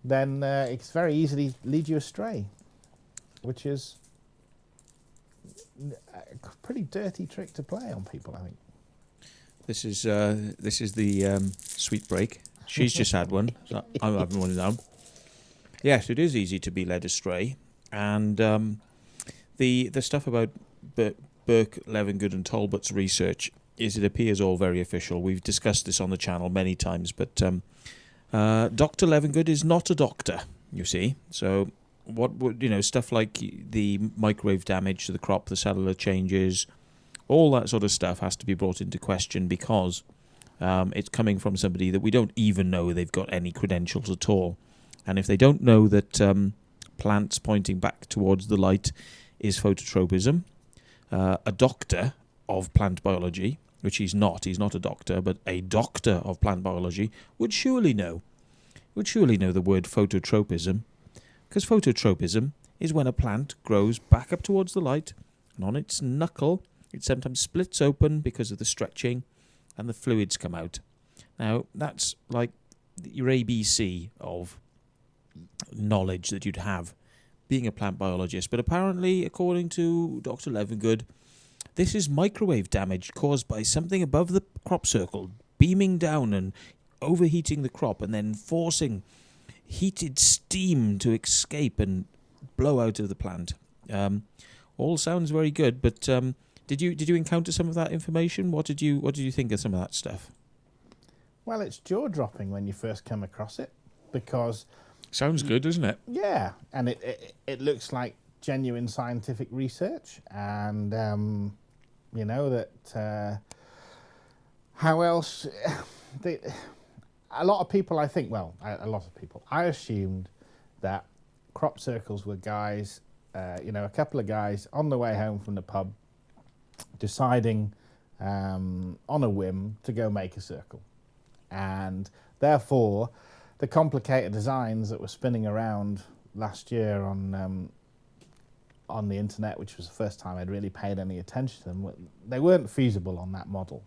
Speaker 3: then it's very easy to lead you astray, which is a pretty dirty trick to play on people, I think.
Speaker 1: This is the sweet break. She's just had one. So I'm having one now. Yes, it is easy to be led astray, and the stuff about Burke, Levengood, and Talbot's research is, it appears, all very official. We've discussed this on the channel many times, but Dr. Levengood is not a doctor, you see. So what would stuff like the microwave damage to the crop, the cellular changes, all that sort of stuff has to be brought into question because it's coming from somebody that we don't even know they've got any credentials at all. And if they don't know that plants pointing back towards the light is phototropism, a doctor of plant biology, which he's not a doctor, but a doctor of plant biology, would surely know the word phototropism, because phototropism is when a plant grows back up towards the light, and on its knuckle it sometimes splits open because of the stretching, and the fluids come out. Now, that's like your ABC of knowledge that you'd have being a plant biologist, but apparently, according to Dr. Levengood, this is microwave damage caused by something above the crop circle beaming down and overheating the crop and then forcing heated steam to escape and blow out of the plant. All sounds very good, but did you encounter some of that information? What did you think of some of that stuff?
Speaker 3: Well, it's jaw-dropping when you first come across it, because
Speaker 1: sounds good, doesn't it?
Speaker 3: Yeah, and it looks like genuine scientific research, and that how else? A lot of people, I think, I assumed that crop circles were guys, a couple of guys on the way home from the pub, deciding on a whim to go make a circle, and therefore the complicated designs that were spinning around last year on the internet, which was the first time I'd really paid any attention to them, they weren't feasible on that model.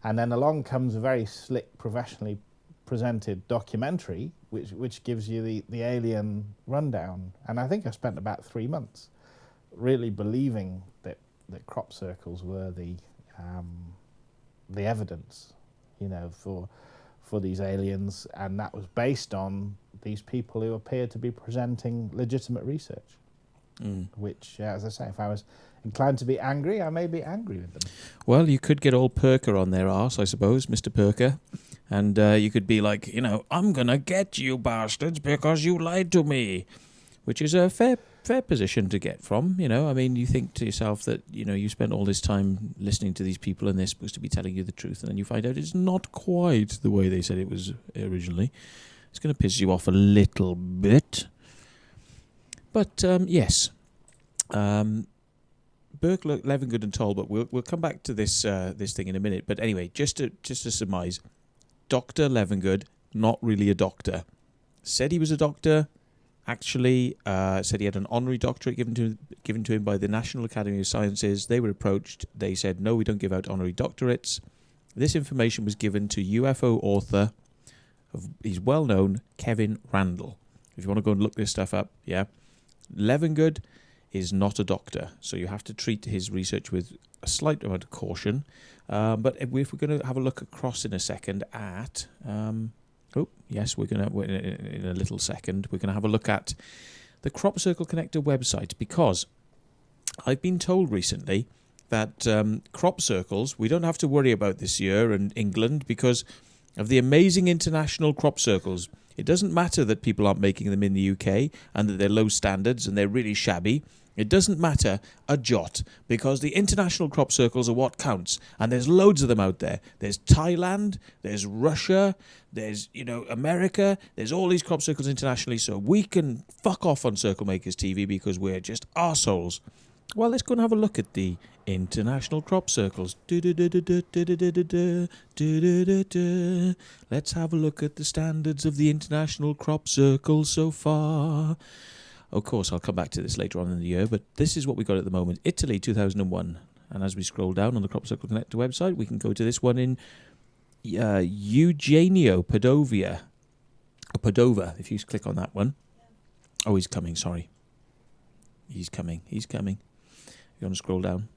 Speaker 3: And then along comes a very slick, professionally presented documentary, which gives you the alien rundown. And I think I spent about 3 months really believing that crop circles were the the evidence, for these aliens, and that was based on these people who appeared to be presenting legitimate research. Which, as I say, if I was inclined to be angry, I may be angry with them.
Speaker 1: Well, you could get old Perker on their arse, I suppose, Mr. Perker, and you could be like, I'm going to get you bastards because you lied to me, which is a fair position to get from, I mean, you think to yourself that, you spent all this time listening to these people and they're supposed to be telling you the truth, and then you find out it's not quite the way they said it was originally. It's going to piss you off a little bit. But, yes, Burke, Levengood and Talbot, we'll come back to this thing in a minute. But anyway, just to surmise, Dr. Levengood, not really a doctor. Said he was a doctor, actually said he had an honorary doctorate given to him by the National Academy of Sciences. They were approached. They said, no, we don't give out honorary doctorates. This information was given to UFO author, he's well known, Kevin Randall. If you want to go and look this stuff up, yeah. Levengood is not a doctor, so you have to treat his research with a slight amount of caution. But if we're going to have a look across in a second at... yes, we're going to, in a little second, we're going to have a look at the Crop Circle Connector website, because I've been told recently that crop circles, we don't have to worry about this year in England because of the amazing international crop circles. It doesn't matter that people aren't making them in the UK and that they're low standards and they're really shabby. It doesn't matter a jot, because the international crop circles are what counts, and there's loads of them out there. There's Thailand, there's Russia, there's America, there's all these crop circles internationally, so we can fuck off on Circle Makers TV because we're just arseholes. Well, let's go and have a look at the international crop circles. Let's have a look at the standards of the international crop circles so far. Of course, I'll come back to this later on in the year, but this is what we got at the moment. Italy, 2001. And as we scroll down on the Crop Circle Connector website, we can go to this one in Eugenio, Padova, if you click on that one. Oh, he's coming, sorry. He's coming. You want to scroll down?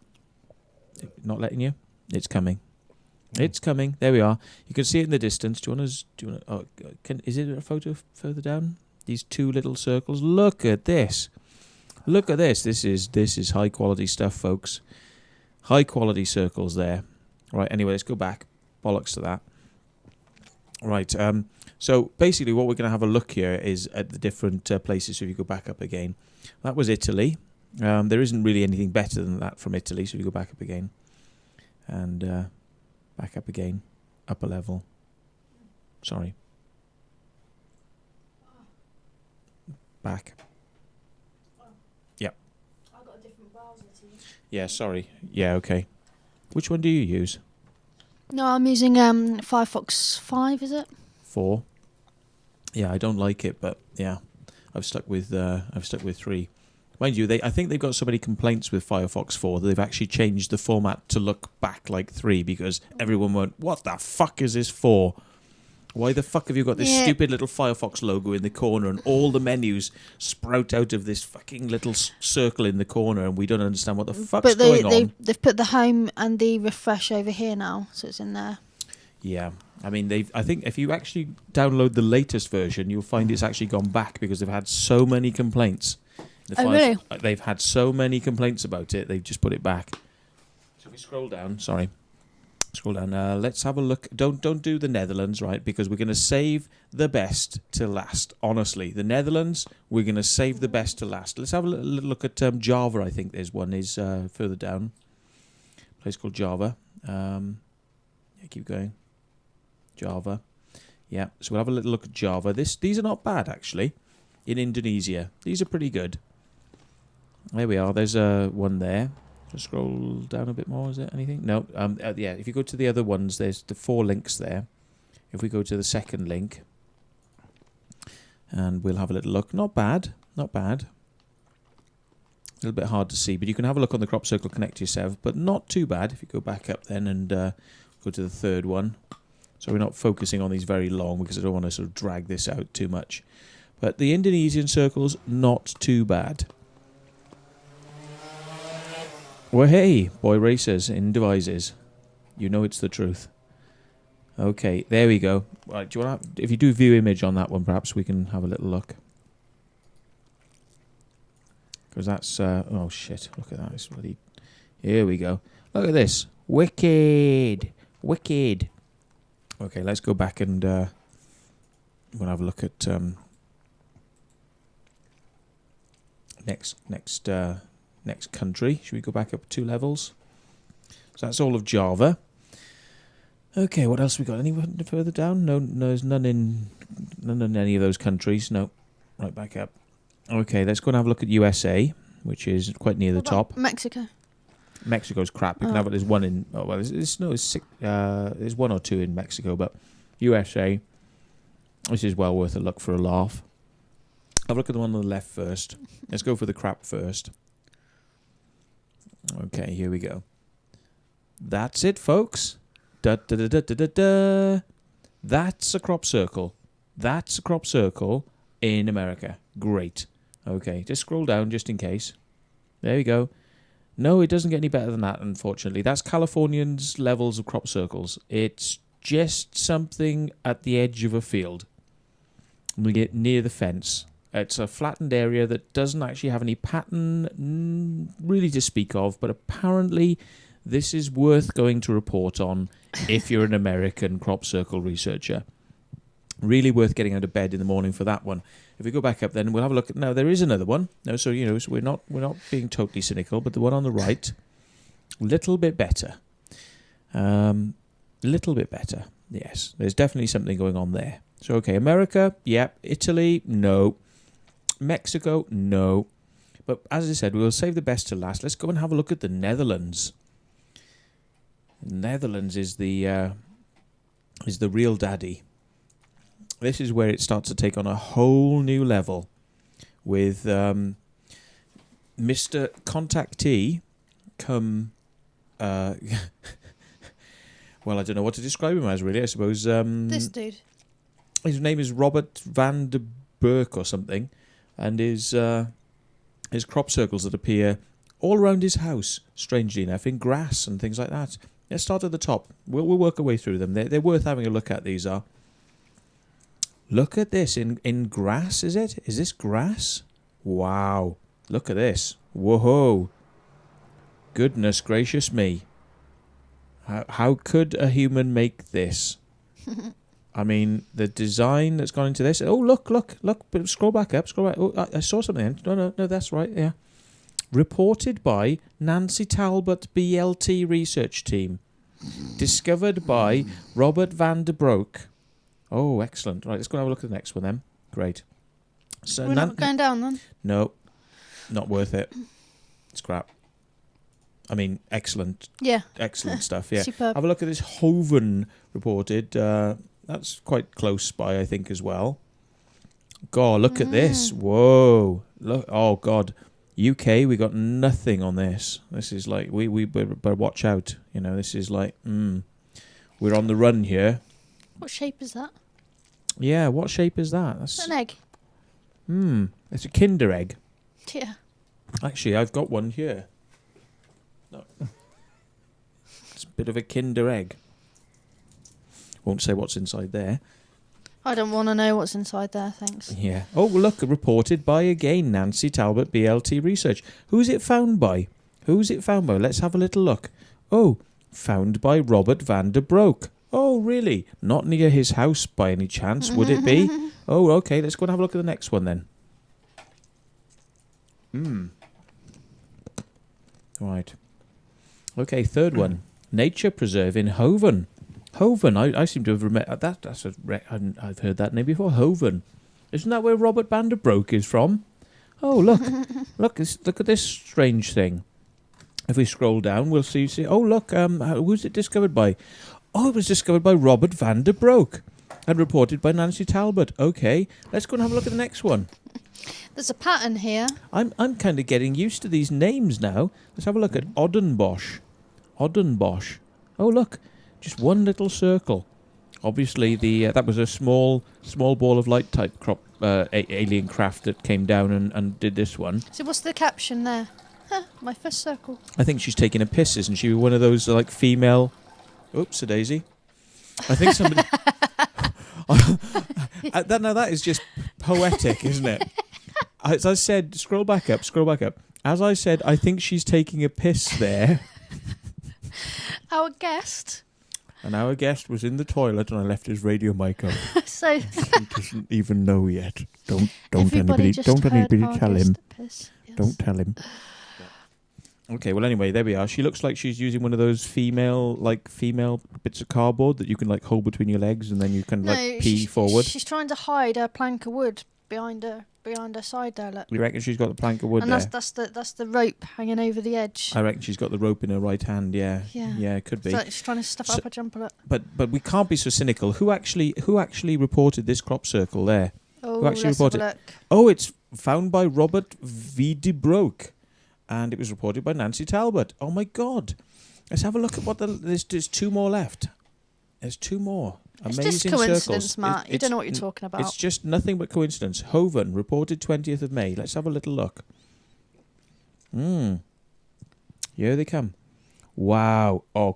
Speaker 1: Not letting you? It's coming. It's coming. There we are. You can see it in the distance. Do you want to? Is it a photo further down? These two little circles. Look at this. Look at this. This is high quality stuff, folks. High quality circles there. Right. Anyway, let's go back. Bollocks to that. Right. So basically, what we're going to have a look here is at the different places. So if you go back up again, that was Italy. There isn't really anything better than that from Italy. So if you go back up again, and back up again, up a level. Sorry. Back. Yep.
Speaker 2: I've got a different browser to you.
Speaker 1: Yeah, sorry. Yeah, okay. Which one do you use?
Speaker 2: No, I'm using Firefox 5, is it?
Speaker 1: 4. Yeah, I don't like it, but yeah, I've stuck with 3. Mind you, I think they've got so many complaints with Firefox 4 that they've actually changed the format to look back like 3 because everyone went, "What the fuck is this for? Why the fuck have you got this stupid little Firefox logo in the corner and all the menus sprout out of this fucking little circle in the corner and we don't understand what the fuck's going on?"
Speaker 2: They've put the home and the refresh over here now, so it's in there.
Speaker 1: Yeah, I mean, I think if you actually download the latest version, you'll find it's actually gone back because they've had so many complaints.
Speaker 2: Really?
Speaker 1: They've had so many complaints about it, they've just put it back. So if we scroll down, sorry. Scroll down. Let's have a look. Don't do the Netherlands, right? Because we're going to save the best to last. Honestly, the Netherlands, we're going to save the best to last. Let's have a little look at Java. I think there's one is further down. A place called Java. Yeah, keep going. Java. Yeah. So we'll have a little look at Java. These are not bad actually. In Indonesia, these are pretty good. There we are. There's one there. Just scroll down a bit more, is there anything? No. Yeah, if you go to the other ones, there's the 4 links there. If we go to the second link, and we'll have a little look. Not bad, not bad. A little bit hard to see, but you can have a look on the Crop Circle Connect yourself, but not too bad if you go back up then and go to the third one. So we're not focusing on these very long because I don't want to sort of drag this out too much. But the Indonesian circles, not too bad. Well, hey, boy racers in devices. You know it's the truth. Okay, there we go. Right, do you want if you do view image on that one, perhaps we can have a little look. Because that's... oh, shit. Look at that. It's bloody... Here we go. Look at this. Wicked. Wicked. Okay, let's go back and... we'll have a look at... next country. Should we go back up 2 levels? So that's all of Java. Okay, what else we got? Any further down? No, there's none in any of those countries. No, right back up. Okay, let's go and have a look at USA, which is quite near the top.
Speaker 2: Mexico.
Speaker 1: Mexico's crap. You can have it. There's one in. Oh well, there's 1 or 2 in Mexico, but USA. This is well worth a look for a laugh. Have a look at the one on the left first. Let's go for the crap first. Okay, here we go. That's it, folks. Da, da, da, da, da, da, da. That's a crop circle. That's a crop circle in America. Great. Okay, just scroll down just in case. There we go. No, it doesn't get any better than that, unfortunately. That's Californians' levels of crop circles. It's just something at the edge of a field. We get near the fence. It's a flattened area that doesn't actually have any pattern really to speak of, but apparently this is worth going to report on if you're an American crop circle researcher. Really worth getting out of bed in the morning for that one. If we go back up, then we'll have a look at... No, there is another one. No, so so we're not being totally cynical, but the one on the right, little bit better. Little bit better. Yes, there's definitely something going on there. So okay, America, yep. Italy, no. Mexico, no. But as I said, we'll save the best to last. Let's go and have a look at the Netherlands. Netherlands is the real daddy. This is where it starts to take on a whole new level with Mr. Contactee come... well, I don't know what to describe him as, really, I suppose.
Speaker 2: This dude.
Speaker 1: His name is Robert van der Burk or something, and his crop circles that appear all around his house, strangely enough, in grass and things like that. Let's start at the top. We'll work our way through them. They're worth having a look at, these are. Look at this, in grass, is it? Is this grass? Wow. Look at this. Whoa. Goodness gracious me. How could a human make this? I mean, the design that's gone into this. Oh, look. Scroll back up. Oh, I saw something. No, that's right. Yeah. Reported by Nancy Talbot BLT research team. Discovered by Robert van der Broek. Oh, excellent. Right, let's go and have a look at the next one then. Great. So
Speaker 2: We're not going down then?
Speaker 1: No, not worth it. It's crap. I mean, excellent.
Speaker 2: Yeah.
Speaker 1: Excellent stuff, yeah.
Speaker 2: Superb.
Speaker 1: Have a look at this Hoven reported. That's quite close by, I think, as well. God, look at this. Whoa. Look. Oh, God. UK, we got nothing on this. This is like, we better watch out. This is like, we're on the run here.
Speaker 2: What shape is that?
Speaker 1: Yeah, what shape is that?
Speaker 2: That's an egg.
Speaker 1: It's a Kinder egg.
Speaker 2: Yeah.
Speaker 1: Actually, I've got one here. No. It's a bit of a Kinder egg. Won't say what's inside there.
Speaker 2: I don't want to know what's inside there, thanks.
Speaker 1: Yeah. Oh, look, reported by, again, Nancy Talbot, BLT Research. Who's it found by? Let's have a little look. Oh, found by Robert van der Broek. Oh, really? Not near his house by any chance, would it be? Oh, okay, let's go and have a look at the next one then. Right. Okay, third one. Nature Preserve in Hoven. Hoven, I seem to have remembered that. I've heard that name before. Hoven. Isn't that where Robert van der Broek is from? Oh, look. Look at this strange thing. If we scroll down, we'll see. Oh, look, who's it discovered by? Oh, it was discovered by Robert van der Broek and reported by Nancy Talbot. Okay, let's go and have a look at the next one.
Speaker 2: There's a pattern here.
Speaker 1: I'm kind of getting used to these names now. Let's have a look at Oddenbosch. Oddenbosch. Oh, look, just one little circle. Obviously, that was a small ball of light type alien craft that came down and did this one.
Speaker 2: So what's the caption there? My first circle.
Speaker 1: I think she's taking a piss, isn't she? One of those like female Oops, a daisy. I think somebody... that is just poetic, isn't it? As I said, scroll back up. As I said, I think she's taking a piss there.
Speaker 2: Our guest.
Speaker 1: And our guest was in the toilet and I left his radio mic on.
Speaker 2: So
Speaker 1: he doesn't even know yet. Don't
Speaker 2: everybody
Speaker 1: anybody tell him.
Speaker 2: Piss. Yes.
Speaker 1: Don't tell him. Okay, well anyway, there we are. She looks like she's using one of those female bits of cardboard that you can like hold between your legs and then you can pee forward.
Speaker 2: She's trying to hide her plank of wood behind her side there. Look.
Speaker 1: You reckon she's got the plank of wood there?
Speaker 2: And that's the rope hanging over the edge.
Speaker 1: I reckon she's got the rope in her right hand. Yeah, it could be.
Speaker 2: So she's trying to stuff up her jumper. Look.
Speaker 1: But we can't be so cynical. Who actually reported this crop circle there?
Speaker 2: Oh,
Speaker 1: who actually reported?
Speaker 2: Have a look.
Speaker 1: Oh, it's found by Robert V. de Broek. And it was reported by Nancy Talbot. Oh, my God. Let's have a look at what there's 2 more left. There's 2 more.
Speaker 2: It's
Speaker 1: Amazing
Speaker 2: just coincidence,
Speaker 1: circles.
Speaker 2: Matt. You don't know what you're talking about.
Speaker 1: It's just nothing but coincidence. Hoven, reported 20th of May. Let's have a little look. Here they come. Wow. Oh,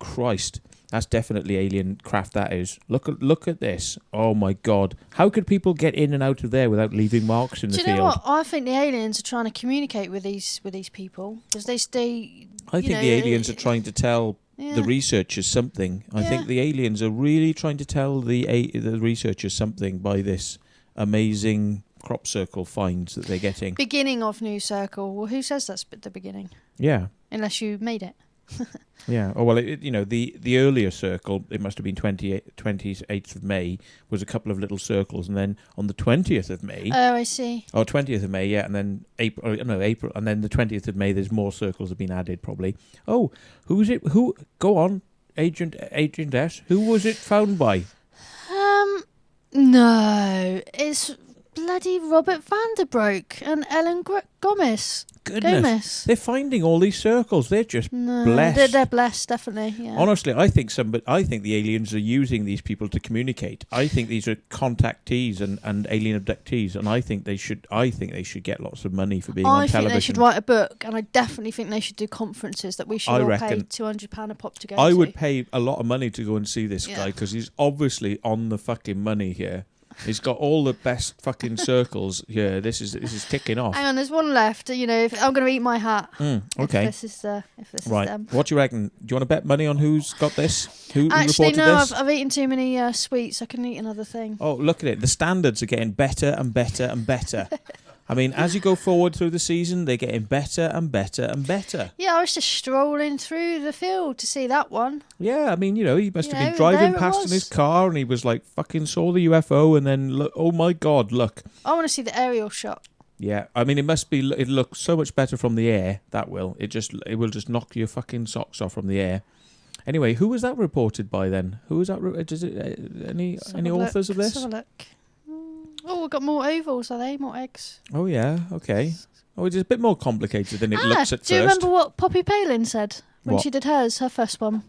Speaker 1: Christ. That's definitely alien craft, that is. Look at this. Oh, my God. How could people get in and out of there without leaving marks in the field?
Speaker 2: Do you know what? I think the aliens are trying to communicate with these people. Because I think
Speaker 1: the aliens are trying to tell the researchers something. I think the aliens are really trying to tell the researchers something by this amazing crop circle finds that they're getting.
Speaker 2: Beginning of new circle. Well, who says that's the beginning?
Speaker 1: Yeah.
Speaker 2: Unless you made it.
Speaker 1: Yeah. Oh, well, the earlier circle, it must have been 28th of May, was a couple of little circles. And then on the 20th of May...
Speaker 2: Oh, I see.
Speaker 1: Oh, 20th of May, yeah. And then April. And then the 20th of May, there's more circles have been added, probably. Oh, who's it? Who? Go on, Agent S. Who was it found by?
Speaker 2: No. It's bloody Robert Vanderbroek and Ellen Gomez.
Speaker 1: Goodness, they're finding all these circles. They're just blessed.
Speaker 2: They're blessed, definitely. Yeah.
Speaker 1: Honestly, I think the aliens are using these people to communicate. I think these are contactees and alien abductees, and I think they should get lots of money for being on television.
Speaker 2: I think they should write a book, and I definitely think they should do conferences that we should all pay £200 a pop to go to.
Speaker 1: I would pay a lot of money to go and see this guy because he's obviously on the fucking money here. He's got all the best fucking circles here. This is ticking off.
Speaker 2: Hang on, there's one left. I'm going to eat my hat.
Speaker 1: Okay.
Speaker 2: If this is
Speaker 1: right.
Speaker 2: them.
Speaker 1: What do you reckon? Do you want to bet money on who's got this? Who
Speaker 2: Actually,
Speaker 1: reported
Speaker 2: no.
Speaker 1: this?
Speaker 2: I've eaten too many sweets. I can eat another thing.
Speaker 1: Oh, look at it. The standards are getting better and better and better. I mean, as you go forward through the season, they're getting better and better and better.
Speaker 2: Yeah, I was just strolling through the field to see that one.
Speaker 1: Yeah, I mean, he must have been driving past in his car and he was like, fucking saw the UFO and then, look, oh my God, look.
Speaker 2: I want to see the aerial shot.
Speaker 1: Yeah, I mean, it looks so much better from the air, that will. It will just knock your fucking socks off from the air. Anyway, who was that reported by then? Who was that? Any authors of this?
Speaker 2: Let's have a look. Oh, we've got more ovals, are they? More eggs.
Speaker 1: Oh, yeah, okay. Oh, it's a bit more complicated than it looks at first.
Speaker 2: Do you remember what Poppy Palin said when she did her first one?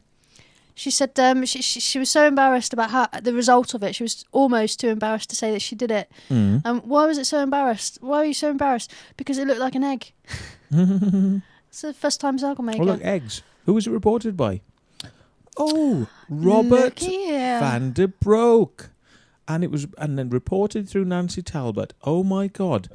Speaker 2: She said she was so embarrassed about the result of it. She was almost too embarrassed to say that she did it. Why was it so embarrassed? Why are you so embarrassed? Because it looked like an egg. It's the first time CircleMaker.
Speaker 1: Oh, look, eggs. Who was it reported by? Oh, Robert Vanderbroek. And then reported through Nancy Talbot. Oh my God!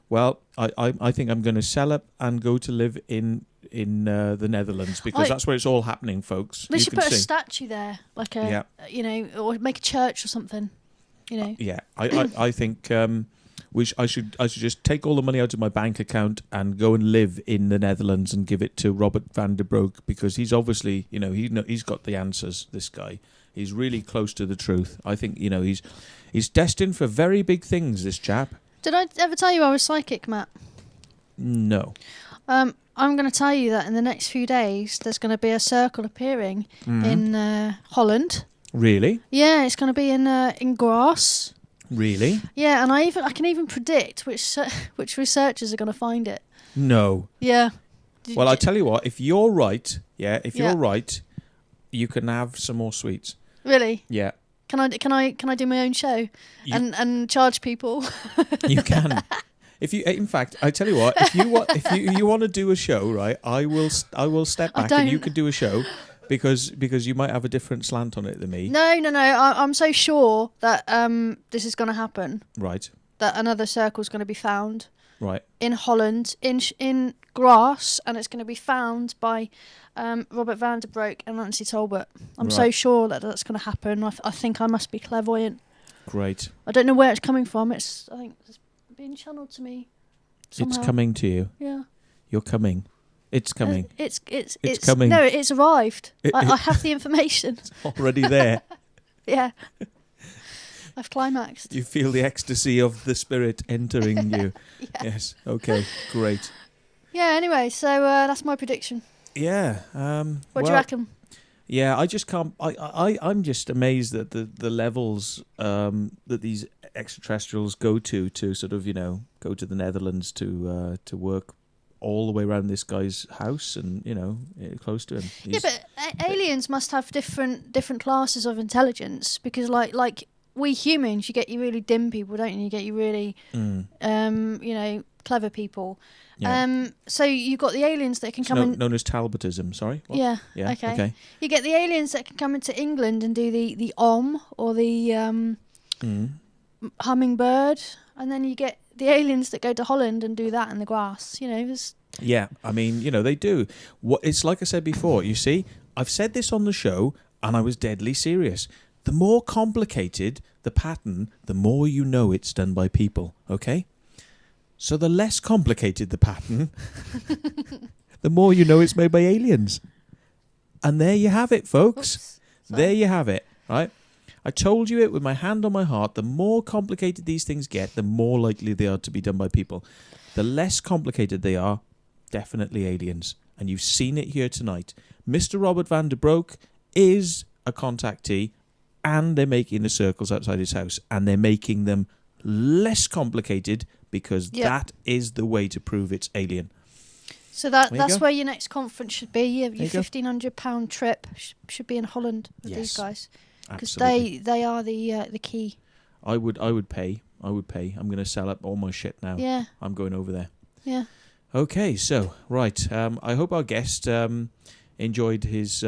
Speaker 1: Well, I think I'm going to sell up and go to live in the Netherlands because that's where it's all happening, folks.
Speaker 2: We should put a statue there, like or make a church or something.
Speaker 1: Yeah, I think I should just take all the money out of my bank account and go and live in the Netherlands and give it to Robert Vanderbroek because he's obviously he's got the answers. This guy. He's really close to the truth. I think, he's destined for very big things, this chap.
Speaker 2: Did I ever tell you I was psychic, Matt?
Speaker 1: No.
Speaker 2: I'm going to tell you that in the next few days, there's going to be a circle appearing in Holland.
Speaker 1: Really?
Speaker 2: Yeah, it's going to be in grass.
Speaker 1: Really?
Speaker 2: Yeah, and I can even predict which researchers are going to find it.
Speaker 1: No.
Speaker 2: Yeah.
Speaker 1: Well, I tell you what, if you're right, you're right, you can have some more sweets.
Speaker 2: Really?
Speaker 1: Yeah.
Speaker 2: Can I do my own show and charge people?
Speaker 1: You can. In fact, I tell you what, if you want to do a show, right? I will step back and you can do a show. because you might have a different slant on it than me.
Speaker 2: No. I'm so sure that this is going to happen.
Speaker 1: Right.
Speaker 2: That another circle's going to be found.
Speaker 1: Right.
Speaker 2: In Holland, in grass, and it's going to be found by Robert van der Broek and Nancy Talbot. I'm so sure that that's going to happen. I think I must be clairvoyant.
Speaker 1: Great.
Speaker 2: I don't know where it's coming from. I think it's being channeled to me somehow.
Speaker 1: It's coming to you.
Speaker 2: Yeah.
Speaker 1: You're coming. It's coming.
Speaker 2: It's
Speaker 1: coming.
Speaker 2: No, it's arrived. I have the information.
Speaker 1: It's already there.
Speaker 2: Yeah. I've climaxed.
Speaker 1: You feel the ecstasy of the spirit entering you.
Speaker 2: Yeah.
Speaker 1: Yes. Okay. Great.
Speaker 2: Yeah. Anyway, so that's my prediction.
Speaker 1: Yeah.
Speaker 2: What do you reckon?
Speaker 1: Yeah, I just can't. I'm just amazed at the levels that these extraterrestrials go to sort of go to the Netherlands to work all the way around this guy's house and close to him.
Speaker 2: Yeah, but aliens must have different classes of intelligence because like we humans, you get your really dim people, don't you? You get your really clever people.
Speaker 1: Yeah.
Speaker 2: So you got the aliens that can come in.
Speaker 1: Known as Talbotism. Sorry. What?
Speaker 2: Yeah.
Speaker 1: Yeah. Okay.
Speaker 2: You get the aliens that can come into England and do the or the hummingbird, and then you get the aliens that go to Holland and do that in the grass.
Speaker 1: Yeah, I mean, they do. It's like I said before. You see, I've said this on the show, and I was deadly serious. The more complicated the pattern, the more you know it's done by people. Okay. So the less complicated the pattern, the more you know it's made by aliens. And there you have it, folks. There you have it, right? I told you it with my hand on my heart. The more complicated these things get, the more likely they are to be done by people. The less complicated they are, definitely aliens. And you've seen it here tonight. Mr. Robert van der Broek is a contactee, and they're making the circles outside his house, and they're making them less complicated because that is the way to prove it's alien.
Speaker 2: So that's where your next conference should be. Your £1,500 trip should be in Holland with these guys, because they are the key. I
Speaker 1: would pay. I'm going to sell up all my shit now.
Speaker 2: Yeah,
Speaker 1: I'm going over there.
Speaker 2: Yeah.
Speaker 1: Okay, so right. I hope our guest enjoyed his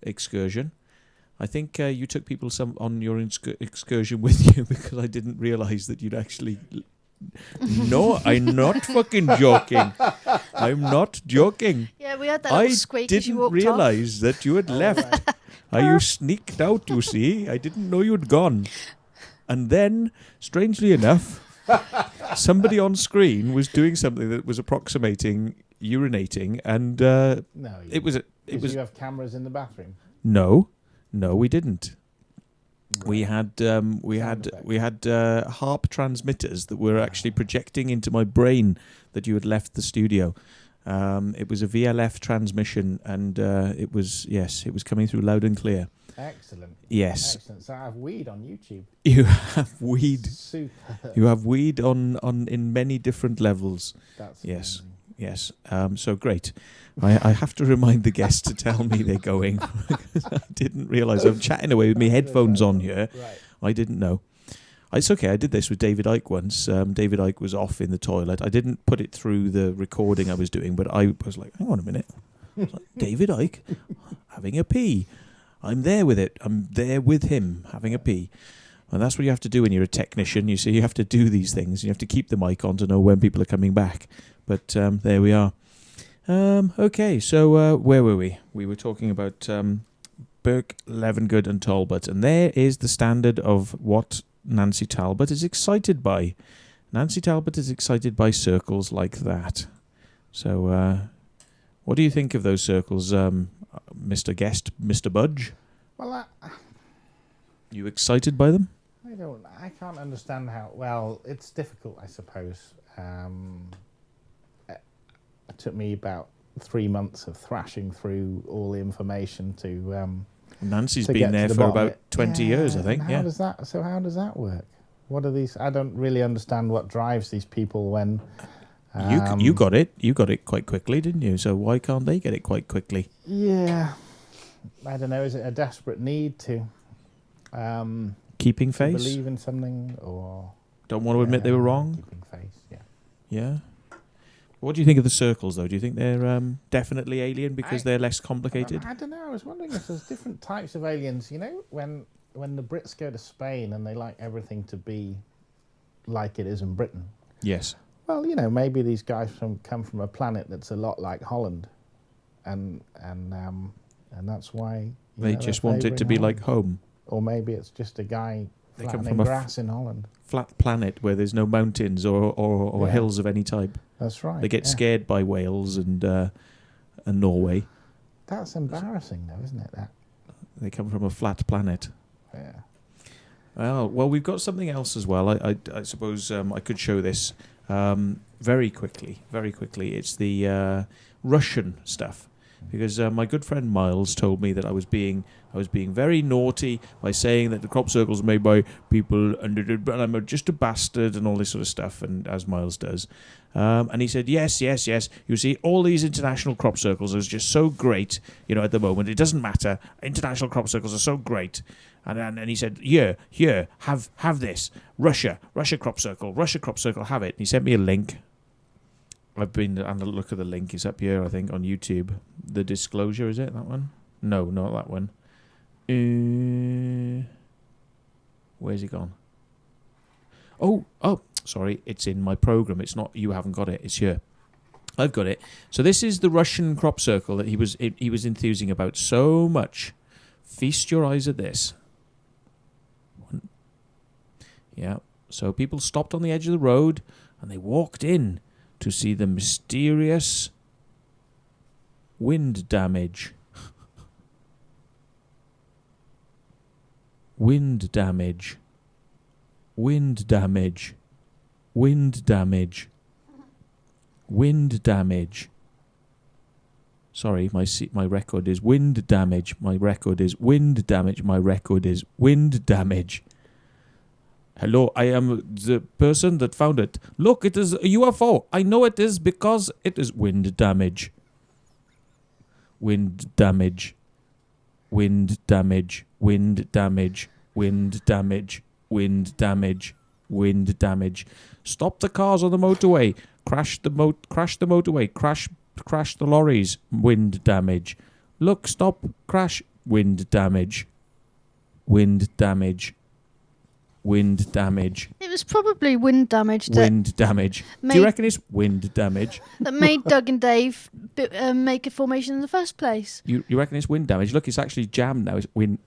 Speaker 1: excursion. I think you took people on your excursion with you because I didn't realise that you'd actually... No, I'm not fucking joking. I'm not joking.
Speaker 2: Yeah, we had that little squeak as you walked off.
Speaker 1: I didn't realise that you had left. You sneaked out, you see. I didn't know you'd gone. And then, strangely enough, somebody on screen was doing something that was approximating urinating, and it was.
Speaker 3: Did you have cameras in the bathroom?
Speaker 1: No, we didn't. We had HAARP transmitters that were actually projecting into my brain that you had left the studio. It was a VLF transmission, and it was coming through loud and clear.
Speaker 3: Excellent.
Speaker 1: Yes.
Speaker 3: Excellent. So I have weed on YouTube.
Speaker 1: You have weed.
Speaker 3: Super.
Speaker 1: You have weed on in many different levels.
Speaker 3: That's
Speaker 1: yes.
Speaker 3: amazing.
Speaker 1: Yes. So great. I have to remind the guests to tell me they're going because I didn't realise. I'm chatting away with my headphones on here.
Speaker 3: Right.
Speaker 1: I didn't know. It's okay. I did this with David Icke once. David Icke was off in the toilet. I didn't put it through the recording I was doing, but I was like, hang on a minute. I was like, David Icke having a pee. I'm there with it. I'm there with him having a pee. And that's what you have to do when you're a technician. You see, you have to do these things. You have to keep the mic on to know when people are coming back. But there we are. Okay, so where were we? We were talking about Burke, Levengood and Talbot. And there is the standard of what Nancy Talbot is excited by. Nancy Talbot is excited by circles like that. So what do you think of those circles, Mr. Guest, Mr. Budge?
Speaker 3: Well,
Speaker 1: you excited by them?
Speaker 3: I can't understand how. Well, it's difficult, I suppose. It took me about 3 months of thrashing through all the information to.
Speaker 1: Nancy's been there for about 20 years, I think.
Speaker 3: How does that work? What are these? I don't really understand what drives these people when.
Speaker 1: You got it. You got it quite quickly, didn't you? So why can't they get it quite quickly?
Speaker 3: Yeah, I don't know. Is it a desperate need to?
Speaker 1: Keeping face?
Speaker 3: Believe in something, or
Speaker 1: don't want to admit they were wrong?
Speaker 3: Keeping face, yeah.
Speaker 1: Yeah? What do you think of the circles, though? Do you think they're definitely alien because they're less complicated?
Speaker 3: I don't know. I was wondering if there's different types of aliens. You know, when the Brits go to Spain and they like everything to be like it is in Britain.
Speaker 1: Yes.
Speaker 3: Well, you know, maybe these guys come from a planet that's a lot like Holland, and that's why
Speaker 1: They just want it to be like home.
Speaker 3: Or maybe it's just a guy
Speaker 1: They come
Speaker 3: flattening
Speaker 1: from
Speaker 3: grass in Holland.
Speaker 1: Flat planet where there's no mountains or hills of any type.
Speaker 3: That's right.
Speaker 1: They get scared by Wales and Norway.
Speaker 3: That's embarrassing, though, isn't it? That
Speaker 1: they come from a flat planet.
Speaker 3: Yeah.
Speaker 1: Well, we've got something else as well. I suppose I could show this very quickly. Very quickly. It's the Russian stuff. Because my good friend Miles told me that I was being very naughty by saying that the crop circles are made by people and I'm just a bastard and all this sort of stuff, and as Miles does. And he said, yes. You see, all these international crop circles are just so great, at the moment. It doesn't matter. International crop circles are so great. And he said, here, have this. Russia crop circle, have it. And he sent me a link. I've been and a look at the link. It's up here, I think, on YouTube. The disclosure, is it that one? No, not that one. Where's it gone? Oh, sorry. It's in my program. It's not. You haven't got it. It's here. I've got it. So this is the Russian crop circle that he was enthusing about so much. Feast your eyes at this. Yeah. So people stopped on the edge of the road and they walked in to see the mysterious wind damage. Wind damage. Wind damage. Wind damage. Wind damage. Sorry, my record is wind damage. My record is wind damage. My record is wind damage. Hello, I am the person that found it. Look, it is a UFO. I know it is because it is wind damage. Wind damage. Wind damage. Wind damage. Wind damage. Wind damage. Wind damage. Stop the cars on the motorway. Crash the motorway. Crash the lorries. Wind damage. Look, stop. Crash. Wind damage. Wind damage. Wind damage.
Speaker 2: It was probably wind damage.
Speaker 1: Wind damage. Do you reckon it's wind damage?
Speaker 2: That made Doug and Dave make a formation in the first place.
Speaker 1: You reckon it's wind damage? Look, it's actually jammed now. It's wind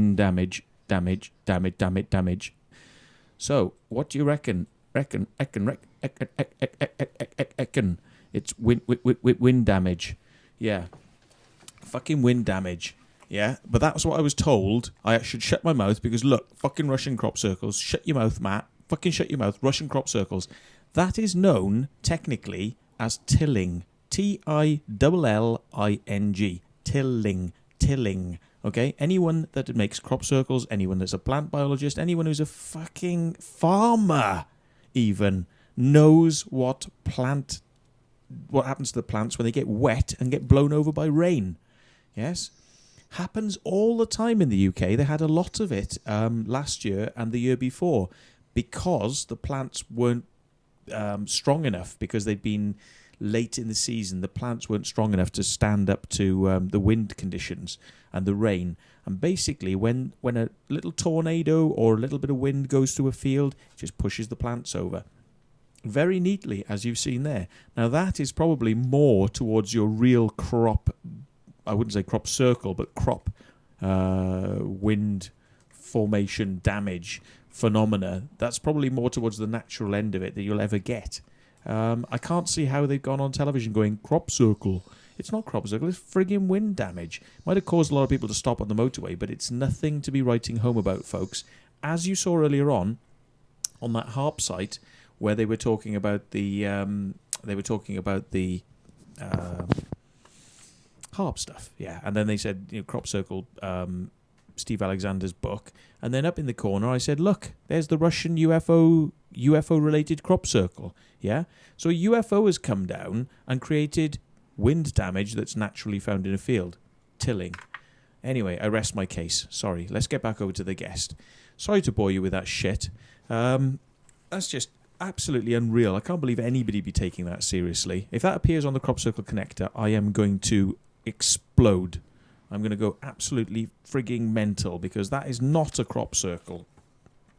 Speaker 1: damage. Damage. So, what do you reckon? Reckon. It's wind damage. Yeah. Fucking wind damage. Yeah, but that's what I was told. I should shut my mouth because, look, fucking Russian crop circles. Shut your mouth, Matt. Fucking shut your mouth. Russian crop circles. That is known, technically, as tilling. Tilling. Tilling. Okay? Anyone that makes crop circles, anyone that's a plant biologist, anyone who's a fucking farmer even, knows what happens to the plants when they get wet and get blown over by rain. Yes? Happens all the time in the UK. They had a lot of it last year and the year before because the plants weren't strong enough, because they'd been late in the season. The plants weren't strong enough to stand up to the wind conditions and the rain. And basically, when a little tornado or a little bit of wind goes through a field, it just pushes the plants over. Very neatly, as you've seen there. Now, that is probably more towards your real crop, I wouldn't say crop circle, but crop wind formation damage phenomena. That's probably more towards the natural end of it that you'll ever get. I can't see how they've gone on television going, crop circle. It's not crop circle, it's frigging wind damage. Might have caused a lot of people to stop on the motorway, but it's nothing to be writing home about, folks. As you saw earlier on that HAARP site, where they were talking about the HAARP stuff, yeah. And then they said, crop circle, Steve Alexander's book. And then up in the corner, I said, look, there's the Russian UFO-related crop circle, yeah? So a UFO has come down and created wind damage that's naturally found in a field. Tilling. Anyway, I rest my case. Sorry. Let's get back over to the guest. Sorry to bore you with that shit. That's just absolutely unreal. I can't believe anybody be taking that seriously. If that appears on the Crop Circle connector, I am going to explode. I'm going to go absolutely frigging mental, because that is not a crop circle.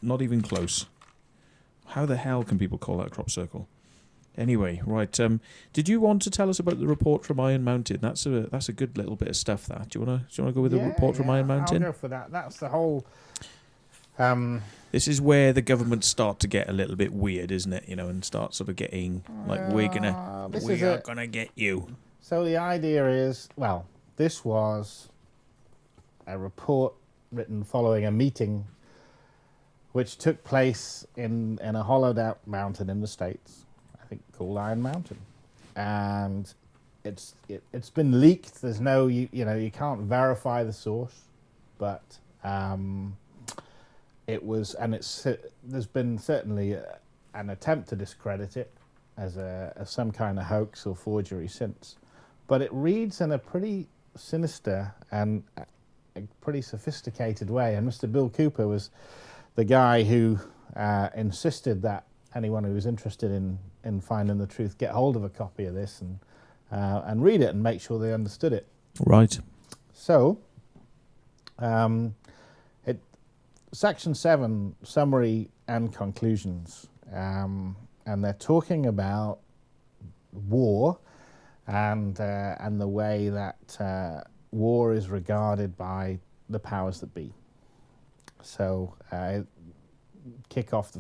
Speaker 1: Not even close. How the hell can people call that a crop circle? Anyway, right. Did you want to tell us about the report from Iron Mountain? That's a good little bit of stuff. That do you want to go with the report from Iron Mountain?
Speaker 3: I'll go for that. That's the whole.
Speaker 1: This is where the governments start to get a little bit weird, isn't it? And start sort of getting like we are gonna get you.
Speaker 3: So the idea is, well, this was a report written following a meeting which took place in a hollowed out mountain in the States, I think called Iron Mountain, and it's been leaked. There's no you can't verify the source, but it was, and there's been certainly an attempt to discredit it as some kind of hoax or forgery since, but it reads in a pretty sinister and a pretty sophisticated way. And Mr. Bill Cooper was the guy who insisted that anyone who was interested in finding the truth get hold of a copy of this and read it and make sure they understood it.
Speaker 1: Right.
Speaker 3: So, Section 7, summary and conclusions, and they're talking about war and the way that war is regarded by the powers that be. So, kick off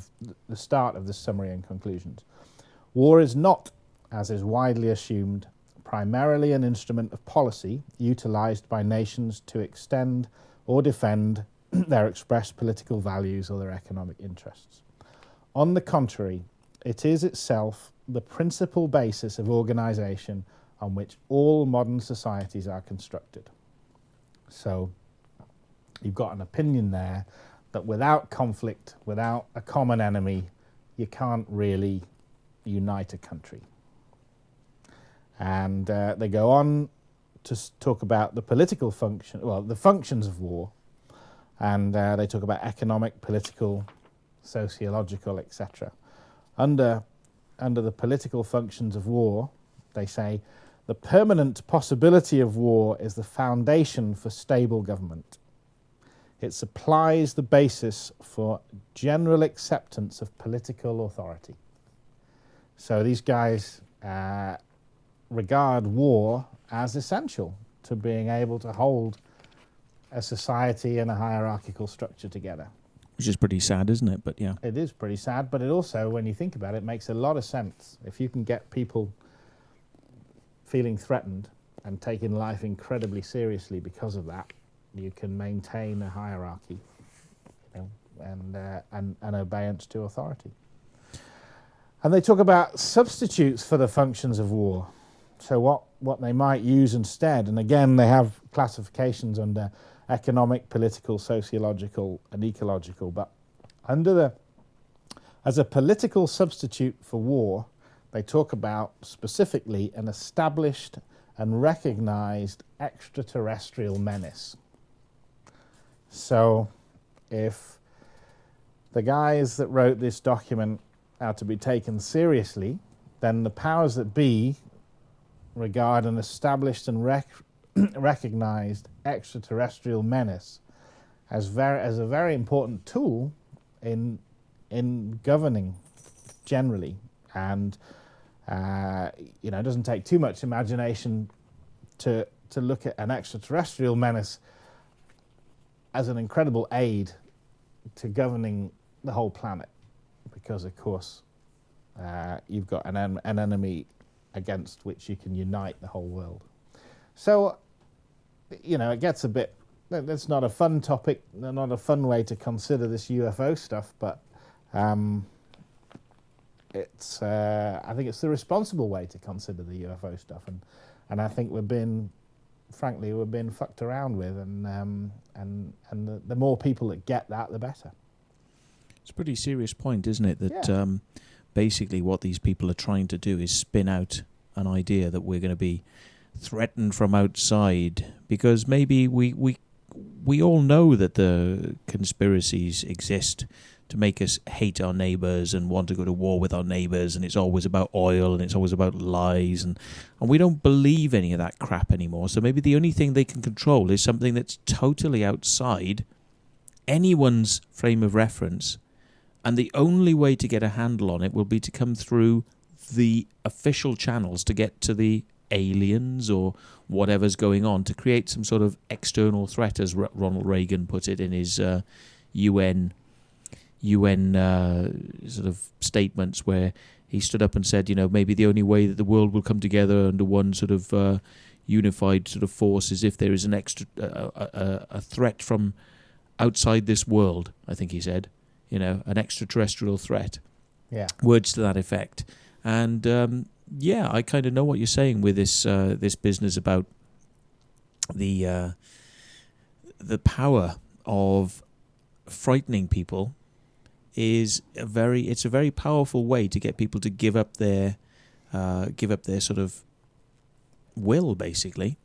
Speaker 3: the start of the summary and conclusions. War is not, as is widely assumed, primarily an instrument of policy utilized by nations to extend or defend their expressed political values or their economic interests. On the contrary, it is itself the principal basis of organization on which all modern societies are constructed. So you've got an opinion there that without conflict, without a common enemy, you can't really unite a country. And they go on to talk about the political function, well, the functions of war, and they talk about economic, political, sociological, etc. Under the political functions of war, they say, the permanent possibility of war is the foundation for stable government. It supplies the basis for general acceptance of political authority. So these guys regard war as essential to being able to hold a society and a hierarchical structure together.
Speaker 1: Which is pretty sad, isn't it? But yeah.
Speaker 3: It is pretty sad, but it also, when you think about it, makes a lot of sense. If you can get people feeling threatened and taking life incredibly seriously because of that, you can maintain a hierarchy, and an obedience to authority. And they talk about substitutes for the functions of war. So what they might use instead, and again they have classifications under economic, political, sociological, and ecological, but as a political substitute for war, they talk about specifically an established and recognized extraterrestrial menace. So if the guys that wrote this document are to be taken seriously, then the powers that be regard an established and recognized extraterrestrial menace as a very important tool in governing generally. And it doesn't take too much imagination to look at an extraterrestrial menace as an incredible aid to governing the whole planet, because of course you've got an enemy against which you can unite the whole world. So it gets a bit, that's not a fun topic, not a fun way to consider this UFO stuff, but I think it's the responsible way to consider the UFO stuff, and I think we're being fucked around with, and the more people that get that, the better.
Speaker 1: It's a pretty serious point, isn't it? That basically what these people are trying to do is spin out an idea that we're going to be threatened from outside, because maybe we we all know that the conspiracies exist to make us hate our neighbours and want to go to war with our neighbours, and it's always about oil and it's always about lies, and we don't believe any of that crap anymore. So maybe the only thing they can control is something that's totally outside anyone's frame of reference, and the only way to get a handle on it will be to come through the official channels to get to the aliens or whatever's going on, to create some sort of external threat, as Ronald Reagan put it in his UN sort of statements, where he stood up and said, maybe the only way that the world will come together under one sort of unified sort of force is if there is an a threat from outside this world. I think he said, an extraterrestrial threat.
Speaker 3: Yeah. Words
Speaker 1: to that effect. And I kind of know what you're saying with this this business about the power of frightening people. It's a very powerful way to get people to give up their sort of will, basically.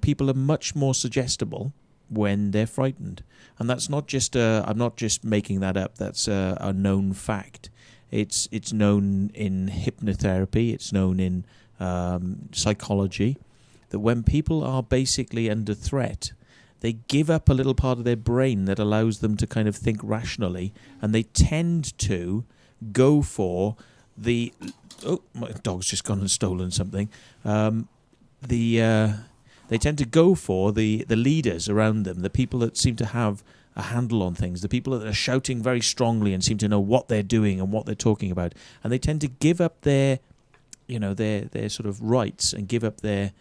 Speaker 1: People are much more suggestible when they're frightened, and that's not just I'm not just making that up. That's a known fact. It's known in hypnotherapy. It's known in psychology that when people are basically under threat, they give up a little part of their brain that allows them to kind of think rationally, and they tend to go for the... Oh, my dog's just gone and stolen something. They tend to go for the leaders around them, the people that seem to have a handle on things, the people that are shouting very strongly and seem to know what they're doing and what they're talking about. And they tend to give up their sort of rights and give up their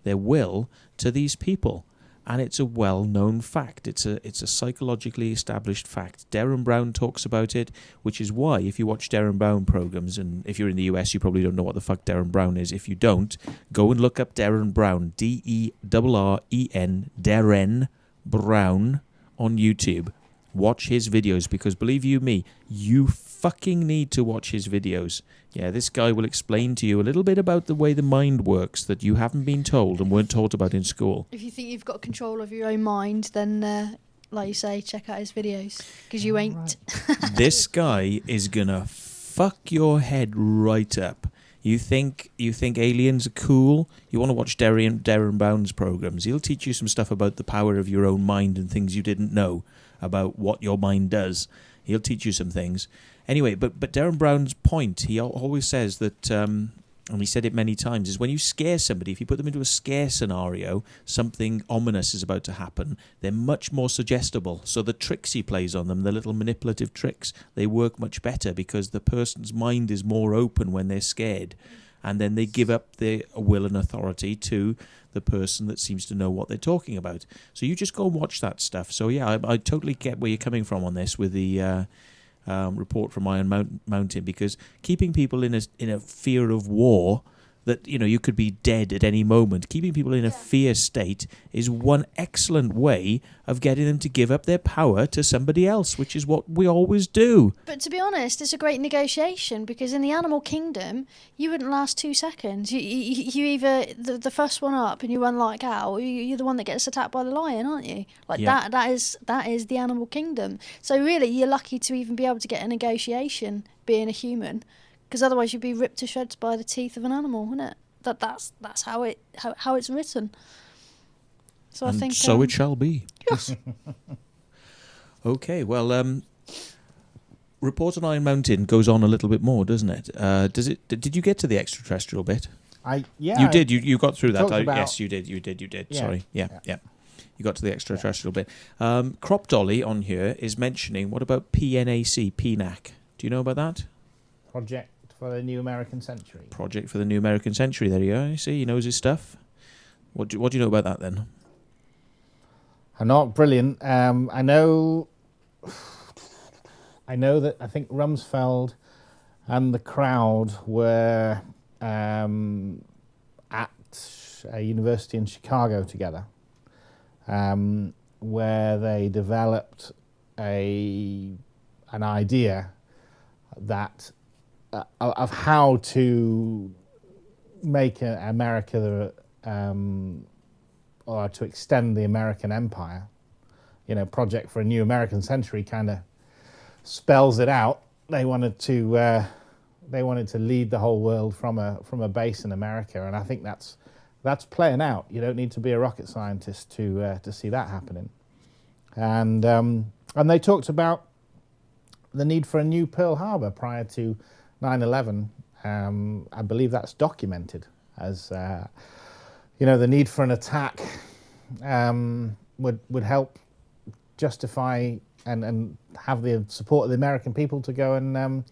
Speaker 1: will to these people. And it's a well-known fact. It's a psychologically established fact. Darren Brown talks about it, which is why if you watch Darren Brown programs, and if you're in the US, you probably don't know what the fuck Darren Brown is. If you don't, go and look up Darren Brown, D-E-R-R-E-N, Darren Brown on YouTube. Watch his videos, because believe you me, you fucking need to watch his videos. Yeah, this guy will explain to you a little bit about the way the mind works that you haven't been told and weren't taught about in school.
Speaker 2: If you think you've got control of your own mind, then, like you say, check out his videos, because you ain't.
Speaker 1: Right. This guy is gonna fuck your head right up. You think aliens are cool? You want to watch Darren Brown's programs. He'll teach you some stuff about the power of your own mind and things you didn't know about what your mind does. He'll teach you some things. Anyway, but Darren Brown's point, he always says that, and he said it many times, is when you scare somebody, if you put them into a scare scenario, something ominous is about to happen, they're much more suggestible. So the tricks he plays on them, the little manipulative tricks, they work much better because the person's mind is more open when they're scared. And then they give up their will and authority to the person that seems to know what they're talking about. So you just go and watch that stuff. So yeah, I totally get where you're coming from on this with the... report from Iron Mountain, because keeping people in a fear of war, that you could be dead at any moment, keeping people in a fear state is one excellent way of getting them to give up their power to somebody else, which is what we always do.
Speaker 2: But to be honest, it's a great negotiation, because in the animal kingdom, you wouldn't last 2 seconds. You either the first one up and you run like hell, you're the one that gets attacked by the lion, aren't you? Like that is the animal kingdom. So really, you're lucky to even be able to get a negotiation being a human. Because otherwise you'd be ripped to shreds by the teeth of an animal, wouldn't it? That's how it's written. So
Speaker 1: and
Speaker 2: I think
Speaker 1: so it shall be.
Speaker 2: Yes.
Speaker 1: Okay, well, Report on Iron Mountain goes on a little bit more, doesn't it? Did you get to the extraterrestrial bit?
Speaker 3: You
Speaker 1: did. You got through that.
Speaker 3: Yes,
Speaker 1: you did.
Speaker 3: Yeah.
Speaker 1: Sorry. Yeah. You got to the extraterrestrial bit. Crop Dolly on here is mentioning, what about PNAC, PNAC? Do you know about that?
Speaker 3: Project for the New American Century.
Speaker 1: Project for the New American Century. There you go. You see, he knows his stuff. What do you know about that then?
Speaker 3: I'm not brilliant. I know that I think Rumsfeld and the crowd were at a university in Chicago together, where they developed an idea that of how to make America or to extend the American empire, project for a new American century kind of spells it out. They wanted to lead the whole world from a base in America, and I think that's playing out. You don't need to be a rocket scientist to see that happening. And they talked about the need for a new Pearl Harbor prior to 9/11. I believe that's documented as the need for an attack would help justify and have the support of the American people to go and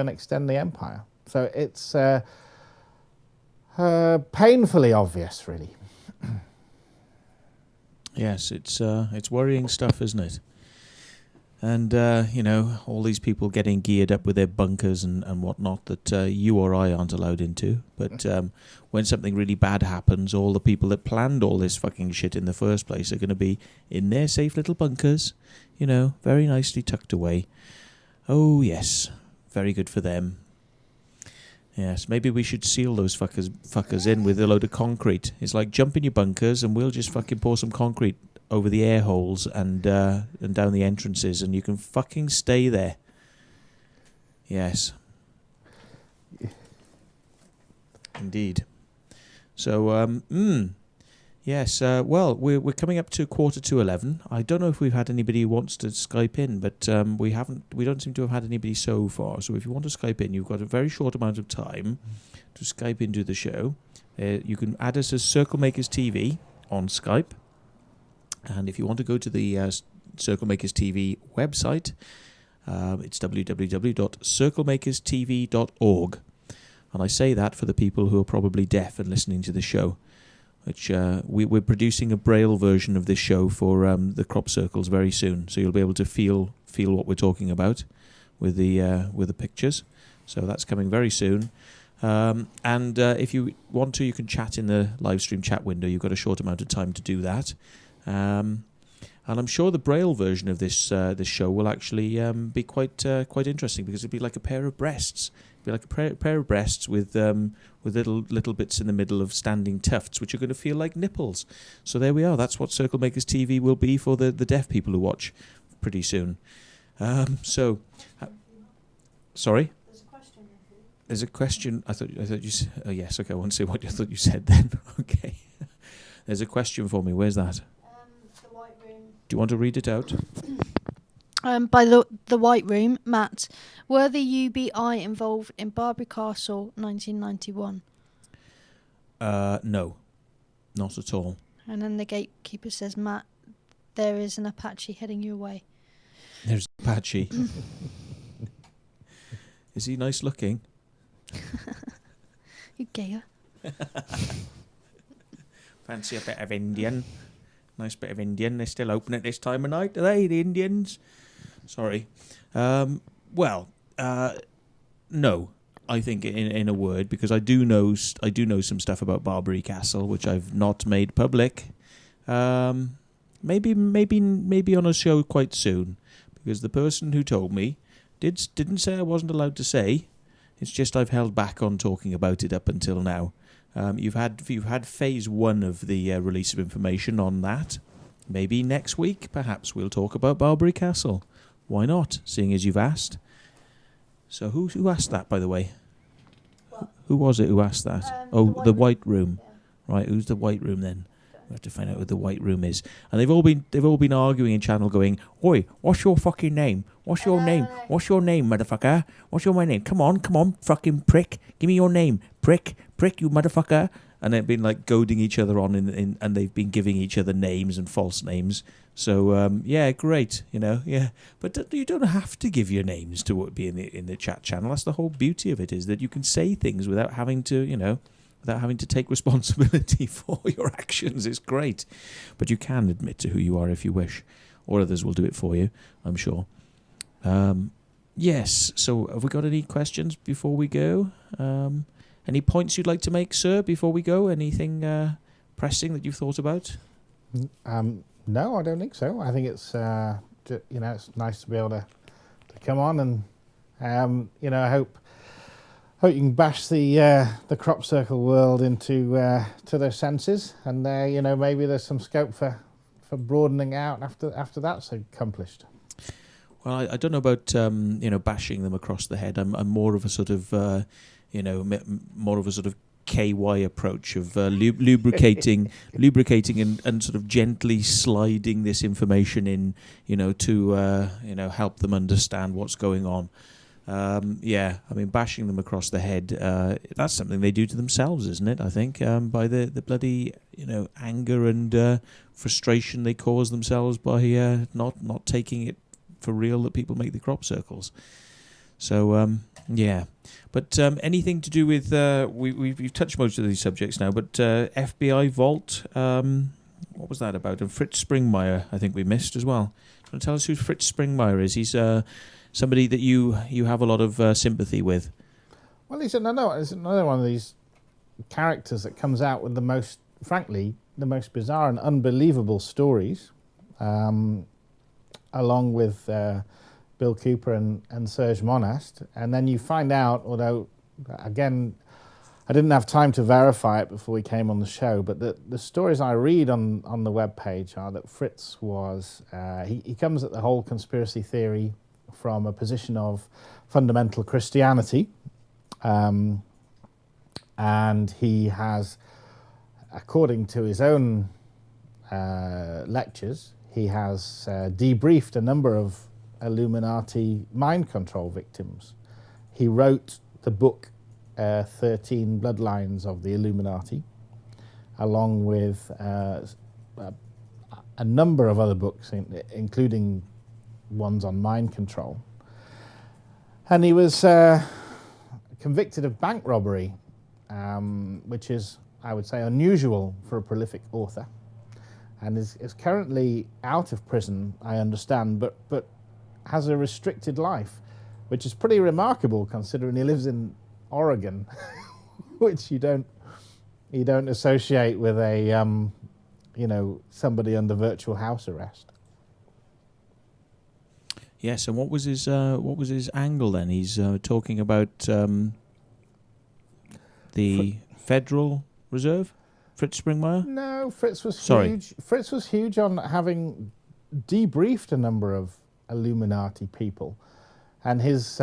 Speaker 3: extend the empire. So it's painfully obvious, really.
Speaker 1: Yes, it's worrying stuff, isn't it? And, all these people getting geared up with their bunkers and whatnot that you or I aren't allowed into. But when something really bad happens, all the people that planned all this fucking shit in the first place are going to be in their safe little bunkers, very nicely tucked away. Oh, yes. Very good for them. Yes, maybe we should seal those fuckers in with a load of concrete. It's like jump in your bunkers and we'll just fucking pour some concrete over the air holes and down the entrances, and you can fucking stay there. Yes. Indeed. So, yes, well, we're coming up to 11:15. I don't know if we've had anybody who wants to Skype in, but we don't seem to have had anybody so far. So if you want to Skype in, you've got a very short amount of time to Skype into the show. You can add us as CirclemakersTV on Skype. And if you want to go to the CirclemakersTV website, it's www.circlemakerstv.org. And I say that for the people who are probably deaf and listening to the show, which we're producing a Braille version of this show for the crop circles very soon. So you'll be able to feel what we're talking about with the pictures. So that's coming very soon. And if you want to, you can chat in the live stream chat window. You've got a short amount of time to do that. And I'm sure the Braille version of this show will actually be quite interesting, because it'd be like a pair of breasts. It'd be like a pair of breasts with little bits in the middle of standing tufts, which are going to feel like nipples. So there we are. That's what Circle Makers TV will be for the deaf people who watch pretty soon. Sorry. There's a question. I thought you said. Oh yes. Okay. I want to say what I thought you said then. Okay. There's a question for me. Where's that?
Speaker 2: The White Room.
Speaker 1: Do you want to read it out?
Speaker 2: By the White Room, Matt. Were the UBI involved in Barbary Castle 1991?
Speaker 1: No, not at all.
Speaker 2: And then the gatekeeper says, Matt, there is an Apache heading your way.
Speaker 1: There's Apache. Is he nice looking?
Speaker 2: You gayer.
Speaker 1: Fancy a bit of Indian. Nice bit of Indian. They're still open at this time of night, are they, the Indians? Sorry. No, I think in a word, because I do know some stuff about Barbary Castle, which I've not made public. Maybe on a show quite soon, because the person who told me didn't say I wasn't allowed to say. It's just I've held back on talking about it up until now. You've had phase 1 of the release of information on that. Maybe next week, perhaps we'll talk about Barbary Castle. Why not? Seeing as you've asked. So who asked that, by the way? Who was it who asked that? The White Room. Yeah. Right. Who's the White Room then? We have to find out who the White Room is. And they've all been arguing in channel, going, "Oi, what's your fucking name? What's your name? What's your name, motherfucker? What's your name? Come on, fucking prick! Give me your name, prick, you motherfucker!" And they've been like goading each other on, and they've been giving each other names and false names. So yeah, great, yeah. But you don't have to give your names to be in the chat channel. That's the whole beauty of it, is that you can say things without having to, without having to take responsibility for your actions. It's great. But you can admit to who you are if you wish, or others will do it for you, I'm sure. Yes, so have we got any questions before we go? Any points you'd like to make, sir, before we go? Anything pressing that you've thought about?
Speaker 3: No, I don't think so. I think it's, it's nice to be able to come on and, I hope you can bash the crop circle world into to their senses, and maybe there's some scope for for broadening out after that's accomplished.
Speaker 1: Well, I don't know about bashing them across the head. I'm more of a sort of more of a sort of KY approach of lubricating and sort of gently sliding this information in, to help them understand what's going on. Bashing them across the head, that's something they do to themselves, isn't it? I think by the bloody anger and frustration they cause themselves by not taking it for real that people make the crop circles. So but anything to do with we've touched most of these subjects now, but FBI vault, what was that about? And Fritz Springmeier, I think we missed as well. Do you want to tell us who Fritz Springmeier is? He's somebody that you have a lot of sympathy with. Well,
Speaker 3: he's another one of these characters that comes out with the most bizarre and unbelievable stories, along with Bill Cooper and Serge Monast. And then you find out, although, again, I didn't have time to verify it before we came on the show, but the stories I read on the webpage are that Fritz was, he comes at the whole conspiracy theory from a position of fundamental Christianity, and he has, according to his own lectures, he has debriefed a number of Illuminati mind control victims. He wrote the book 13 Bloodlines of the Illuminati, along with a number of other books, including ones on mind control. And he was convicted of bank robbery, which is, I would say, unusual for a prolific author, and is currently out of prison, I understand, but has a restricted life, which is pretty remarkable considering he lives in Oregon, which you don't associate with a somebody under virtual house arrest.
Speaker 1: Yes, and what was his angle then? He's talking about the Federal Reserve, Fritz Springmeier?
Speaker 3: No, Fritz was huge. Fritz was huge on having debriefed a number of Illuminati people, and his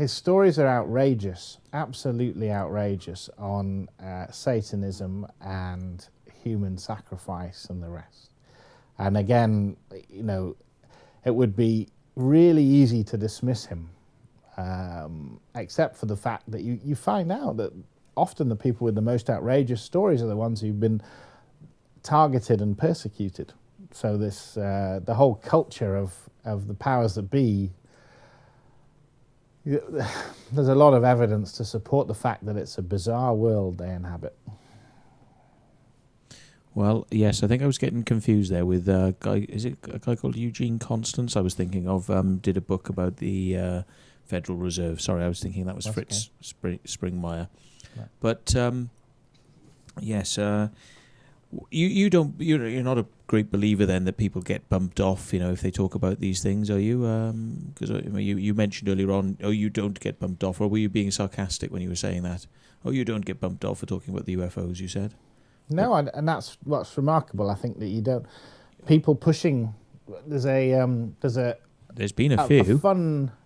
Speaker 3: stories are outrageous, absolutely outrageous, on Satanism and human sacrifice and the rest. And again, it would be really easy to dismiss him, except for the fact that you find out that often the people with the most outrageous stories are the ones who've been targeted and persecuted. So this the whole culture of the powers that be, there's a lot of evidence to support the fact that it's a bizarre world they inhabit.
Speaker 1: Well, yes, I think I was getting confused there with a guy. Is it a guy called Eugene Constance? I was thinking of did a book about the Federal Reserve. Sorry, I was thinking that was Fritz Springmeier. Yeah. But yes, you're not a great believer then that people get bumped off, if they talk about these things, are you? Because you mentioned earlier on, you don't get bumped off, or were you being sarcastic when you were saying that? You don't get bumped off for talking about the UFOs, you said?
Speaker 3: No, and that's what's remarkable. I think that you don't. People pushing. There's been a few.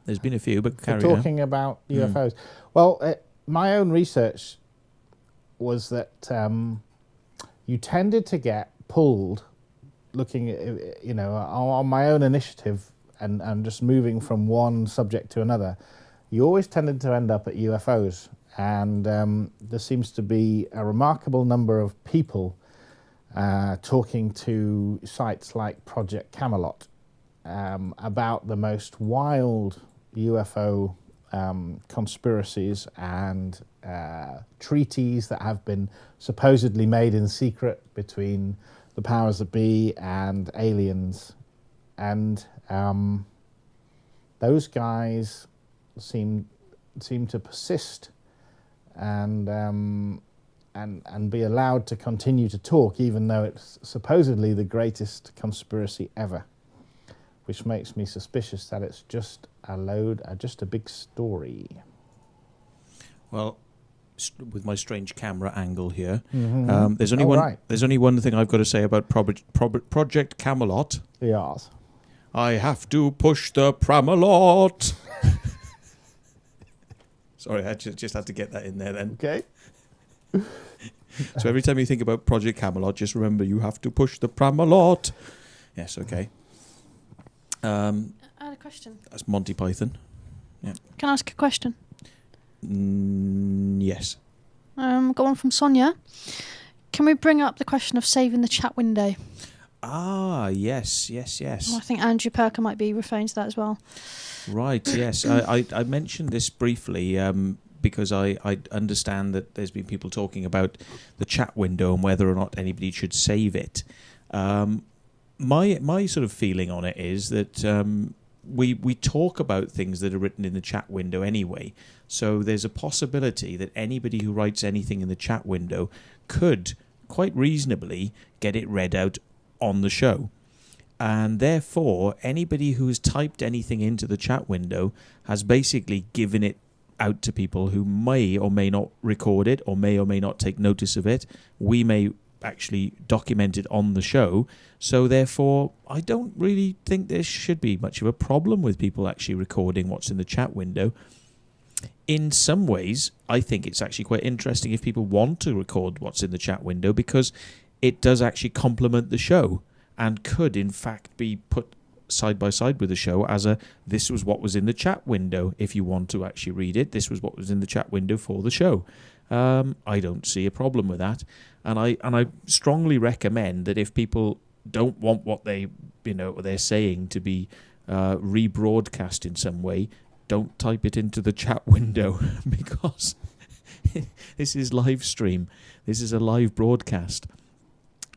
Speaker 1: There's been a few, but carry
Speaker 3: talking about UFOs. Well, my own research was that you tended to get pulled, looking at on my own initiative and just moving from one subject to another. You always tended to end up at UFOs. And there seems to be a remarkable number of people talking to sites like Project Camelot about the most wild UFO conspiracies and treaties that have been supposedly made in secret between the powers that be and aliens. And those guys seem to persist and be allowed to continue to talk, even though it's supposedly the greatest conspiracy ever, which makes me suspicious that it's just a big story.
Speaker 1: Well, with my strange camera angle here.
Speaker 3: Mm-hmm.
Speaker 1: There's only There's only one thing I've got to say about Project Camelot.
Speaker 3: Yes.
Speaker 1: I have to push the Pramalot. Sorry, I just had to get that in there then.
Speaker 3: Okay.
Speaker 1: So every time you think about Project Camelot, just remember you have to push the Pramalot. Yes, okay.
Speaker 2: I had a question.
Speaker 1: That's Monty Python. Yeah.
Speaker 2: Can I ask a question?
Speaker 1: Yes.
Speaker 2: Got one from Sonia. Can we bring up the question of saving the chat window?
Speaker 1: Ah, yes.
Speaker 2: I think Andrew Perker might be referring to that as well.
Speaker 1: Right, yes. I mentioned this briefly because I understand that there's been people talking about the chat window and whether or not anybody should save it. My sort of feeling on it is that we talk about things that are written in the chat window anyway. So there's a possibility that anybody who writes anything in the chat window could quite reasonably get it read out on the show. And therefore, anybody who has typed anything into the chat window has basically given it out to people who may or may not record it or may not take notice of it. We may actually document it on the show. So therefore, I don't really think there should be much of a problem with people actually recording what's in the chat window. In some ways, I think it's actually quite interesting if people want to record what's in the chat window, because it does actually complement the show and could in fact be put side by side with the show as this was what was in the chat window. If you want to actually read it, this was what was in the chat window for the show. I don't see a problem with that, and I strongly recommend that if people don't want what they're saying to be rebroadcast in some way, don't type it into the chat window, because this is live stream. This is a live broadcast.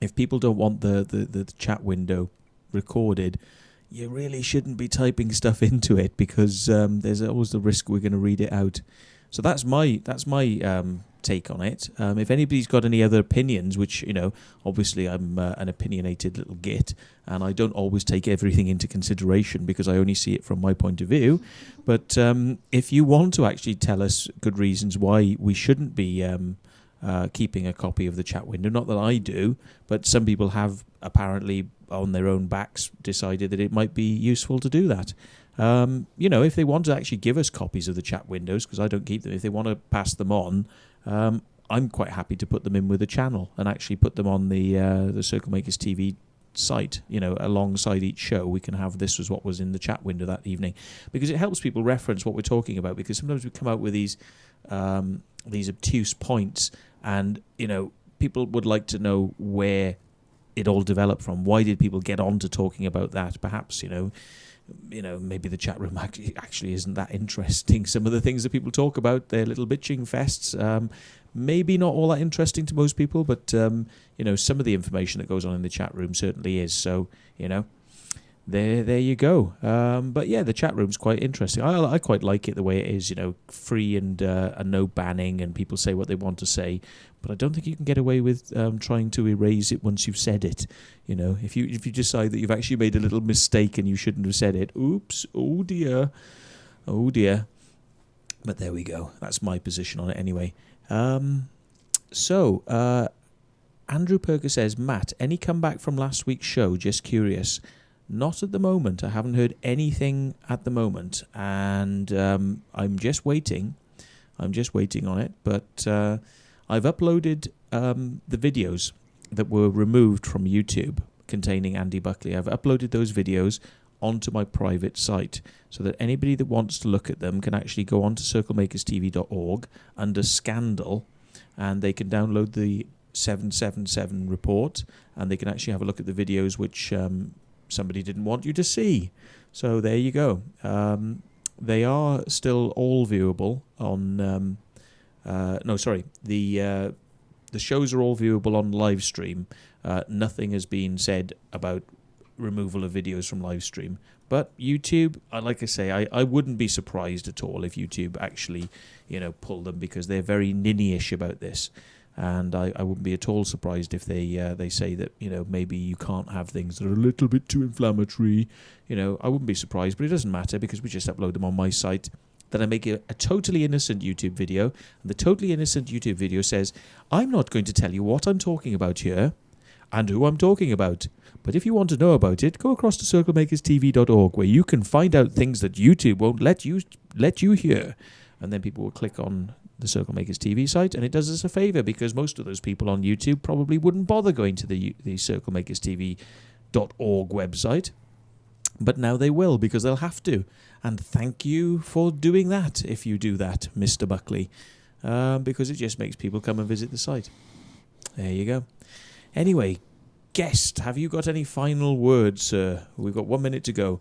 Speaker 1: If people don't want the chat window recorded, you really shouldn't be typing stuff into it, because there's always the risk we're going to read it out. So that's my take on it. If anybody's got any other opinions, which, obviously I'm an opinionated little git, and I don't always take everything into consideration because I only see it from my point of view. But if you want to actually tell us good reasons why we shouldn't be keeping a copy of the chat window, not that I do, but some people have apparently on their own backs decided that it might be useful to do that. If they want to actually give us copies of the chat windows, because I don't keep them, if they want to pass them on, I'm quite happy to put them in with the channel and actually put them on the Circlemakers TV site. Alongside each show, we can have this was what was in the chat window that evening, because it helps people reference what we're talking about, because sometimes we come out with these obtuse points, and people would like to know where it all developed from. Why did people get on to talking about that? Perhaps maybe the chat room actually isn't that interesting. Some of the things that people talk about, they're little bitching fests. Maybe not all that interesting to most people, but some of the information that goes on in the chat room certainly is. So there you go. But yeah, the chat room's quite interesting. I quite like it the way it is. Free and no banning, and people say what they want to say. But I don't think you can get away with trying to erase it once you've said it. If you decide that you've actually made a little mistake and you shouldn't have said it, oops, oh dear. But there we go. That's my position on it anyway. So Andrew Perker says, Matt, any comeback from last week's show? Just curious. Not at the moment. I haven't heard anything at the moment, and I'm just waiting. on it, but I've uploaded the videos that were removed from YouTube containing Andy Buckley. I've uploaded those videos onto my private site so that anybody that wants to look at them can actually go on to CirclemakersTV.org under Scandal, and they can download the 777 report, and they can actually have a look at the videos which somebody didn't want you to see. So there you go. They are still all viewable on... The shows are all viewable on live stream. Nothing has been said about removal of videos from live stream. But YouTube, like I say, I wouldn't be surprised at all if YouTube actually, pull them, because they're very ninny-ish about this. And I wouldn't be at all surprised if they say that, maybe you can't have things that are a little bit too inflammatory. I wouldn't be surprised, but it doesn't matter, because we just upload them on my site. that I make a totally innocent YouTube video, and the totally innocent YouTube video says, I'm not going to tell you what I'm talking about here and who I'm talking about. But if you want to know about it, go across to CirclemakersTV.org, where you can find out things that YouTube won't let you hear. And then people will click on the Circlemakers TV site, and it does us a favour, because most of those people on YouTube probably wouldn't bother going to the CirclemakersTV.org website. But now they will, because they'll have to. And thank you for doing that, if you do that, Mr. Buckley, because it just makes people come and visit the site. There you go. Anyway, guest, have you got any final words, sir? We've got 1 minute to go.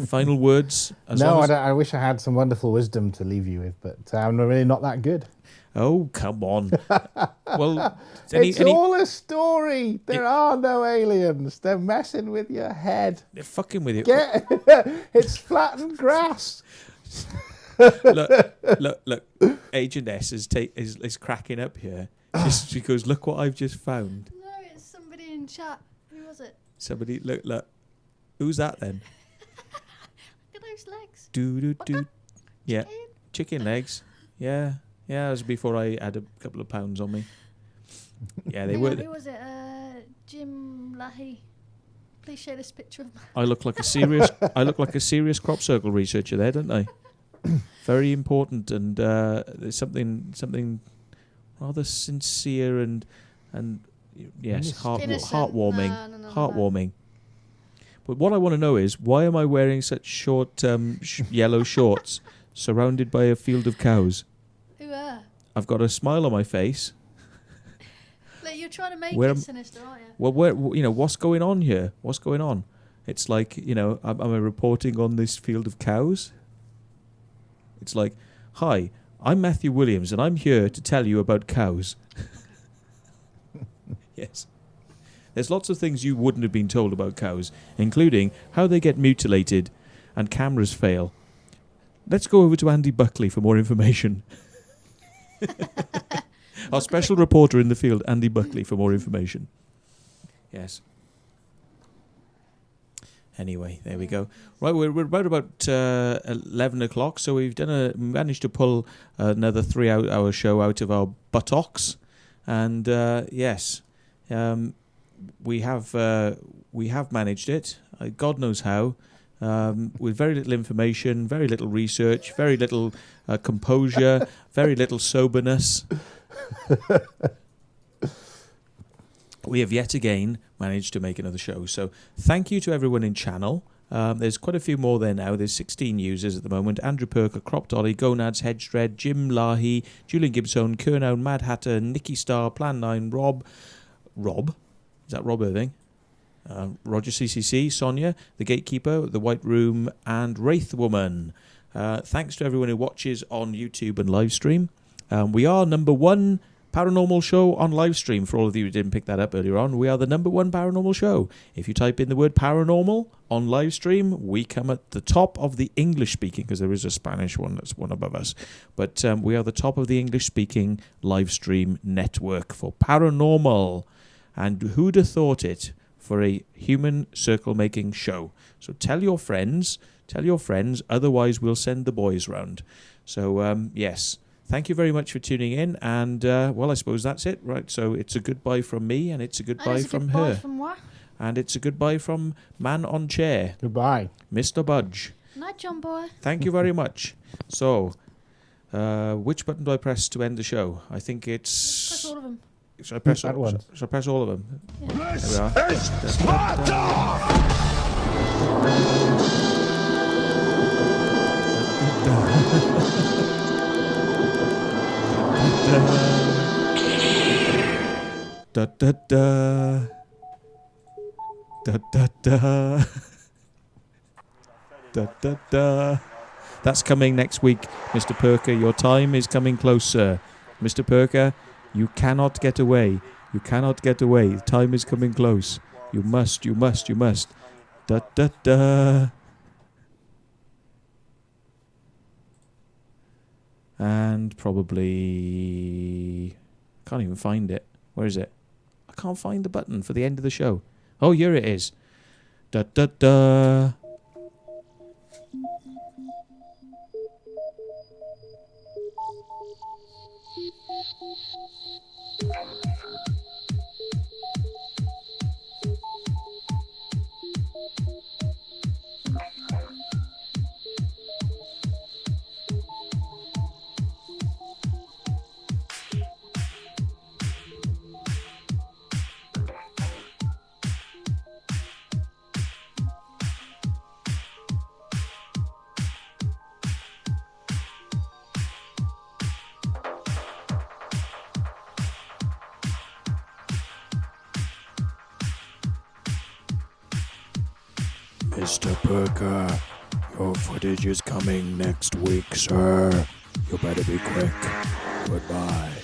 Speaker 1: Final words?
Speaker 3: No, I wish I had some wonderful wisdom to leave you with, but I'm really not that good.
Speaker 1: Oh, come on. Well,
Speaker 3: it's all a story. There are no aliens. They're messing with your head.
Speaker 1: They're fucking with you.
Speaker 3: It's flattened grass.
Speaker 1: Look. Agent S is cracking up here. She goes, look what I've just found.
Speaker 2: No, it's somebody in chat. Who was it?
Speaker 1: Somebody, look. Who's that then?
Speaker 2: Look at those legs.
Speaker 1: Do. Yeah, chicken legs. Yeah, that was before I had a couple of pounds on me. Yeah, they were.
Speaker 2: Who was it? Jim Lahey. Please share this picture of.
Speaker 1: I look like a serious crop circle researcher there, don't I? Very important, and there's something rather sincere and yes, heartwarming.
Speaker 2: No.
Speaker 1: Heartwarming. But what I want to know is, why am I wearing such short yellow shorts surrounded by a field of cows?
Speaker 2: Who are?
Speaker 1: I've got a smile on my face.
Speaker 2: Look, you're trying to make it sinister, aren't you?
Speaker 1: Well, what's going on here? What's going on? It's like, am I reporting on this field of cows? It's like, hi, I'm Matthew Williams, and I'm here to tell you about cows. Yes. There's lots of things you wouldn't have been told about cows, including how they get mutilated and cameras fail. Let's go over to Andy Buckley for more information. Our special reporter in the field, Andy Buckley, for more information. Yes. Anyway, there we go. Right, we're about 11 o'clock, so we've managed to pull another 3-hour show out of our buttocks, and yes, we have managed it. God knows how, with very little information, very little research, very little composure, very little soberness. We have yet again managed to make another show. So thank you to everyone in channel. There's quite a few more there now. There's 16 users at the moment. Andrew Perker, Crop Dolly, Gonads, Hedgedread, Jim Lahey, Julian Gibson, Kernow, Mad Hatter, Nicky Star, Plan 9, Rob? Is that Rob Irving? Roger CCC, Sonia, The Gatekeeper, The White Room, and Wraith Woman. Thanks to everyone who watches on YouTube and Livestream. We are #1 paranormal show on Livestream. For all of you who didn't pick that up earlier on, we are the #1 paranormal show. If you type in the word paranormal on Livestream, we come at the top of the English speaking, because there is a Spanish one that's one above us. But we are the top of the English speaking Livestream network for paranormal. And who'd have thought it for a human circle making show? So tell your friends, otherwise we'll send the boys round. So yes. Thank you very much for tuning in, and well, I suppose that's it, right? So it's a goodbye from me, and it's a goodbye from her.
Speaker 2: From what?
Speaker 1: And it's a goodbye from Man on Chair.
Speaker 3: Goodbye.
Speaker 1: Mr. Budge.
Speaker 2: Night, John boy.
Speaker 1: Thank you very much. So, which button do I press to end the show? I think it's...
Speaker 2: Press all of them.
Speaker 1: Should I press,
Speaker 3: that one.
Speaker 1: Should I press all of them?
Speaker 2: Yeah.
Speaker 6: This is Sparta!
Speaker 1: Da da da da da da da da da. That's coming next week, Mr. Perker. Your time is coming close, sir. Mr. Perker, you cannot get away. You cannot get away. The time is coming close. You must. Da da da. And probably... can't even find it. Where is it? I can't find the button for the end of the show. Oh, here it is. Da da da. Mr. Perker, your footage is coming next week, sir. You better be quick. Goodbye.